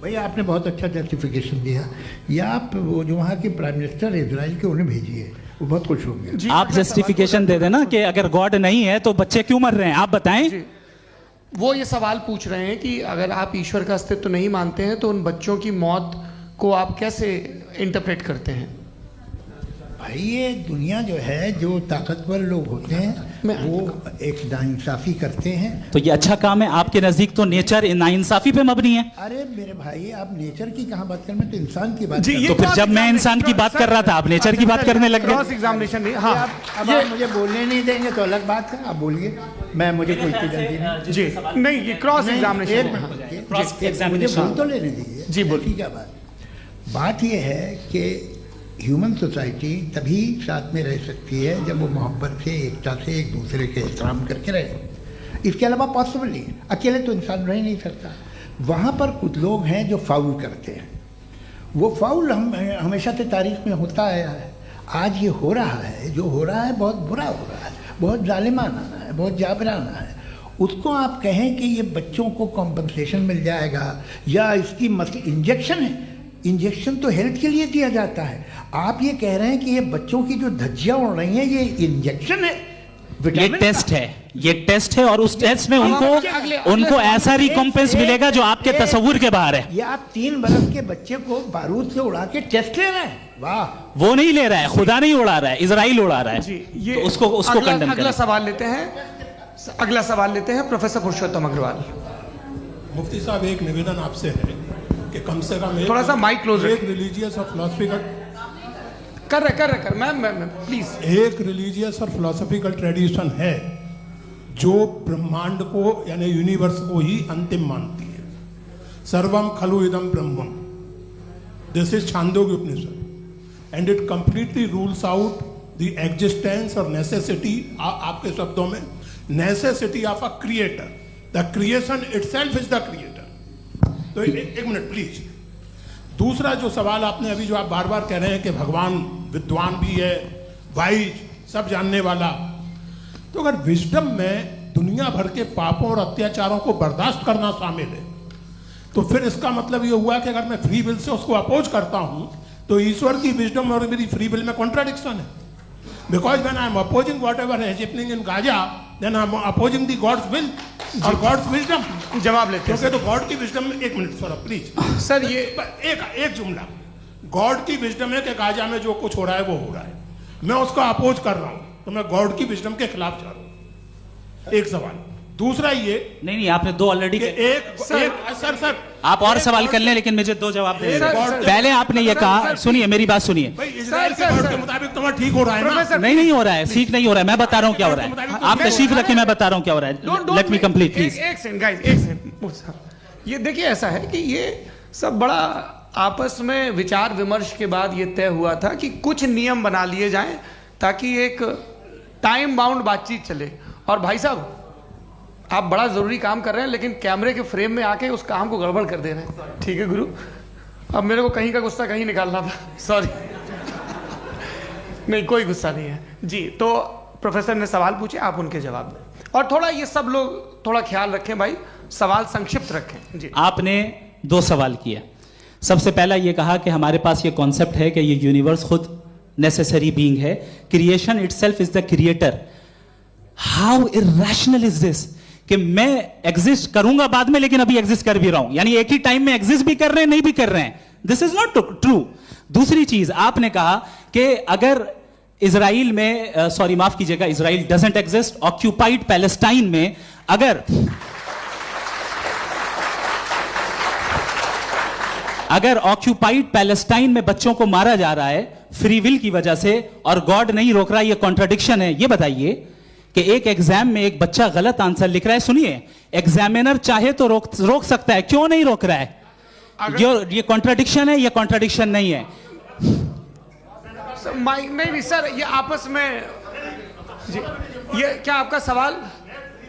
भैया आपने बहुत अच्छा जस्टिफिकेशन दिया, या आप वो जो वहाँ के प्राइम मिनिस्टर इजराइल के उन्हें भेजिए, वो बहुत खुश होंगे। आप जस्टिफिकेशन दे देना कि अगर गॉड नहीं है तो बच्चे क्यों मर रहे हैं, आप बताएं। वो ये सवाल पूछ रहे हैं कि अगर आप ईश्वर का अस्तित्व नहीं मानते हैं तो उन बच्चों की मौत को आप कैसे इंटरप्रेट करते हैं? भाई ये दुनिया जो है, जो ताकतवर लोग होते हैं वो एक नाइंसाफ़ी करते हैं। तो ये अच्छा काम है, आपके नज़दीक तो नेचर नाइंसाफ़ी पे मबनी है। अरे मेरे भाई, आप नेचर की कहाँ बात कर रहे हैं, तो इंसान की बात। तो फिर जब मैं इंसान की बात कर रहा था, आप नेचर की बात करने लग गए। क्रॉस एग्जामिनेशन नहीं। हाँ, अब आप मुझे बोलने नहीं देंगे तो अलग बात है, आप बोलिए, मुझे कोई जल्दी नहीं। जी नहीं, ये क्रॉस एग्जामिनेशन, मुझे बोल तो लेने दीजिए। जी बोलिए। क्या बात ये है कि ह्यूमन सोसाइटी तभी साथ में रह सकती है जब वो मोहब्बत से, एकता से, एक दूसरे के एहतराम करके रहे। इसके अलावा पॉसिबल नहीं, अकेले तो इंसान रह नहीं सकता। वहाँ पर कुछ लोग हैं जो फाउल करते हैं, वो फाउल हम हमेशा से तारीख में होता आया है। आज ये हो रहा है, जो हो रहा है बहुत बुरा हो रहा है, बहुत जालिमाना है, बहुत जाबराना है। उसको आप कहें कि ये बच्चों को कॉम्पनसेशन मिल जाएगा या इसकी इंजेक्शन है, इंजेक्शन तो हेल्थ के लिए दिया जाता है। आप ये कह रहे हैं कि ये बच्चों की जो धज्जियां उड़ रही हैं ये इंजेक्शन है, ये टेस्ट है, ये टेस्ट है और उस टेस्ट में उनको ऐसा रिकॉम्पेंस मिलेगा जो आपके तस्वुर के बाहर है। ये आप 3 बरस के बच्चे को बारूद से उड़ा के टेस्ट ले रहे हैं, वाह। वो नहीं ले रहा है, खुदा नहीं उड़ा रहा है, इजराइल उड़ा रहा है जी। ये तो उसको कंडेम अगला सवाल लेते हैं, अगला सवाल लेते हैं प्रोफेसर पुरुषोत्तम अग्रवाल। मुफ्ती साहब, एक निवेदन आपसे है कि कम से कम थोड़ा सा माइक क्लोज एक रिलीजियस और फिलोसफिकल कर मैं प्लीज। एक रिलीजियस और फिलोसफिकल ट्रेडिशन है जो ब्रह्मांड को यानी यूनिवर्स को ही अंतिम मानती है। सर्वम खलु इदम ब्रह्मम, this is Chandogya Upanishad and it completely rules out the existence और नेसेसिटी, आपके शब्दों में necessity of a creator. The creation itself is the creator. तो एक मिनट प्लीज। दूसरा जो सवाल आपने अभी, जो आप बार बार कह रहे हैं कि भगवान विद्वान भी है, वाइज, सब जानने वाला, तो अगर विजडम में दुनिया भर के पापों और अत्याचारों को बर्दाश्त करना शामिल है तो फिर इसका मतलब ये हुआ कि अगर मैं फ्री विल से उसको अपोज करता हूं तो ईश्वर की विजडम और मेरी फ्री विल में कॉन्ट्राडिक्शन है। Because when I am opposing whatever is happening in Gaza, then I am opposing the God's will और God's wisdom। जवाब लेते हैं क्योंकि तो गॉड की विजडम में, एक मिनट सर प्लीज सर, ये एक जुमला, गॉड की विजडम है कि गाजा में जो कुछ हो रहा है वो हो रहा है, मैं उसको अपोज कर रहा हूं तो मैं गॉड की विजडम के खिलाफ जा रहा हूं। एक सवाल। दूसरा ये नहीं, आपने 2 ऑलरेडी। सर आप और सवाल कर लें लेकिन मुझे 2 जवाब दे। पहले आपने ये कहा, सुनिए मेरी बात सुनिए। इजराइल के गॉड के मुताबिक तुम्हारा ठीक हो रहा है ना? नहीं हो रहा है, ठीक नहीं हो रहा है। मैं बता रहा हूँ क्या हो रहा है, आप तशरीफ रखें, मैं बता रहा हूँ क्या हो रहा है। Late me complete please. एक सेकंड गाइस, एक सेकंड। ये देखिए, ऐसा है कि ये सब बड़ा आपस में विचार विमर्श के बाद ये तय हुआ था कि कुछ नियम बना लिए जाएं ताकि एक टाइम बाउंड बातचीत चले। और भाई साहब, आप बड़ा जरूरी काम कर रहे हैं लेकिन कैमरे के फ्रेम में आके उस काम को गड़बड़ कर दे रहे हैं। ठीक है गुरु, अब मेरे को कहीं का गुस्सा कहीं निकालना था, सॉरी। नहीं, कोई गुस्सा नहीं है जी। तो प्रोफेसर ने सवाल पूछे, आप उनके जवाब दें और थोड़ा ये सब लोग थोड़ा ख्याल रखें भाई, सवाल संक्षिप्त रखें जी। आपने 2 सवाल किया। सबसे पहला ये कहा कि हमारे पास ये कॉन्सेप्ट है कि ये यूनिवर्स खुद नेसेसरी बीइंग है, creation itself is the creator. How irrational is this कि मैं एग्जिस्ट करूंगा बाद में लेकिन अभी एग्जिस्ट कर भी रहा हूं, यानी एक ही टाइम में एग्जिस्ट भी कर रहे हैं, नहीं भी कर रहे हैं। This is not true. दूसरी चीज आपने कहा कि अगर इजराइल में, सॉरी माफ कीजिएगा, Israel doesn't exist, occupied Palestine में अगर ऑक्यूपाइड पैलेस्टाइन में बच्चों को मारा जा रहा है फ्री विल की वजह से और गॉड नहीं रोक रहा, ये कॉन्ट्रडिक्शन है। ये बताइए कि एक एग्जाम में एक बच्चा गलत आंसर लिख रहा है, सुनिए, एग्जामिनर चाहे तो रोक सकता है, क्यों नहीं रोक रहा है? ये कॉन्ट्रडिक्शन है, ये कॉन्ट्रडिक्शन नहीं है। माइक नहीं सर, ये आपस में जी, ये क्या आपका सवाल?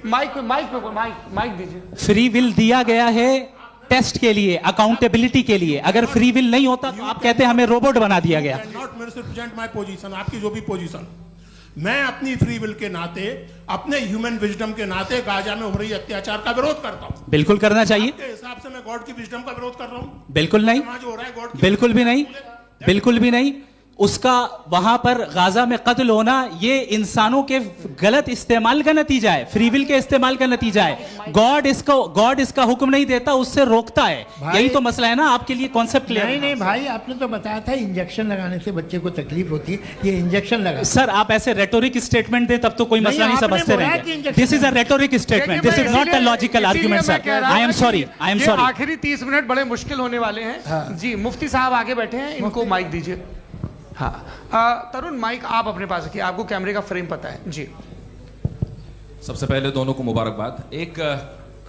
माइक दीजिए। फ्री विल दिया गया है टेस्ट के लिए, अकाउंटेबिलिटी के लिए। अगर फ्री विल नहीं होता तो आप कहते हैं हमें रोबोट बना दिया गया। नॉट मिसरिप्रेजेंट माय पोजीशन, आपकी जो भी पोजीशन, मैं अपनी फ्री विल के नाते, अपने ह्यूमन विजडम के नाते गाजा में हो रही अत्याचार का विरोध करता हूं। बिल्कुल करना चाहिए। के हिसाब से मैं गॉड की विजडम का विरोध कर रहा हूं? बिल्कुल नहीं, जो हो रहा है गॉड, बिल्कुल भी नहीं, बिल्कुल भी नहीं। उसका वहां पर गाजा में कत्ल होना ये इंसानों के गलत इस्तेमाल का नतीजा है, फ्री विल के इस्तेमाल का नतीजा है। गॉड इसका हुक्म नहीं देता, उससे रोकता है। यही तो मसला है ना, आपके लिए कॉन्सेप्ट क्लियर नहीं भाई, आपने तो बताया था इंजेक्शन लगाने से बच्चे को तकलीफ होती है, ये इंजेक्शन लगा। सर आप ऐसे रेटोरिक स्टेटमेंट दे तब तो कोई मसला नहीं समझते रहेंगे। This is a rhetoric statement, this is not a logical argument sir. I am sorry. आखिरी 30 मिनट बड़े मुश्किल होने वाले हैं जी। मुफ्ती साहब आगे बैठे हैं, इनको माइक दीजिए। हाँ तरुण, माइक आप अपने पास रखिए, आपको कैमरे का फ्रेम पता है जी। सबसे पहले दोनों को मुबारकबाद। एक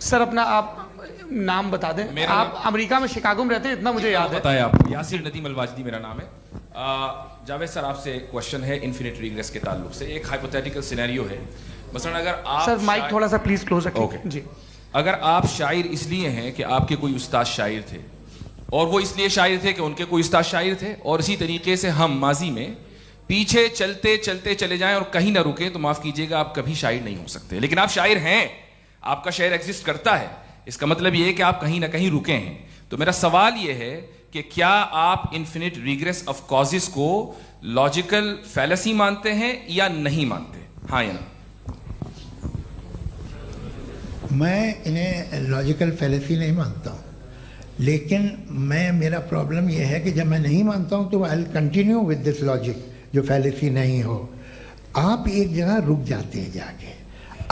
सर अपना आप नाम बता दें। आप अमेरिका में शिकागो में रहते हैं, इतना मुझे याद है। बताया आपको, यासिर नदीम अलवाजदी मेरा नाम है। जावेद सर आपसे एक क्वेश्चन है इन्फिनिट रिग्रेस के ताल्लुक से। एक हाइपोथेटिकल सिनेरियो है, मसलन अगर आप सर माइक थोड़ा सा प्लीज क्लोज रखिए जी। अगर आप शायर इसलिए हैं कि आपके कोई उस्ताद शायर थे और वो इसलिए शायर थे कि उनके कोई उस्ताद शायर थे, और इसी तरीके से हम माजी में पीछे चलते चलते चले जाएं और कहीं ना रुके, तो माफ कीजिएगा आप कभी शायर नहीं हो सकते। लेकिन आप शायर हैं, आपका शेर एग्जिस्ट करता है, इसका मतलब ये है कि आप कहीं ना कहीं रुके हैं। तो मेरा सवाल ये है कि क्या आप इन्फिनिट रिग्रेस ऑफ कॉजेस को लॉजिकल फैलेसी मानते हैं या नहीं मानते? हाँ या ना? मैं इन्हें लॉजिकल फैलेसी नहीं मानता हूँ, लेकिन मेरा प्रॉब्लम यह है कि जब मैं नहीं मानता हूँ तो I will continue with this logic जो फैलेसी नहीं हो। आप एक जगह रुक जाते हैं जाके,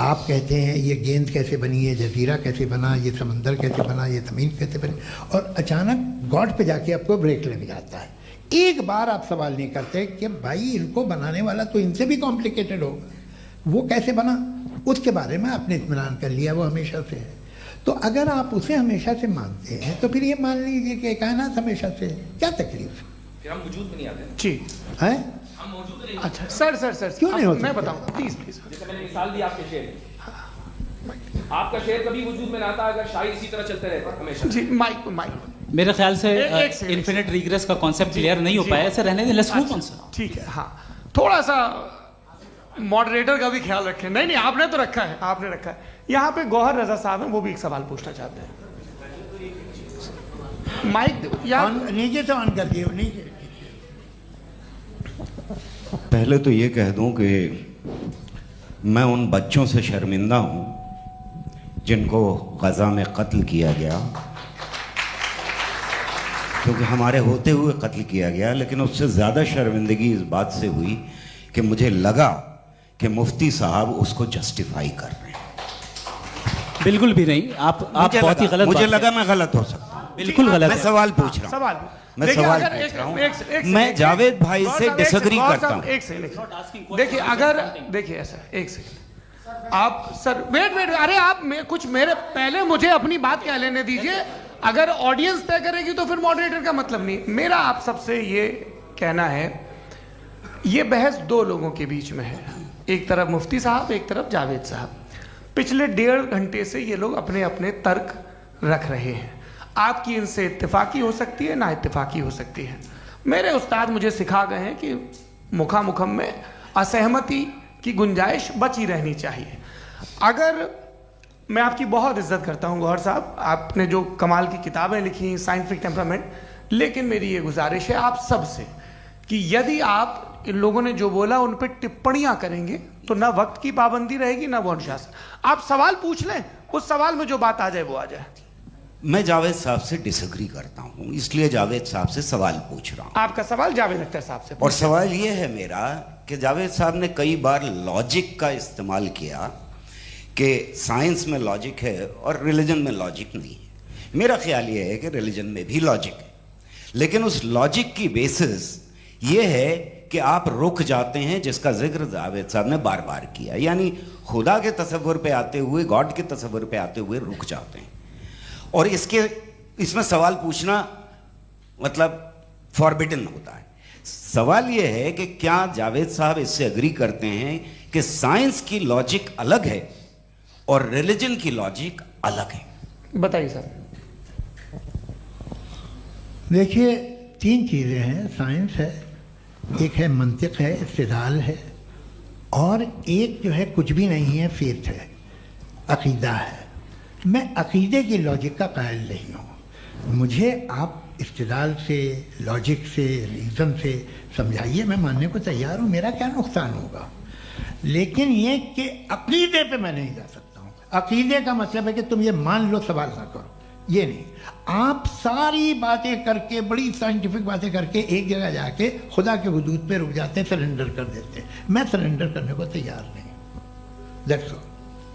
आप कहते हैं ये गेंद कैसे बनी, ये जजीरा कैसे बना, ये समंदर कैसे बना, ये ज़मीन कैसे बनी, और अचानक गॉड पे जाके आपको ब्रेक लग जाता है। एक बार आप सवाल नहीं करते कि भाई इनको बनाने वाला तो इनसे भी कॉम्प्लिकेटेड होगा, वो कैसे बना, उसके बारे में आपने इत्मीनान कर लिया, वो हमेशा से है। तो अगर आप उसे हमेशा से मानते हैं तो फिर ये मान लीजिए कि कायनात हमेशा से है, क्या तकलीफ है? फिर हम वजूद में नहीं आते जी हैं? हम मौजूद नहीं। अच्छा सर क्यों नहीं हो मैं सकता? बताऊं प्लीज प्लीज। जैसे मैंने मिसाल दी आपके शेर, आपका शेर कभी वजूद में ना आता अगर शायर इसी तरह चलते रहते हमेशा। जी माइक मेरे ख्याल से एक सेकंड। इन्फिनिट रिग्रेस का कॉन्सेप्ट क्लियर नहीं हो पाया, ऐसे रहने दें, लेट्स मूव ऑन सर। ठीक है, हाँ थोड़ा सा मॉडरेटर का भी ख्याल रखें। नहीं आपने तो रखा है, आपने रखा है। यहाँ पे गौहर रजा साहब हैं, वो भी एक सवाल पूछना चाहते हैं। माइक नीचे से ऑन कर दिए नीचे। पहले तो ये कह दूं कि मैं उन बच्चों से शर्मिंदा हूं जिनको गजा में कत्ल किया गया, क्योंकि हमारे होते हुए कत्ल किया गया। लेकिन उससे ज़्यादा शर्मिंदगी इस बात से हुई कि मुझे लगा कि मुफ्ती साहब उसको जस्टिफाई कर रहे हैं। बिल्कुल भी नहीं, आप बहुत ही गलत। मुझे लगा मैं गलत हो सकता हूं, बिल्कुल गलत। मैं सवाल पूछ रहा हूं, सवाल मैं सवाल पूछ रहा हूं। मैं जावेद भाई से डिसएग्री करता हूं। एक सेकंड देखिए, अगर देखिए ऐसा, एक सेकंड आप सर वेट, अरे आप कुछ मेरे पहले मुझे अपनी बात क्या लेने दीजिए। अगर ऑडियंस तय करेगी तो फिर मॉडरेटर का मतलब नहीं। मेरा आप सबसे ये कहना है, ये बहस दो लोगों के बीच में है, एक तरफ मुफ्ती साहब, एक तरफ जावेद साहब। पिछले 1.5 घंटे से ये लोग अपने अपने तर्क रख रहे हैं। आपकी इनसे इत्तेफाकी हो सकती है, ना इत्तेफाकी हो सकती है। मेरे उस्ताद मुझे सिखा गए हैं कि मुखामुखम में असहमति की गुंजाइश बची रहनी चाहिए। अगर मैं आपकी बहुत इज्जत करता हूं गौहर साहब, आपने जो कमाल की किताबें लिखी, साइंटिफिक टेम्परामेंट, लेकिन मेरी ये गुजारिश है आप सबसे कि यदि आप इन लोगों ने जो बोला उन पर टिप्पणियां करेंगे तो ना वक्त की पाबंदी रहेगी ना वो अनुशासन। आप सवाल पूछ लें, उस सवाल में जो बात आ जाए वो आ जाए। मैं जावेद साहब से डिसएग्री करता हूं, इसलिए जावेद साहब से सवाल पूछ रहा हूं। आपका सवाल जावेद अख्तर साहब से। और सवाल ये है मेरा कि जावेद साहब ने कई बार लॉजिक का इस्तेमाल किया कि साइंस में लॉजिक है और रिलीजन में लॉजिक नहीं है। मेरा ख्याल ये है कि रिलीजन में भी लॉजिक है, लेकिन उस लॉजिक की बेसिस ये है कि आप रुक जाते हैं, जिसका जिक्र जावेद साहब ने बार बार किया, यानी खुदा के तसव्वुर पे आते हुए, गॉड के तसव्वुर पे आते हुए रुक जाते हैं। और इसमें सवाल पूछना मतलब फॉरबिडन होता है। सवाल यह है कि क्या जावेद साहब इससे एग्री करते हैं कि साइंस की लॉजिक अलग है और रिलीजन की लॉजिक अलग है? बताइए सर। देखिए, 3 चीज़ें हैं। साइंस है, एक है मंतिक है, इस्तिदलाल है, और एक जो है कुछ भी नहीं है, फेथ है, अकीदा है। मैं अकीदे की लॉजिक का कायल नहीं हूँ। मुझे आप इस्तिदलाल से, लॉजिक से, रीज़न से समझाइए, मैं मानने को तैयार हूँ, मेरा क्या नुकसान होगा। लेकिन ये कि अकीदे पे मैं नहीं जा सकता हूँ। अकीदे का मतलब है कि तुम ये मान लो, सवाल ना करो, ये नहीं। आप सारी बातें करके, बड़ी साइंटिफिक बातें करके एक जगह जाके खुदा के हुदूद पे रुक जाते हैं, सरेंडर कर देते हैं। मैं सरेंडर करने को तैयार नहीं। That's all.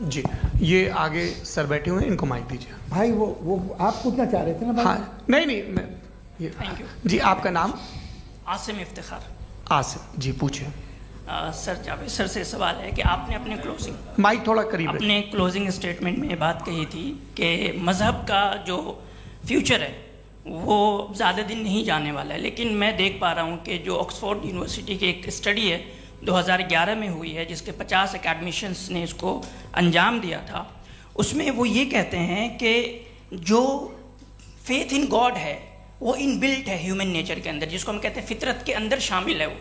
जी, ये आगे सर बैठे हुए हैं, इनको माइक दीजिए। भाई वो आप पूछना चाह रहे थे ना भाई? हाँ, नहीं मैं ये थैंक यू जी। आपका नाम? आसिम इफ्तिखार। आसिम जी, पूछिए। सर, जावेद सर से सवाल है कि आपने अपने क्लोजिंग माइक थोड़ा करीब रखिए। अपने क्लोजिंग स्टेटमेंट में ये बात कही थी कि मज़हब का जो फ्यूचर है वो ज़्यादा दिन नहीं जाने वाला है। लेकिन मैं देख पा रहा हूँ कि जो ऑक्सफोर्ड यूनिवर्सिटी की एक स्टडी है 2011 में हुई है, जिसके 50 एकेडमिशियंस ने इसको अंजाम दिया था, उसमें वो ये कहते हैं कि जो फेथ इन गॉड है वो इनबिल्ट है ह्यूमन नेचर के अंदर, जिसको हम कहते हैं फितरत के अंदर शामिल है वो।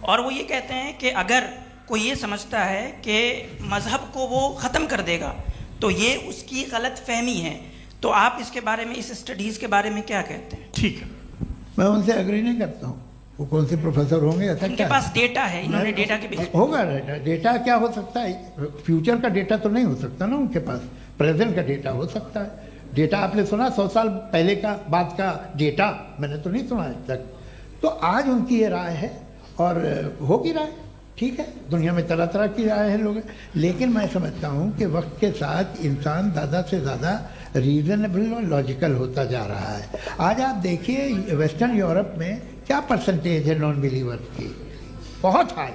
और वो ये कहते हैं कि अगर कोई ये समझता है कि मज़हब को वो ख़त्म कर देगा तो ये उसकी गलत फहमी है। तो आप इसके बारे में, इस स्टडीज़ के बारे में क्या कहते हैं? ठीक है, मैं उनसे एग्री नहीं करता हूँ। वो कौन से प्रोफेसर होंगे, ऐसा उनके क्या पास डेटा है, इन्होंने डेटा के बेस होगा। डेटा क्या हो सकता है? फ्यूचर का डेटा तो नहीं हो सकता ना उनके पास, प्रेजेंट का डेटा हो सकता है। डेटा आपने सुना 100 साल पहले का बाद का डेटा? मैंने तो नहीं सुना आज तक। तो आज उनकी ये राय है और होगी राय, ठीक है। दुनिया में तरह तरह की राय है लोग, लेकिन मैं समझता हूँ कि वक्त के साथ इंसान ज़्यादा से ज़्यादा रीजनेबल और लॉजिकल होता जा रहा है। आज आप देखिए वेस्टर्न यूरोप में क्या परसेंटेज है नॉन बिलीवर्स की, बहुत हाई।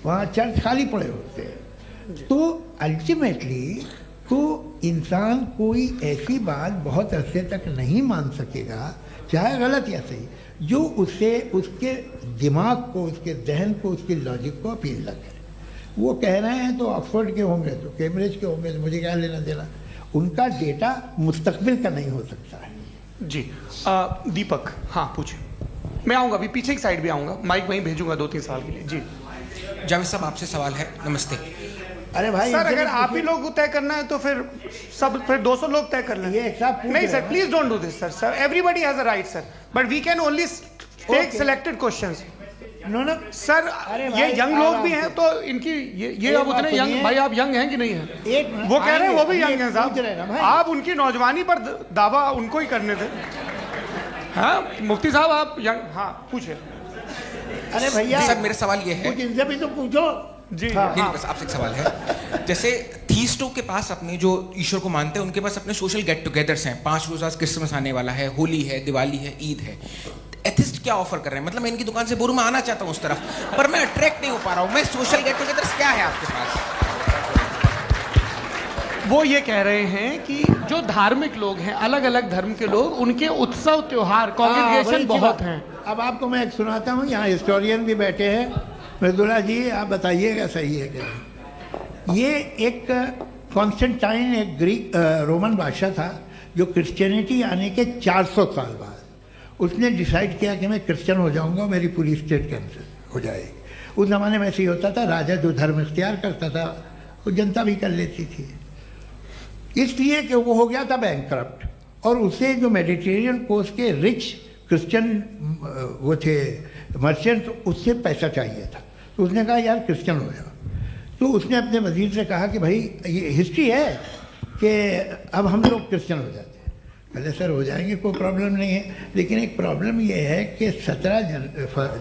वहाँ चर्च खाली पड़े होते हैं। तो अल्टीमेटली तो इंसान कोई ऐसी बात बहुत अरसे तक नहीं मान सकेगा, चाहे गलत या सही, जो उससे उसके दिमाग को, उसके जहन को, उसके लॉजिक को अपील न करे। वो कह रहे हैं तो ऑक्सफोर्ड के होंगे तो कैम्ब्रिज के होंगे, तो मुझे क्या लेना देना। उनका डेटा मुस्तकबिल का नहीं हो सकता है। जी दीपक, हाँ पूछिए। मैं आऊँगा, अभी पीछे की साइड भी आऊँगा, माइक वहीं भेजूंगा 2-3 साल के लिए। जी जावेद साहब, आपसे सवाल है। नमस्ते। अरे भाई सर, अगर आप ही लोग तय करना है तो फिर 200 लोग तय कर लें। नहीं sir, please don't do this sir. Everybody has a right sir, but we can only take selected questions. No sir, ये यंग लोग भी हैं तो इनकी ये अब उतने यंग, भाई आप यंग हैं कि नहीं हैं? वो कह रहे हैं वो भी यंग हैं साहब, आप उनकी नौजवानी पर दावा उनको ही करने थे। हाँ मुफ्ती साहब आप यंग, हाँ पूछे। अरे भैया सर मेरा सवाल ये है, कुछ इनसे भी तो पूछो। जी नहीं, बस आपसे एक सवाल है। जैसे थीस्टों के पास अपने जो ईश्वर को मानते हैं उनके पास अपने सोशल गेट टुगेदर्स हैं। 5 रोज़ आज क्रिसमस आने वाला है, होली है, दिवाली है, ईद है। एथिस्ट क्या ऑफर कर रहे हैं? मतलब मैं इनकी दुकान से बोलूं, मैं आना चाहता हूं उस तरफ, पर मैं अट्रैक्ट नहीं हो पा रहा हूं। मैं सोशल गेट टुगेदर्स क्या है आपके पास? वो ये कह रहे हैं कि जो धार्मिक लोग हैं, अलग अलग धर्म के लोग, उनके उत्सव त्योहार कॉन्ग्रेगेशन बहुत हैं। अब आपको मैं एक सुनाता हूँ, यहाँ हिस्टोरियन भी बैठे हैं। मृदुला जी आप बताइएगा सही है कि नहीं। ये एक कॉन्स्टेंटाइन, एक ग्रीक रोमन बादशाह था जो क्रिश्चियनिटी आने के 400 साल बाद उसने डिसाइड किया कि मैं क्रिश्चियन हो जाऊंगा, मेरी पूरी स्टेट कैंसिल हो जाएगी। उस ज़माने में ऐसे ही होता था, राजा जो धर्म इख्तियार करता था वो जनता भी कर लेती थी। इसलिए कि वो हो गया था बैंकक्रप्ट, और उसे जो मेडिटेरियन कोस्ट के रिच क्रिश्चियन वो थे मर्चेंट, उससे पैसा चाहिए था। तो उसने कहा यार क्रिश्चियन हो जाओ। तो उसने अपने वजीर से कहा कि भाई ये हिस्ट्री है कि अब हम लोग क्रिश्चियन हो जाते हैं। पहले सर हो जाएंगे, कोई प्रॉब्लम नहीं है, लेकिन एक प्रॉब्लम ये है कि 17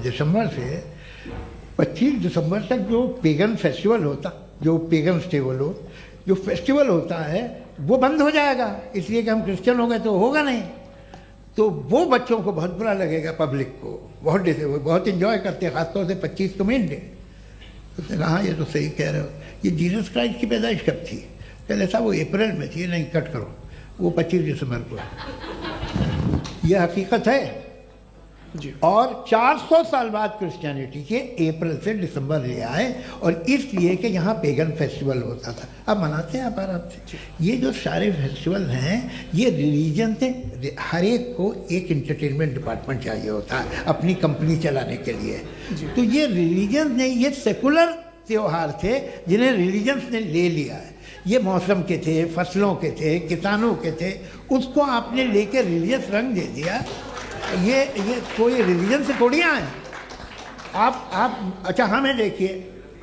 दिसंबर से 25 दिसंबर तक जो पेगन फेस्टिवल होता, जो पेगन्स थे वो लोग, जो फेस्टिवल होता है वो बंद हो जाएगा, इसलिए कि हम क्रिश्चियन हो गए तो होगा नहीं। तो वो बच्चों को बहुत बुरा लगेगा, पब्लिक को बहुत इन्जॉय करते हैं, खासतौर से 25 को मेन डे। तो उसने कहा हाँ ये तो सही कह रहे हो। ये जीसस क्राइस्ट की पैदाइश कब थी? पहले साहब वो अप्रैल में थी। नहीं कट करो, वो 25 दिसंबर को है। यह हकीकत है जी। और 400 साल बाद क्रिश्चियनिटी के अप्रैल से दिसंबर ले आए, और इसलिए कि यहाँ पेगन फेस्टिवल होता था। अब मनाते हैं आप आराम से। ये जो सारे फेस्टिवल हैं ये रिलीजन से, हर एक को एक इंटरटेनमेंट डिपार्टमेंट चाहिए होता है अपनी कंपनी चलाने के लिए। तो ये रिलीजन ने, ये सेकुलर त्यौहार थे जिन्हें रिलीजन्स ने ले लिया है। ये मौसम के थे, फसलों के थे, किसानों के थे, उसको आपने लेके रिलीजियस रंग दे दिया। ये कोई रिलीजन से थोड़ी आए आप। अच्छा हमें देखिए,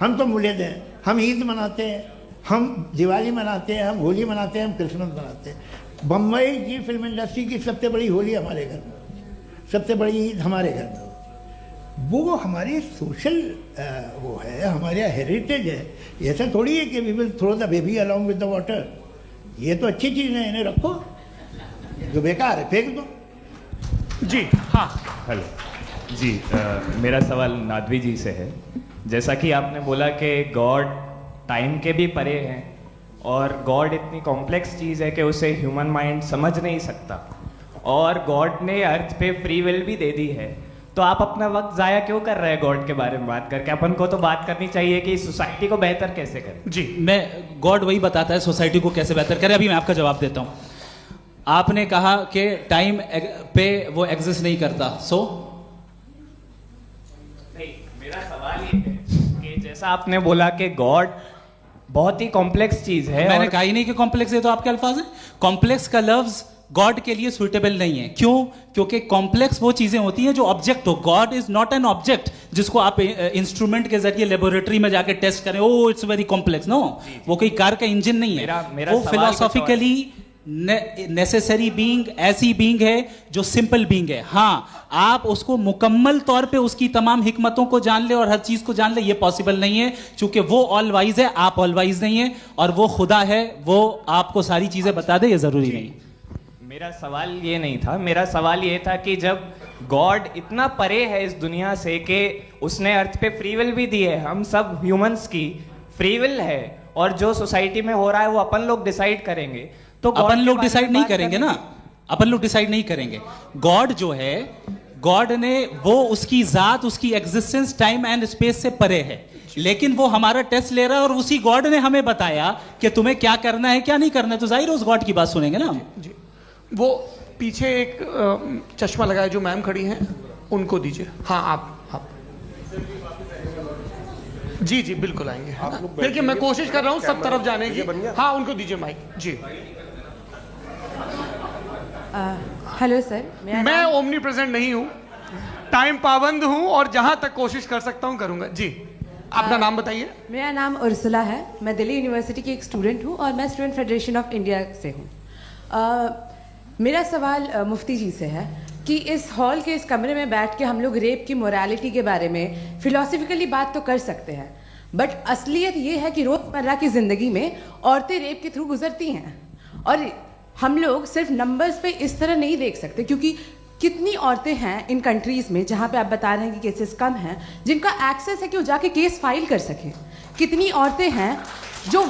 हम तो मुल्द हैं, हम ईद मनाते हैं, हम दिवाली मनाते हैं, हम होली मनाते हैं, हम क्रिसमस मनाते हैं। बम्बई की फिल्म इंडस्ट्री की सबसे बड़ी होली हमारे घर में, सबसे बड़ी ईद हमारे घर में। वो हमारे सोशल वो है, हमारे हेरिटेज है। ऐसा थोड़ी है कि we will throw the baby along with the water. ये तो अच्छी चीज़ है, इन्हें रखो, जो बेकार है फेंक दो। जी हाँ हेलो जी, मेरा सवाल नादवी जी से है। जैसा कि आपने बोला कि गॉड टाइम के भी परे हैं, और गॉड इतनी कॉम्प्लेक्स चीज़ है कि उसे ह्यूमन माइंड समझ नहीं सकता, और गॉड ने अर्थ पे फ्री विल भी दे दी है। तो आप अपना वक्त ज़ाया क्यों कर रहे हैं गॉड के बारे में बात करके? अपन को तो बात करनी चाहिए कि सोसाइटी को बेहतर कैसे करें। जी, मैं गॉड वही बताता है सोसाइटी को कैसे बेहतर करें। अभी मैं आपका जवाब देता हूँ। आपने कहा कि टाइम पे वो एग्जिस्ट नहीं करता, सो मेरा सवाल ये है कि जैसा आपने बोला कि गॉड बहुत ही कॉम्प्लेक्स चीज है। मैंने और कहा ही नहीं कि कॉम्प्लेक्स, है तो आपके अल्फाज हैं। कॉम्प्लेक्स का लफ्ज गॉड के लिए सुइटेबल नहीं है। क्यों? क्योंकि कॉम्प्लेक्स वो चीजें होती हैं जो ऑब्जेक्ट हो। God is not an object जिसको आप इंस्ट्रूमेंट के जरिए लेबोरेटरी में जाके टेस्ट करें, oh it's very complex. No, वो कोई कार का इंजन नहीं है। मेरा वो सवाल फिलोसॉफिकली नेसेसरी बीइंग ऐसी बीइंग है जो सिंपल बीइंग है। हाँ, आप उसको मुकम्मल तौर पे उसकी तमाम हिकमतों को जान ले और हर चीज को जान ले, ये पॉसिबल नहीं है, क्योंकि वो ऑल वाइज है, आप ऑल वाइज नहीं है, और वो खुदा है, वो आपको सारी चीजें बता दे, ये जरूरी नहीं। मेरा सवाल ये नहीं था, मेरा सवाल ये था कि जब गॉड इतना परे है इस दुनिया से कि उसने अर्थ पे फ्री विल भी दी है, हम सब ह्यूमंस की फ्री विल है, और जो सोसाइटी में हो रहा है वो अपन लोग डिसाइड करेंगे, तो अपन लोग डिसाइड नहीं करेंगे ना, अपन लोग डिसाइड नहीं करेंगे। गॉड जो है, गॉड ने वो उसकी जात, उसकी एग्जिस्टेंस टाइम एंड स्पेस से परे है, लेकिन वो हमारा टेस्ट ले रहा है और उसी गॉड ने हमें बताया कि तुम्हें क्या करना है क्या नहीं करना है, तो जाहिर है उस गॉड की बात सुनेंगे ना हम। जी, वो पीछे एक चश्मा लगाए जो मैम खड़ी हैं, उनको दीजिए। हाँ, आप जी जी बिल्कुल आएंगे। देखिए मैं कोशिश कर रहा हूँ सब तरफ जाने की। हाँ, उनको दीजिए माइक। जी, हेलो सर, मैं ओमनी प्रेजेंट नहीं हूँ, टाइम पाबंद हूँ और जहां तक कोशिश कर सकता हूँ करूंगा। जी, अपना नाम बताइए। मेरा नाम उर्सुला है, मैं दिल्ली यूनिवर्सिटी की एक स्टूडेंट हूँ और मैं स्टूडेंट फेडरेशन ऑफ इंडिया से हूँ। मेरा सवाल मुफ्ती जी से है कि इस हॉल के इस कमरे में बैठ के हम लोग रेप की मोरालिटी के बारे में फिलोसफिकली बात तो कर सकते हैं, बट असलियत ये है कि रोज़मर्रा की ज़िंदगी में औरतें रेप के थ्रू गुजरती हैं, और हम लोग सिर्फ नंबर्स पे इस तरह नहीं देख सकते, क्योंकि कितनी औरतें हैं इन कंट्रीज़ में जहाँ पे आप बता रहे हैं कि केसेस कम हैं, जिनका एक्सेस है कि वो जाके केस फाइल कर सकें। कितनी औरतें हैं जो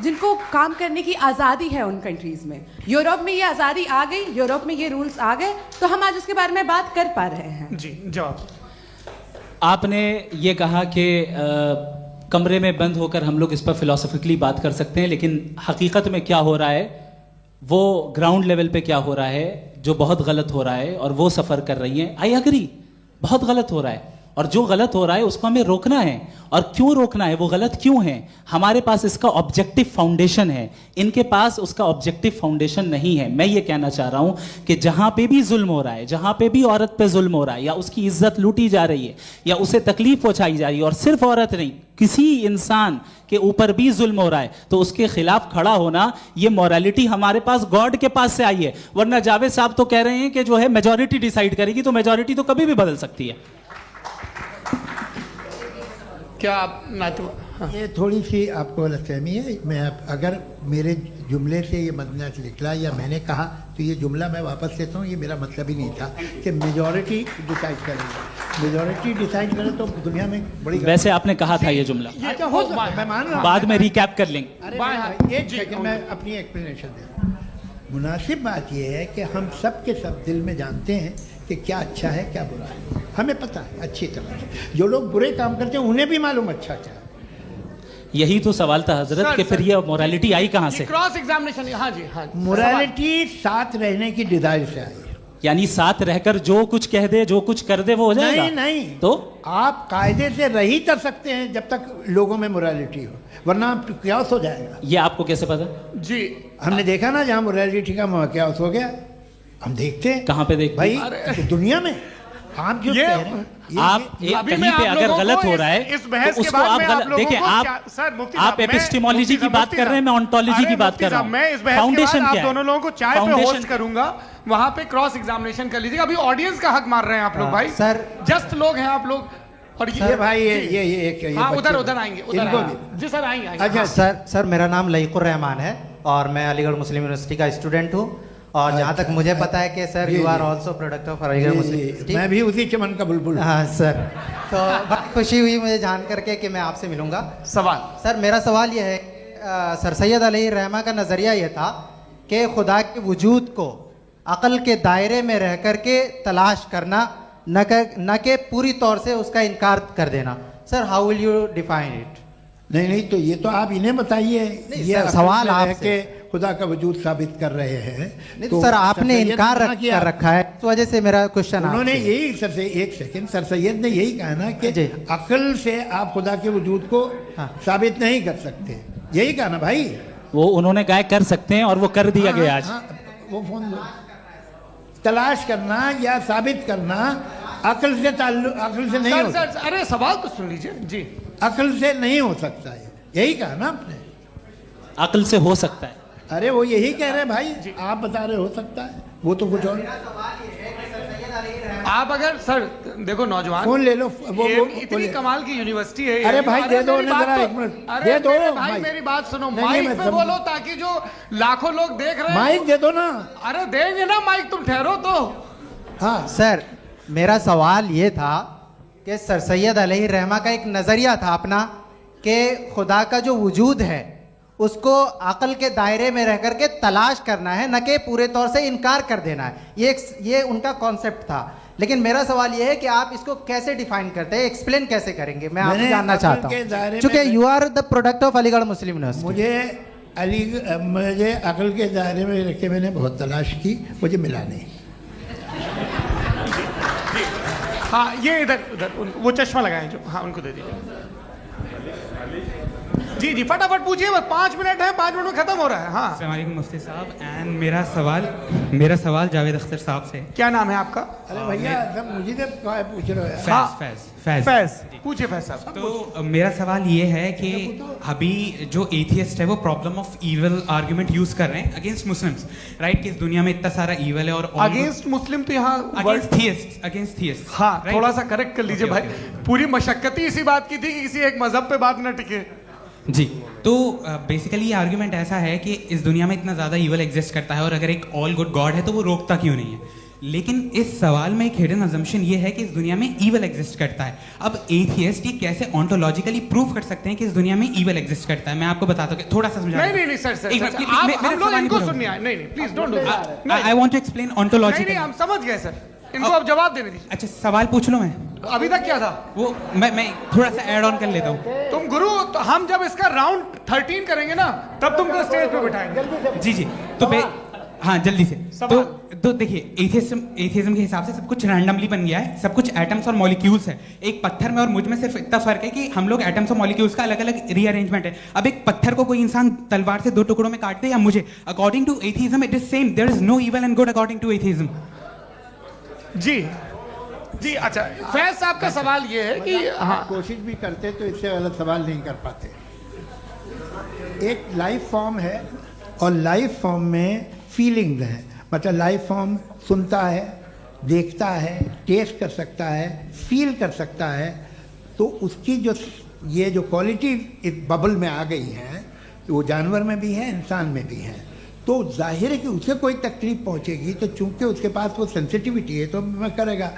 जिनको काम करने की आज़ादी है उन कंट्रीज़ में। यूरोप में ये आज़ादी आ गई, यूरोप में ये रूल्स आ गए, तो हम आज उसके बारे में बात कर पा रहे हैं। जी, जवाब। आपने ये कहा कि कमरे में बंद होकर हम लोग इस पर फिलोसफिकली बात कर सकते हैं, लेकिन हकीकत में क्या हो रहा है, वो ग्राउंड लेवल पे क्या हो रहा है जो बहुत गलत हो रहा है, और वो सफ़र कर रही हैं। आई एग्री, बहुत गलत हो रहा है, और जो गलत हो रहा है उसको हमें रोकना है। और क्यों रोकना है, वो गलत क्यों है, हमारे पास इसका ऑब्जेक्टिव फाउंडेशन है, इनके पास उसका ऑब्जेक्टिव फाउंडेशन नहीं है। मैं ये कहना चाह रहा हूं कि जहां पे भी जुल्म हो रहा है, जहां पे भी औरत पे जुल्म हो रहा है, या उसकी इज्जत लूटी जा रही है, या उसे तकलीफ पहुंचाई जा रही है, और सिर्फ औरत नहीं, किसी इंसान के ऊपर भी जुल्म हो रहा है, तो उसके खिलाफ खड़ा होना, ये मॉरलिटी हमारे पास गॉड के पास से आई है। वरना जावेद साहब तो कह रहे हैं कि जो है मेजॉरिटी डिसाइड करेगी, तो मेजॉरिटी तो कभी भी बदल सकती है। क्या आप ये थोड़ी सी आपको गलतफहमी है। मैं अगर मेरे जुमले से ये मदनत निकला या मैंने कहा, तो ये जुमला मैं वापस लेता हूँ। ये मेरा मतलब ही नहीं था कि मेजॉरिटी डिसाइड करेंगे। मेजॉरिटी डिसाइड करे तो दुनिया में बड़ी, वैसे आपने कहा था ये जुमला, अच्छा हो सकता है, मैं मान रहा हूँ, बाद में रिकैप कर लेंगे। अरे एक सेकंड, मैं अपनी एक्सप्लेनेशन देता हूँ। मुनासिब बात यह है कि हम सब के सब दिल में जानते हैं कि क्या अच्छा है क्या बुरा है, हमें पता है अच्छी तरह से। जो लोग बुरे काम करते हैं उन्हें भी मालूम अच्छा क्या है। यही तो सवाल था हजरत कि फिर ये मोरालिटी आई कहाँ से? Cross examination. हाँ जी, हाँ, मोरालिटी साथ रहने की डिजायर से आई, यानी साथ रहकर जो कुछ कह दे, जो कुछ कर दे, वो हो जाएगा। नहीं नहीं, तो आप कायदे से रही कर सकते हैं जब तक लोगों में मोरालिटी हो, वरना क्यास हो जाएगा। ये आपको कैसे पता? जी, हमने देखा ना, जहाँ मोरालिटी का क्यास हो गया, हम देखते हैं। कहाँ पे देखते भाई? दुनिया में। आप जो कह रहे हैं, आप कहीं पे अगर गलत हो रहा है तो उसको आप गलत देखिए। आप एपिस्टेमोलॉजी की बात कर रहे हैं, मैं ऑन्टोलॉजी की बात कर रहा हूं। मैं इस बहस के बाद आप दोनों लोगों को चाय पे होस्ट करूंगा, वहां पे क्रॉस एग्जामिनेशन कर लीजिएगा। अभी ऑडियंस का हक मार रहे हैं आप लोग। भाई सर, जस्ट लोग हैं आप लोग। और ये भाई ये हाँ, उधर आएंगे, जी सर आएंगे। अच्छा सर, मेरा नाम लईकुर रहमान है और मैं अलीगढ़ मुस्लिम यूनिवर्सिटी का स्टूडेंट हूँ, और जहाँ तक मुझे पता है कि sir you are also product of Aligarh Muslim University. मैं भी उसी चमन का बुलबुल। हाँ सर, तो बहुत खुशी हुई मुझे जान करके कि मैं आपसे मिलूंगा। सवाल सर, मेरा सवाल यह है, सर सैयद अली रहमा का नज़रिया यह था कि खुदा के वजूद को अक़ल के दायरे में रह कर के तलाश करना, न कि पूरी तौर से उसका इनकार कर देना। Sir, how will you define it? नहीं, तो ये तो आप इन्हें बताइए। ये सवाल आपसे खुदा का वजूद साबित कर रहे हैं। नहीं तो सर आपने इनकार कर रखा है, इस वजह से मेरा क्वेश्चन उन्होंने यही सर से एक सेकंड, सर सैयद ने यही कहा ना कि अक्ल से आप खुदा के वजूद को साबित नहीं कर सकते, यही कहा ना भाई। वो उन्होंने कहा कर सकते हैं और वो कर दिया गया आज। वो फोन तलाश करना या साबित करना अक्ल से अक्ल से नहीं हो सकता। अरे सवाल तो सुन लीजिए जी। अक्ल से नहीं हो सकता है, यही कहा ना आपने। अक्ल से हो सकता है। अरे वो यही कह रहे हैं भाई, आप बता रहे हो सकता है, वो तो कुछ और। आप अगर सर देखो नौजवान फोन ले लो, वो इतनी कमाल की यूनिवर्सिटी है। अरे भाई दे दो जरा, एक मिनट दे दो भाई, मेरी बात सुनो, माइक पे बोलो ताकि जो लाखों लोग देख रहे हैं। माइक दे दो ना। अरे देंगे ना माइक, तुम ठहरो तो। हाँ सर, मेरा सवाल ये था कि सर सैयद अलैहि रहमा का एक नजरिया था अपना कि खुदा का जो वजूद है उसको अकल के दायरे में रह करके तलाश करना है, न कि पूरे तौर से इनकार कर देना है। ये उनका कॉन्सेप्ट था। लेकिन मेरा सवाल ये है कि आप इसको कैसे डिफाइन करते हैं, एक्सप्लेन कैसे करेंगे, मैं आपसे जानना चाहता हूँ, क्योंकि you are the product of Aligarh Muslim University. मुझे अकल के दायरे में रख के मैंने बहुत तलाश की, मुझे मिला नहीं। हाँ ये इधर वो चश्मा लगाए जो, हाँ उनको दे दीजिए। जी जी फटाफट पूछिए, बस 5 मिनट है, 5 मिनट में खत्म हो रहा है। हाँ अस्सलाम वालेकुम मुफ्ती साहब। एंड मेरा सवाल जावेद अख्तर साहब से। क्या नाम है आपका? अरे भैया सब मुझे पूछ रहे हो। फैज पूछिए फैज साहब। तो मेरा सवाल ये है कि अभी जो एथियस्ट है वो problem of evil argument use कर रहे हैं अगेंस्ट मुस्लिम्स, राइट? कि इस दुनिया में इतना सारा ईविल है और अगेंस्ट मुस्लिम तो यहाँ अगेंस्ट थियस्ट। हाँ थोड़ा सा करेक्ट कर लीजिए भाई, पूरी मशक्कत ही इसी बात की थी कि किसी एक मजहब पे बात ना टिके। जी तो बेसिकली ये आर्गुमेंट ऐसा है कि इस दुनिया में इतना ज़्यादा ईवल एग्जिस्ट करता है और अगर एक ऑल गुड गॉड है तो वो रोकता क्यों नहीं है? लेकिन इस सवाल में एक हिडन अजम्पशन ये है कि इस दुनिया में ईवल एग्जिस्ट करता है। अब एथियस्ट ये कैसे ऑन्टोलॉजिकली प्रूव कर सकते हैं कि इस दुनिया में ईवल एग्जिस्ट करता है? मैं आपको बताता हूँ, थोड़ा सा समझा। नहीं सर हम लोग इनको सुनिए। नहीं please don't do that. I want to explain ontologically. नहीं हम समझ गए सर, इनको अब जवाब देने दीजिए। अच्छा सवाल पूछ लो। मैं अभी तक क्या था वो मैं थोड़ा सा ऐड ऑन कर लेता हूँ। तुम गुरु, तो हम जब इसका राउंड 13 करेंगे ना तब तुमको स्टेज पे बिठाएंगे। जी तो हाँ जल्दी से। तो देखिए एथियज्म के हिसाब से सब कुछ रैंडमली बन गया है, सब कुछ एटम्स और मॉलिक्यूल्स है। एक पत्थर में और मुझ में सिर्फ इतना फर्क है कि हम लोग एटम्स और मॉलिक्यूल्स का अलग अलग रीअरेंजमेंट है। अब एक पत्थर को कोई इंसान तलवार से 2 टुकड़ों में काट दे या मुझे, according to atheism it is same. There is no evil and good according to atheism. जी अच्छा फैज साहब का सवाल ये है कि हाँ कोशिश भी करते तो इससे गलत सवाल नहीं कर पाते। एक लाइफ फॉर्म है और लाइफ फॉर्म में फीलिंग्स हैं, मतलब लाइफ फॉर्म सुनता है, देखता है, टेस्ट कर सकता है, फील कर सकता है। तो उसकी जो ये जो क्वालिटी इस बबल में आ गई है तो वो जानवर में भी है, इंसान में भी है। तो जाहिर है कि उसे कोई तकलीफ पहुंचेगी, तो चूंकि उसके पास वो सेंसिटिविटी है तो मैं करेगा।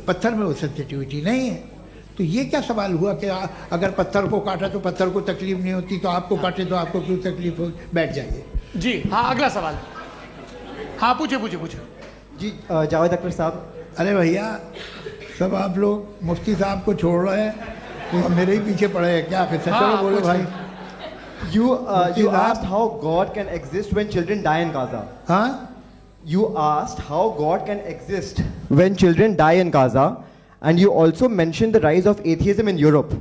पत्थर में वो सेंसिटिविटी नहीं है। तो ये क्या सवाल हुआ कि अगर पत्थर को काटा तो पत्थर को तकलीफ नहीं होती, तो आपको काटे तो आपको क्यों तकलीफ हो? बैठ जाइए। जी हाँ अगला सवाल। हाँ पूछे जी जावेद अख्तर साहब। अरे भैया सब आप लोग मुफ्ती साहब को छोड़ रहे हैं तो मेरे ही पीछे पड़े हैं क्या? फिर चलो बोलो भाई। You asked how God can exist when children die in Gaza. Huh? You asked how God can exist when children die in Gaza, and you also mentioned the rise of atheism in Europe.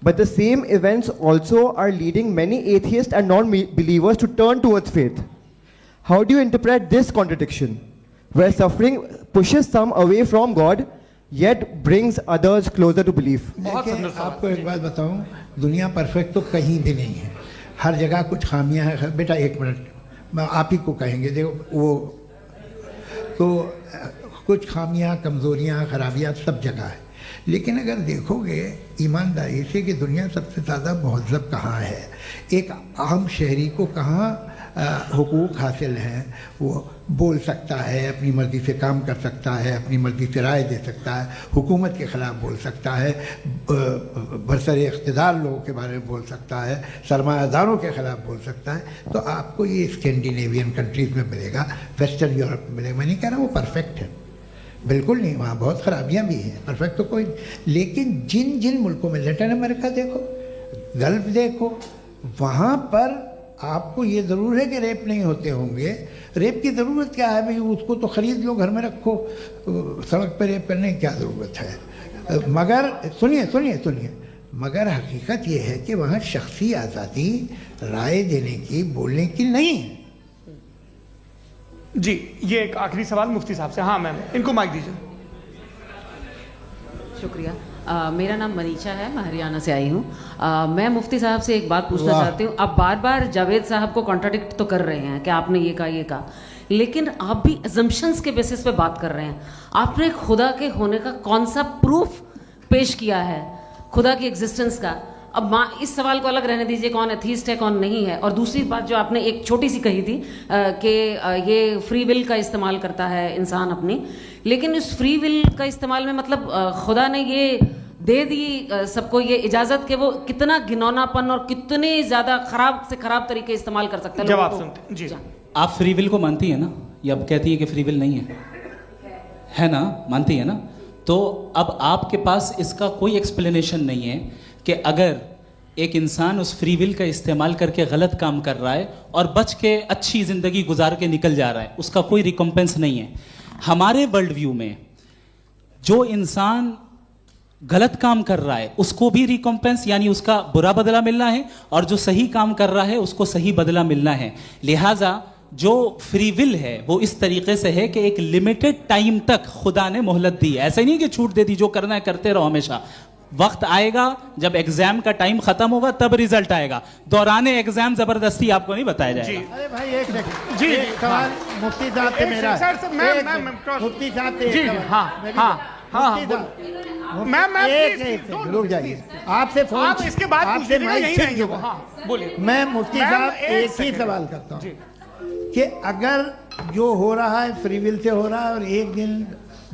But the same events also are leading many atheists and non-believers to turn towards faith. How do you interpret this contradiction, where suffering pushes some away from God, yet brings others closer to belief? आपको एक बात बताऊं, दुनिया परफेक्ट तो कहीं भी नहीं है, हर जगह कुछ खामियां हैं। बेटा एक मिनट, मैं आप ही को कहेंगे, देखो वो तो कुछ खामियां, कमज़ोरियां, खराबियां सब जगह है। लेकिन अगर देखोगे ईमानदारी से कि दुनिया सबसे ज़्यादा महज़ब कहाँ है, एक आम शहरी को कहाँ हुकूक हासिल हैं, वो बोल सकता है, अपनी मर्ज़ी से काम कर सकता है, अपनी मर्ज़ी से राय दे सकता है, हुकूमत के ख़िलाफ़ बोल सकता है, बरसरे इक़्तिदार लोगों के बारे में बोल सकता है, सरमायादारों के ख़िलाफ़ बोल सकता है। तो आपको ये स्कैंडिनेवियन कंट्रीज़ में मिलेगा, वेस्टर्न यूरोप में मिलेगा। मैं नहीं कह रहा वो परफेक्ट है, बिल्कुल नहीं, वहाँ बहुत ख़राबियाँ भी हैं, परफेक्ट तो कोई। लेकिन जिन जिन मुल्कों में, लैटिन अमेरिका देखो, गल्फ़ देखो, वहाँ पर आपको ये ज़रूर है कि रेप नहीं होते होंगे। रेप की ज़रूरत क्या है भाई? उसको तो ख़रीद लो, घर में रखो, सड़क पर रेप करने की क्या ज़रूरत है? मगर सुनिए, मगर हकीकत ये है कि वहाँ शख्सी आज़ादी राय देने की, बोलने की नहीं है। जी, ये एक आखिरी सवाल मुफ्ती साहब से। हाँ मैम, इनको माइक दीजिए। शुक्रिया। मेरा नाम मनीषा है, मैं हरियाणा से आई हूँ। मैं मुफ्ती साहब से एक बात पूछना चाहती हूँ। आप बार बार जावेद साहब को कॉन्ट्राडिक्ट तो कर रहे हैं कि आपने ये कहा, लेकिन आप भी अजम्पशंस के बेसिस पे बात कर रहे हैं। आपने खुदा के होने का कौन सा प्रूफ पेश किया है, खुदा की एग्जिस्टेंस का? अब इस सवाल को अलग रहने दीजिए, कौन एथीस्ट है कौन नहीं है। और दूसरी बात जो आपने एक छोटी सी कही थी कि ये फ्री विल का इस्तेमाल करता है इंसान अपनी, लेकिन इस फ्री विल का इस्तेमाल में मतलब खुदा ने ये दे दी सबको ये इजाज़त कि वो कितना घिनौनापन और कितने ज़्यादा ख़राब से ख़राब तरीके इस्तेमाल कर सकता है। जवाब सुनते जी। आप फ्री विल को मानती है ना, या अब कहती है कि फ्री विल नहीं है ना? मानती है ना? तो अब आपके पास इसका कोई एक्सप्लेनेशन नहीं है कि अगर एक इंसान उस फ्री विल का इस्तेमाल करके गलत काम कर रहा है और बच के अच्छी ज़िंदगी गुजार के निकल जा रहा है, उसका कोई रिकम्पेंस नहीं है। हमारे वर्ल्ड व्यू में जो इंसान गलत काम कर रहा है उसको भी रिकम्पेंस यानी उसका बुरा बदला मिलना है, और जो सही काम कर रहा है उसको सही बदला मिलना है। लिहाजा जो फ्री विल है वो इस तरीके से है कि एक लिमिटेड टाइम तक खुदा ने मोहलत दी है। ऐसा नहीं कि छूट दे दी, जो करना है करते रहो हमेशा। वक्त आएगा जब एग्जाम का टाइम खत्म होगा तब रिजल्ट आएगा। दौराने एग्जाम जबरदस्ती आपको नहीं बताया जाएगा। अरे भाई एक सेकंड, जी एक सवाल मुफ्ती साहब से मेरा। मुफ्ती साहब से जी, हाँ, रुक जाइए। आपसे फोन, आप इसके बाद आपसे यही रहेंगे वो। हाँ, बोलिए। मैं मुफ्ती साहब एक ही सवाल करता हूँ कि अगर जो हो रहा है फ्री विल से हो रहा है और एक दिन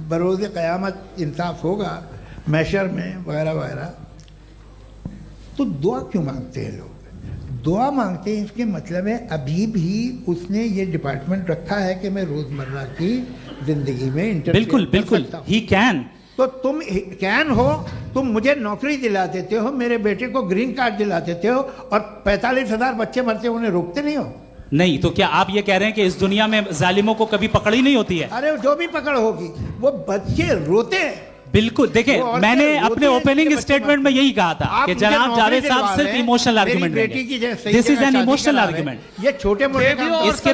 बरोज़ क़यामत इंसाफ होगा मैशर में वगैरह वगैरह, तो दुआ क्यों मांगते हैं लोग? दुआ मांगते हैं इसके मतलब है अभी भी उसने ये डिपार्टमेंट रखा है कि मैं रोज़मर्रा की ज़िंदगी में बिल्कुल ही कैन। तो तुम कैन हो, तुम मुझे नौकरी दिला देते हो, मेरे बेटे को ग्रीन कार्ड दिला देते हो, और 45,000 बच्चे मरते हो, उन्हें रोकते नहीं हो। नहीं तो क्या आप ये कह रहे हैं कि इस दुनिया में जालिमों को कभी पकड़ ही नहीं होती है? अरे जो भी पकड़ होगी, वो बच्चे रोते हैं। बिल्कुल, देखिए मैंने अपने ओपनिंग स्टेटमेंट में यही कहा था कि जनाब जावेद साहब सिर्फ इमोशनल आर्गुमेंट देंगे। This is an emotional argument. ये छोटे मोटे इसके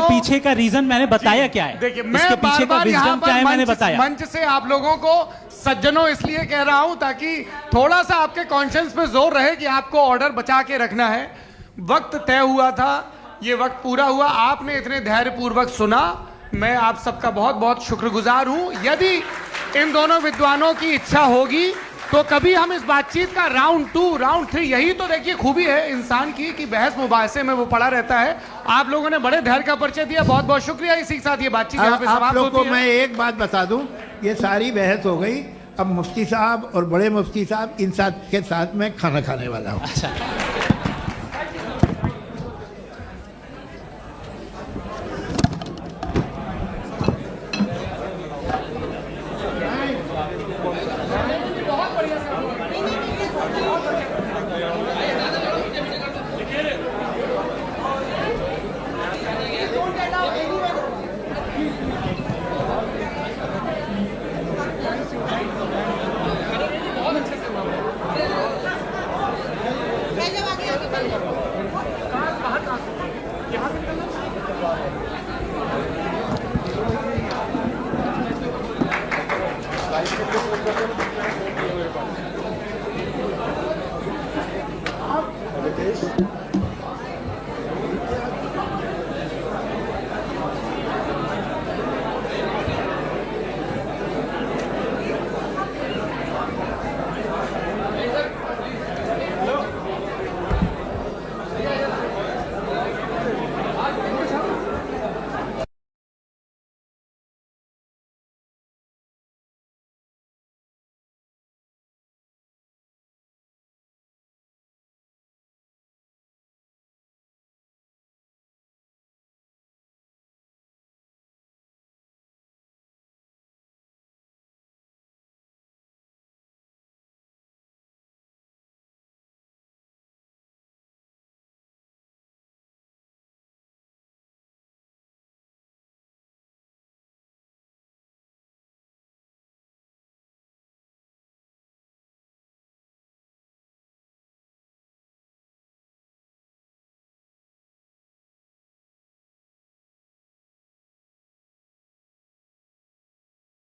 पीछे का रीजन मैंने बताया क्या है, इसके पीछे का विजडम क्या है मैंने बताया। मंच से आप लोगों को सज्जनों इसलिए कह रहा हूं ताकि थोड़ा सा आपके कॉन्शियंस पे जोर रहे कि आपको ऑर्डर बचा के रखना है। वक्त तय हुआ था, ये वक्त पूरा हुआ, आपने इतने धैर्यपूर्वक सुना, मैं आप सबका बहुत बहुत शुक्रगुजार हूं। यदि इन दोनों विद्वानों की इच्छा होगी तो कभी हम इस बातचीत का राउंड 2, राउंड 3, यही तो देखिए खूबी है इंसान की कि बहस मुबाहसे में वो पड़ा रहता है। आप लोगों ने बड़े धैर्य का परिचय दिया, बहुत बहुत शुक्रिया। इसी के साथ ये बातचीत यहाँ पे समाप्त होती है। आप लोग को मैं एक बात बता दूं, ये सारी बहस हो गई, अब मुफ्ती साहब और बड़े मुफ्ती साहब इन साथ के साथ मैं खाना खाने वाला हूँ। अच्छा।